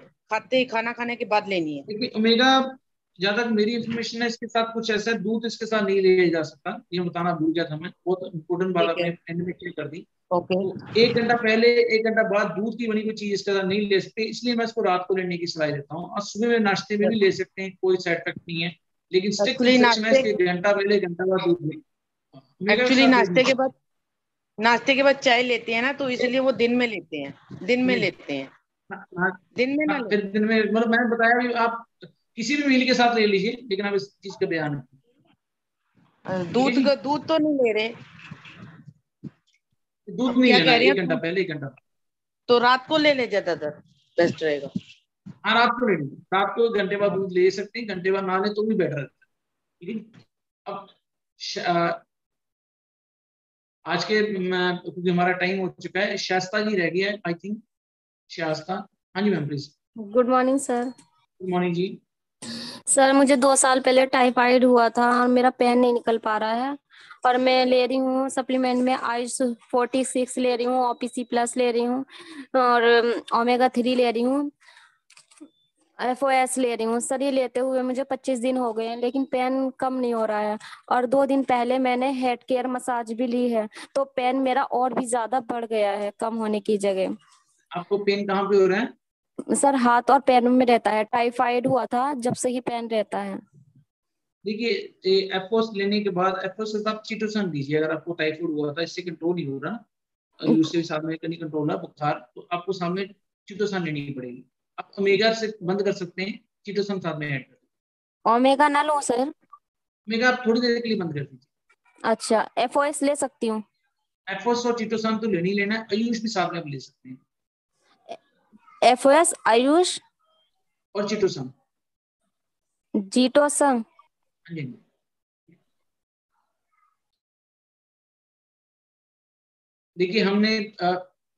खाना खाने के बाद लेनी है? देखिए ओमेगा, जहाँ तक मेरी इन्फॉर्मेशन है इसके साथ कुछ ऐसा है, दूध इसके साथ नहीं लिया जा सकता, ये बताना भूल गया था मैं, बहुत इंपॉर्टेंट बात आपने एंड में क्लियर कर दी। ओके। तो 1 घंटा पहले 1 घंटा बाद दूध की बनी कोई चीज इसके साथ नहीं ले सकते, इसलिए मैं इसको रात को लेने की सलाह देता हूँ। और सुबह में नाश्ते में भी ले सकते हैं, कोई साइड इफेक्ट नहीं है, लेकिन स्ट्रिक्ट इंस्ट्रक्शन है इसके 1 घंटा पहले 1 घंटा बाद दूध लें। एक्चुअली नाश्ते के बाद चाय लेते हैं ना, तो इसलिए वो दिन में लेते हैं, दिन में मतलब मैंने बताया भी आप किसी भी मील के साथ ले लीजिए, लेकिन आप इस चीज का ध्यान रखें। दूध तो नहीं ले रहे, दूध नहीं लेना 1 घंटा पहले 1 घंटा, तो रात को ले ले ज्यादातर बेस्ट रहेगा। हाँ रात को ले लीजिए, रात को 1 घंटे बाद दूध ले सकते हैं, घंटे बाद ना ले तो भी बेटर रहता है। लेकिन अब आज के क्योंकि हमारा टाइम हो चुका है, शास्ता जी रह गया है आई थिंक। शास्ता, हाँ जी ma'am please. Good morning sir. Good morning ji. Sir मुझे 2 साल पहले टाइफाइड हुआ था और मेरा पेन नहीं निकल पा रहा है, और मैं ले रही हूँ सप्लीमेंट में आयुष 46 ले रही हूँ, OPC प्लस ले रही हूँ, और ओमेगा 3 ले रही हूँ, FOS ले रही हूँ। सर ये लेते हुए मुझे 25 दिन हो गए हैं, लेकिन पेन कम नहीं हो रहा है। और 2 दिन पहले मैंने हेड केयर मसाज भी ली है, तो पेन मेरा और भी ज्यादा बढ़ गया है कम होने की जगह। आपको पेन कहाँ पे हो रहा है? सर हाथ और पैरों में रहता है, टाइफाइड हुआ था जब से ही पेन रहता है। देखिए एफोस लेने के बाद एफोस के साथ चिटोसन दीजिए, अगर आपको टाइफाइड हुआ था इससे कंट्रोल नहीं हो रहा, उससे साथ में नहीं कंट्रोल है बुखार, तो आपको सामने चिटोसन लेनी पड़ेगी। आप ओमेगा से बंद कर सकते हैं, चिटोसन साथ में ऐड कर। ओमेगा ना लो सर? ओमेगा आप थोड़ी देर के लिए बंद कर दीजिए। अच्छा, FOS ले सकती हूँ? एफोस और चिटोसन तो लेनी लेना है, आयुष भी साथ में आप ले सकते हैं। FOS, आयुष और चिटोसन। जीटोसन। हाँ जी। देखिए हमने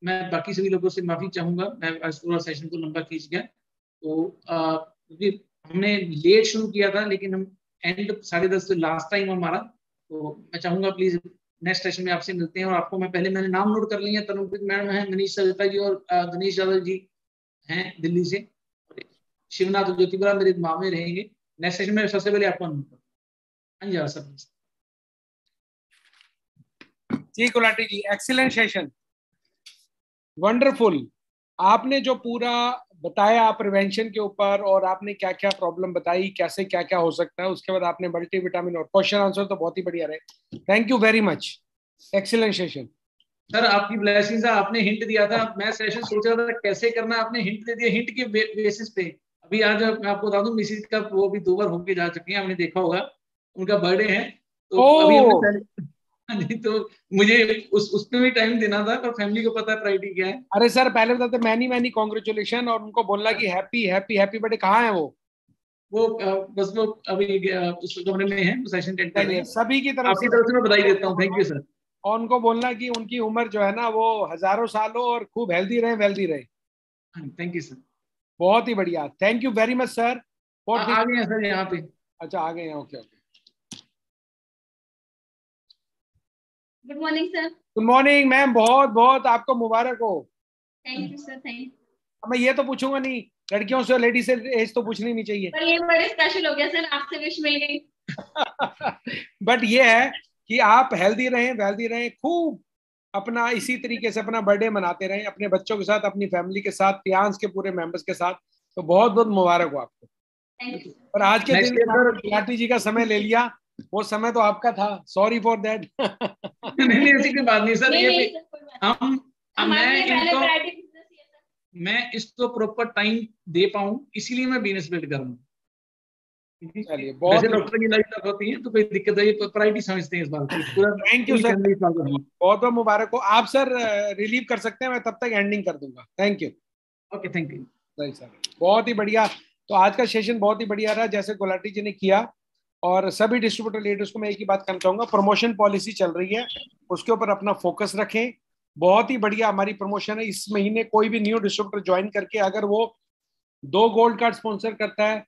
मैं बाकी सभी लोगों से माफी चाहूंगा, मैं आज पूरा सेशन को लंबा खींच गया, तो क्योंकि हमने लेट शुरू किया था, लेकिन हम एंड 10:30 लास्ट टाइम हमारा, तो मैं चाहूंगा प्लीज नेक्स्ट सेशन में आपसे मिलते हैं। और आपको मैंने नाम नोट कर लिया, तनुप्रीत मैडम है, मनीष सरिता जी और गणेश यादव जी हैं दिल्ली से, शिवनाथ ज्योतिबा मेरे दिमाग में रहेंगे। नेक्स्ट सेशन में सबसे पहले आपको नोट कर। हाँ जी सर। जी गुलाटी जी, एक्सीलेंट सेशन, वंडरफुल। आपने जो पूरा बताया प्रिवेंशन के ऊपर, और आपने क्या क्या प्रॉब्लम बताई, कैसे क्या क्या हो सकता है, उसके बाद आपने मल्टीविटामिन और क्वेश्चन आंसर तो बहुत ही बढ़िया रहे। Thank you very much, excellent session. Sir आपकी ब्लेसिंग्स, आपने हिंट दिया था, मैं सेशन सोच रहा था कैसे करना, आपने हिंट दे दिया, हिंट के बेसिस पे अभी आज मैं आपको बता दूं मिसिज का वो भी 2 बार होके जा चुकी हैं, आपने देखा होगा, उनका बर्थडे है, तो अभी हमने नहीं तो मुझे उस पे भी टाइम देना था, और फैमिली को पता है प्रायोरिटी क्या है। अरे सर पहले बताते मैनी कॉन्ग्रेचुलेशन, और उनको बोलना कि हैप्पी हैप्पी हैप्पी बर्थडे। कहाँ है वो बस वो अभी उस कमरे में है, सेशन अटेंड कर रहे हैं। सभी की तरफ आपकी तरफ से मैं बधाई देता हूँ, थैंक यू सर। और उनको बोलना कि उनकी उम्र जो है ना वो हजारों साल हो, और खूब हेल्दी रहे, वेल्दी रहे। Thank you sir. बहुत ही बढ़िया, thank you very much sir. आ गए हैं सर यहाँ पे? अच्छा आ गए हैं, okay okay. Good morning sir. Good morning ma'am, बहुत बहुत आपको मुबारक हो। Thank you sir, thank you. मैं ये तो पूछूंगा नहीं, लड़कियों से लेडी से एज तो पूछनी नहीं चाहिए, पर ये बड़े स्पेशल हो गया सर, आपसे विश मिल गई। बट ये है कि आप हेल्दी रहें, वेल्दी रहें, खूब अपना इसी तरीके से अपना बर्थडे मनाते रहें, अपने बच्चों के साथ, अपनी फैमिली के साथ, पियांस के पूरे मेंबर्स के साथ। तो बहुत बहुत मुबारक हो आपको। और आज के दिन गुलाटी जी का समय ले लिया, वो समय तो आपका था, सॉरी फॉर दैट। नहीं ऐसी कोई बात नहीं सर, ये मैं इसको प्रॉपर टाइम दे पाऊं, इसीलिए मैं बिजनेस बिल्ड करूँ। चलिए बहुत वैसे डॉक्टर की लाइफ तक होती है तो कोई दिक्कत है, प्रायोरिटी समझते हैं इस बात को पूरा। थैंक यू सर, बहुत बहुत मुबारक हो। आप सर रिलीव कर सकते हैं, मैं तब तक एंडिंग कर दूंगा। Thank you. Okay, thank you. सही सर, बहुत ही बढ़िया। तो आज का सेशन बहुत ही बढ़िया रहा जैसे गुलाटी जी ने किया, और सभी डिस्ट्रीब्यूटर लीडर्स को मैं एक ही बात करना चाहूंगा, प्रमोशन पॉलिसी चल रही है उसके ऊपर अपना फोकस रखें। बहुत ही बढ़िया हमारी प्रमोशन है इस महीने। कोई भी न्यू डिस्ट्रीब्यूटर ज्वाइन करके अगर वो 2 गोल्ड कार्ड स्पॉन्सर करता है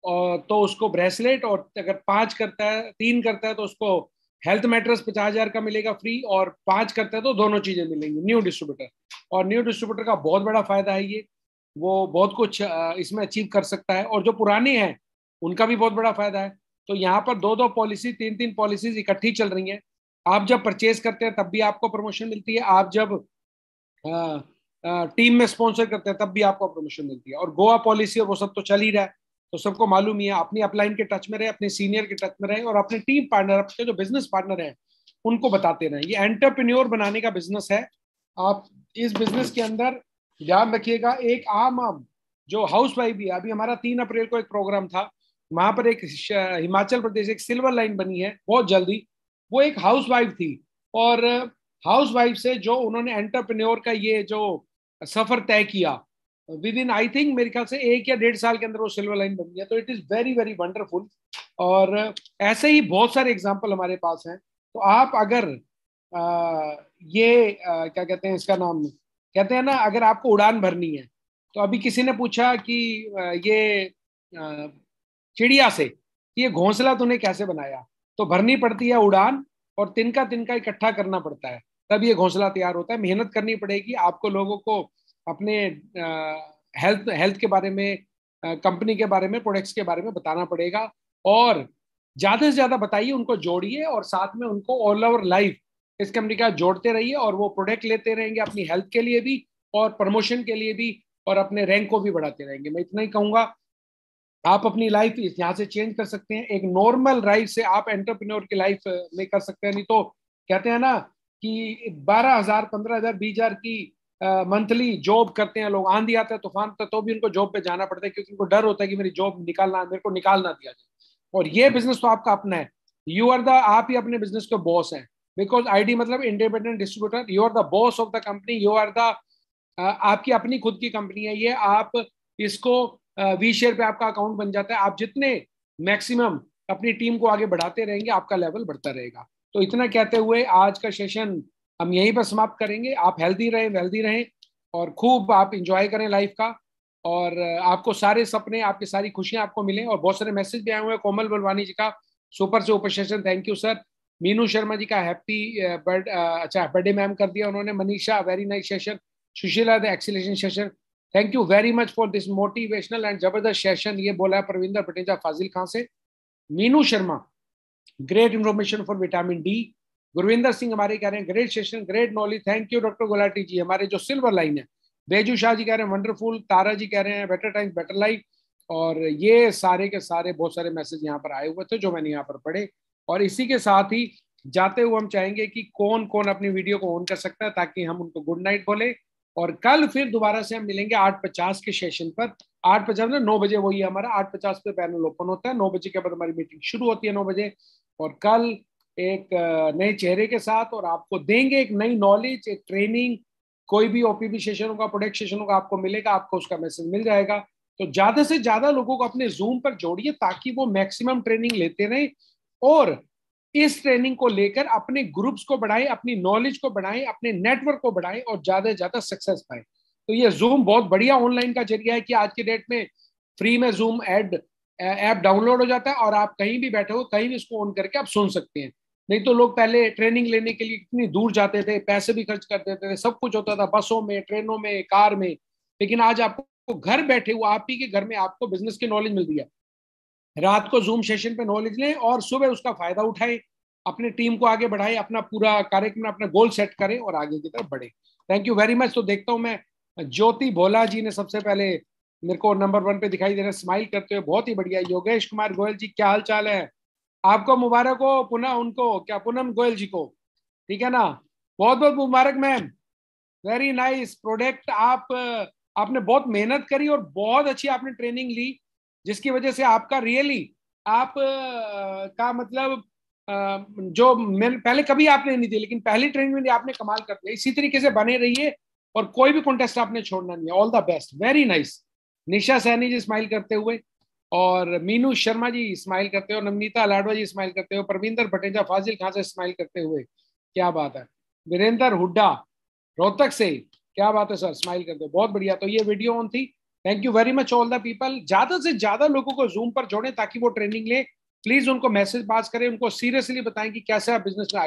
और तो उसको ब्रेसलेट, और अगर 5 करता है, 3 करता है तो उसको हेल्थ मैट्रेस 50,000 का मिलेगा फ्री, और 5 करता है तो दोनों चीजें मिलेंगी न्यू डिस्ट्रीब्यूटर। और न्यू डिस्ट्रीब्यूटर का बहुत बड़ा फायदा है ये, वो बहुत कुछ इसमें अचीव कर सकता है, और जो पुराने हैं उनका भी बहुत बड़ा फायदा है। तो यहाँ पर 2-2 पॉलिसी, 3-3 पॉलिसीज इकट्ठी चल रही हैं। आप जब परचेज करते हैं तब भी आपको प्रमोशन मिलती है, आप जब टीम में स्पॉन्सर करते हैं तब भी आपको प्रमोशन मिलती है। और गोवा पॉलिसी और वो सब तो चल ही रहा है, तो सबको मालूम ही है। अपनी अपलाइन के टच में रहे, अपने सीनियर के टच में रहे, और अपने टीम पार्टनर, अपने जो बिजनेस पार्टनर हैं उनको बताते रहे। ये एंटरप्रेन्योर बनाने का बिजनेस है। आप इस बिजनेस के अंदर ध्यान रखिएगा, एक आम जो हाउस वाइफ भी है, अभी हमारा 3 अप्रैल को एक प्रोग्राम था, वहां पर एक हिमाचल प्रदेश एक सिल्वर लाइन बनी है बहुत जल्दी, वो एक हाउस वाइफ थी, और हाउस वाइफ से जो उन्होंने एंटरप्रेन्योर का ये जो सफर तय किया, विद इन आई थिंक मेरे ख्याल से 1 या 1.5 साल के अंदर वो सिल्वर लाइन बन गया। तो it is very very wonderful, और ऐसे ही बहुत सारे एग्जाम्पल हमारे पास हैं। तो आप अगर क्या कहते हैं इसका नाम, कहते हैं ना, अगर आपको उड़ान भरनी है, तो अभी किसी ने पूछा कि ये चिड़िया से कि ये घोंसला तूने कैसे बनाया, तो भरनी पड़ती है उड़ान, और तिनका तिनका इकट्ठा करना पड़ता है, तब ये घोंसला तैयार होता है। मेहनत करनी पड़ेगी आपको, लोगों को अपने हेल्थ के बारे में, कंपनी के बारे में, प्रोडक्ट्स के बारे में बताना पड़ेगा, और ज्यादा से ज्यादा बताइए, उनको जोड़िए, और साथ में उनको ऑल ओवर लाइफ इस कंपनी का जोड़ते रहिए, और वो प्रोडक्ट लेते रहेंगे अपनी हेल्थ के लिए भी, और प्रमोशन के लिए भी, और अपने रैंक को भी बढ़ाते रहेंगे। मैं इतना ही कहूंगा, आप अपनी लाइफ यहाँ से चेंज कर सकते हैं। एक नॉर्मल लाइफ से आप एंटरप्रेन्योर की लाइफ में कर सकते हैं। नहीं तो कहते हैं ना कि 12,000, 15,000, 20,000 की मंथली जॉब करते हैं लोग, आंधी आता है, तूफान आता है, तो भी उनको जॉब पे जाना पड़ता है, क्योंकि उनको डर होता है कि मेरी जॉब मेरे को निकाल ना दिया जाए। और ये बिजनेस तो आपका अपना है, आप ही अपने बिजनेस के बॉस हैं, बिकॉज आईडी मतलब independent distributor, you are the boss of the company, you are the आपकी अपनी खुद की कंपनी है ये। आप इसको वी शेयर पे आपका अकाउंट बन जाता है। आप जितने मैक्सिमम अपनी टीम को आगे बढ़ाते रहेंगे, आपका लेवल बढ़ता रहेगा। तो इतना कहते हुए आज का सेशन हम यहीं पर समाप्त करेंगे। आप हेल्दी रहें, वेल्दी रहें, और खूब आप इंजॉय करें लाइफ का, और आपको सारे सपने, आपकी सारी खुशियां आपको मिलें। और बहुत सारे मैसेज भी आए हुए हैं। कोमल बलवानी जी का सुपर से ऊपर session, thank you sir. Meenu Sharma ji का हैप्पी बर्थडे मैम कर दिया उन्होंने। Manisha very nice session. Sushila the acceleration session, thank you very much for this motivational and जबरदस्त सेशन। ये बोला है प्रविंदर पटेजा फाजिल खां से। Meenu Sharma, great information for vitamin D. Gurvinder Singh हमारे कह रहे हैं great session, great knowledge, thank you doctor Gulati ji, हमारे जो सिल्वर लाइन है। बेजू शाह जी कह रहे हैं वंडरफुल। तारा जी कह रहे हैं बेटर टाइम्स बेटर लाइफ। और ये सारे के सारे बहुत सारे मैसेज यहाँ पर आए हुए थे जो मैंने यहाँ पर पढ़े। और इसी के साथ ही जाते हुए हम चाहेंगे कि कौन कौन अपनी वीडियो को ऑन कर सकता है, ताकि हम उनको गुड नाइट बोले। और कल फिर दोबारा से हम मिलेंगे 8:50 के सेशन पर। 8:50 में 9 बजे वही हमारा 8:50 पे पैनल ओपन होता है। 9 बजे के बाद हमारी मीटिंग शुरू होती है 9 बजे। और कल एक नए चेहरे के साथ, और आपको देंगे एक नई नॉलेज, एक ट्रेनिंग। कोई भी ओपीबी सेशन होगा, प्रोडक्ट सेशन होगा, आपको मिलेगा, आपको उसका मैसेज मिल जाएगा। तो ज्यादा से ज्यादा लोगों को अपने जूम पर जोड़िए, ताकि वो मैक्सिमम ट्रेनिंग लेते रहें, और इस ट्रेनिंग को लेकर अपने ग्रुप्स को बढ़ाएं, अपनी नॉलेज को बढ़ाएं, अपने नेटवर्क को बढ़ाएं, और ज्यादा से ज्यादा सक्सेस पाएं। तो ये जूम बहुत बढ़िया ऑनलाइन का जरिया है कि आज के डेट में फ्री में जूम ऐप डाउनलोड हो जाता है, और आप कहीं भी बैठे हो, कहीं भी इसको ऑन करके आप सुन सकते हैं। नहीं तो लोग पहले ट्रेनिंग लेने के लिए कितनी दूर जाते थे, पैसे भी खर्च कर देते थे, सब कुछ होता था बसों में, ट्रेनों में, कार में। लेकिन आज आपको घर बैठे हुए, आप ही के घर में आपको बिजनेस की नॉलेज मिल रही है। रात को जूम सेशन पे नॉलेज लें, और सुबह उसका फायदा उठाएं, अपनी टीम को आगे बढ़ाएं, अपना पूरा कार्यक्रम, अपना गोल सेट करें, और आगे की तरफ बढ़े। Thank you very much. तो देखता हूं मैं, ज्योति भोला जी ने सबसे पहले मेरे को नंबर 1 पे दिखाई दे रहे हैं, स्माइल करते हुए, बहुत ही बढ़िया। योगेश कुमार गोयल जी, क्या हाल चाल है? आपको मुबारक हो, पुनः उनको, क्या पूनम गोयल जी को, ठीक है ना, बहुत बहुत मुबारक मैम। Very nice product. आपने बहुत मेहनत करी और बहुत अच्छी आपने ट्रेनिंग ली, जिसकी वजह से आपका रियली आप का मतलब जो मैंने पहले कभी आपने नहीं दी, लेकिन पहली ट्रेनिंग में आपने कमाल कर दिया। इसी तरीके से बने रहिए और कोई भी कॉन्टेस्ट आपने छोड़ना नहीं है। All the best, very nice. Nisha Saini ji smile करते हुए, और मीनू शर्मा जी स्माइल करते हुए, नवनीता लाडवा जी स्माइल करते हुए, परविंदर भटेजा फाजिल खां से स्माइल करते हुए, क्या बात है। वीरेंद्र हुड्डा रोहतक से, क्या बात है सर, स्माइल करते हुए, बहुत बढ़िया। तो ये वीडियो ऑन थी। Thank you very much all the people. ज्यादा से ज्यादा लोगों को जूम पर जोड़ें ताकि वो ट्रेनिंग ले। प्लीज उनको मैसेज पास करें, उनको सीरियसली बताएं कि कैसे आप बिजनेस में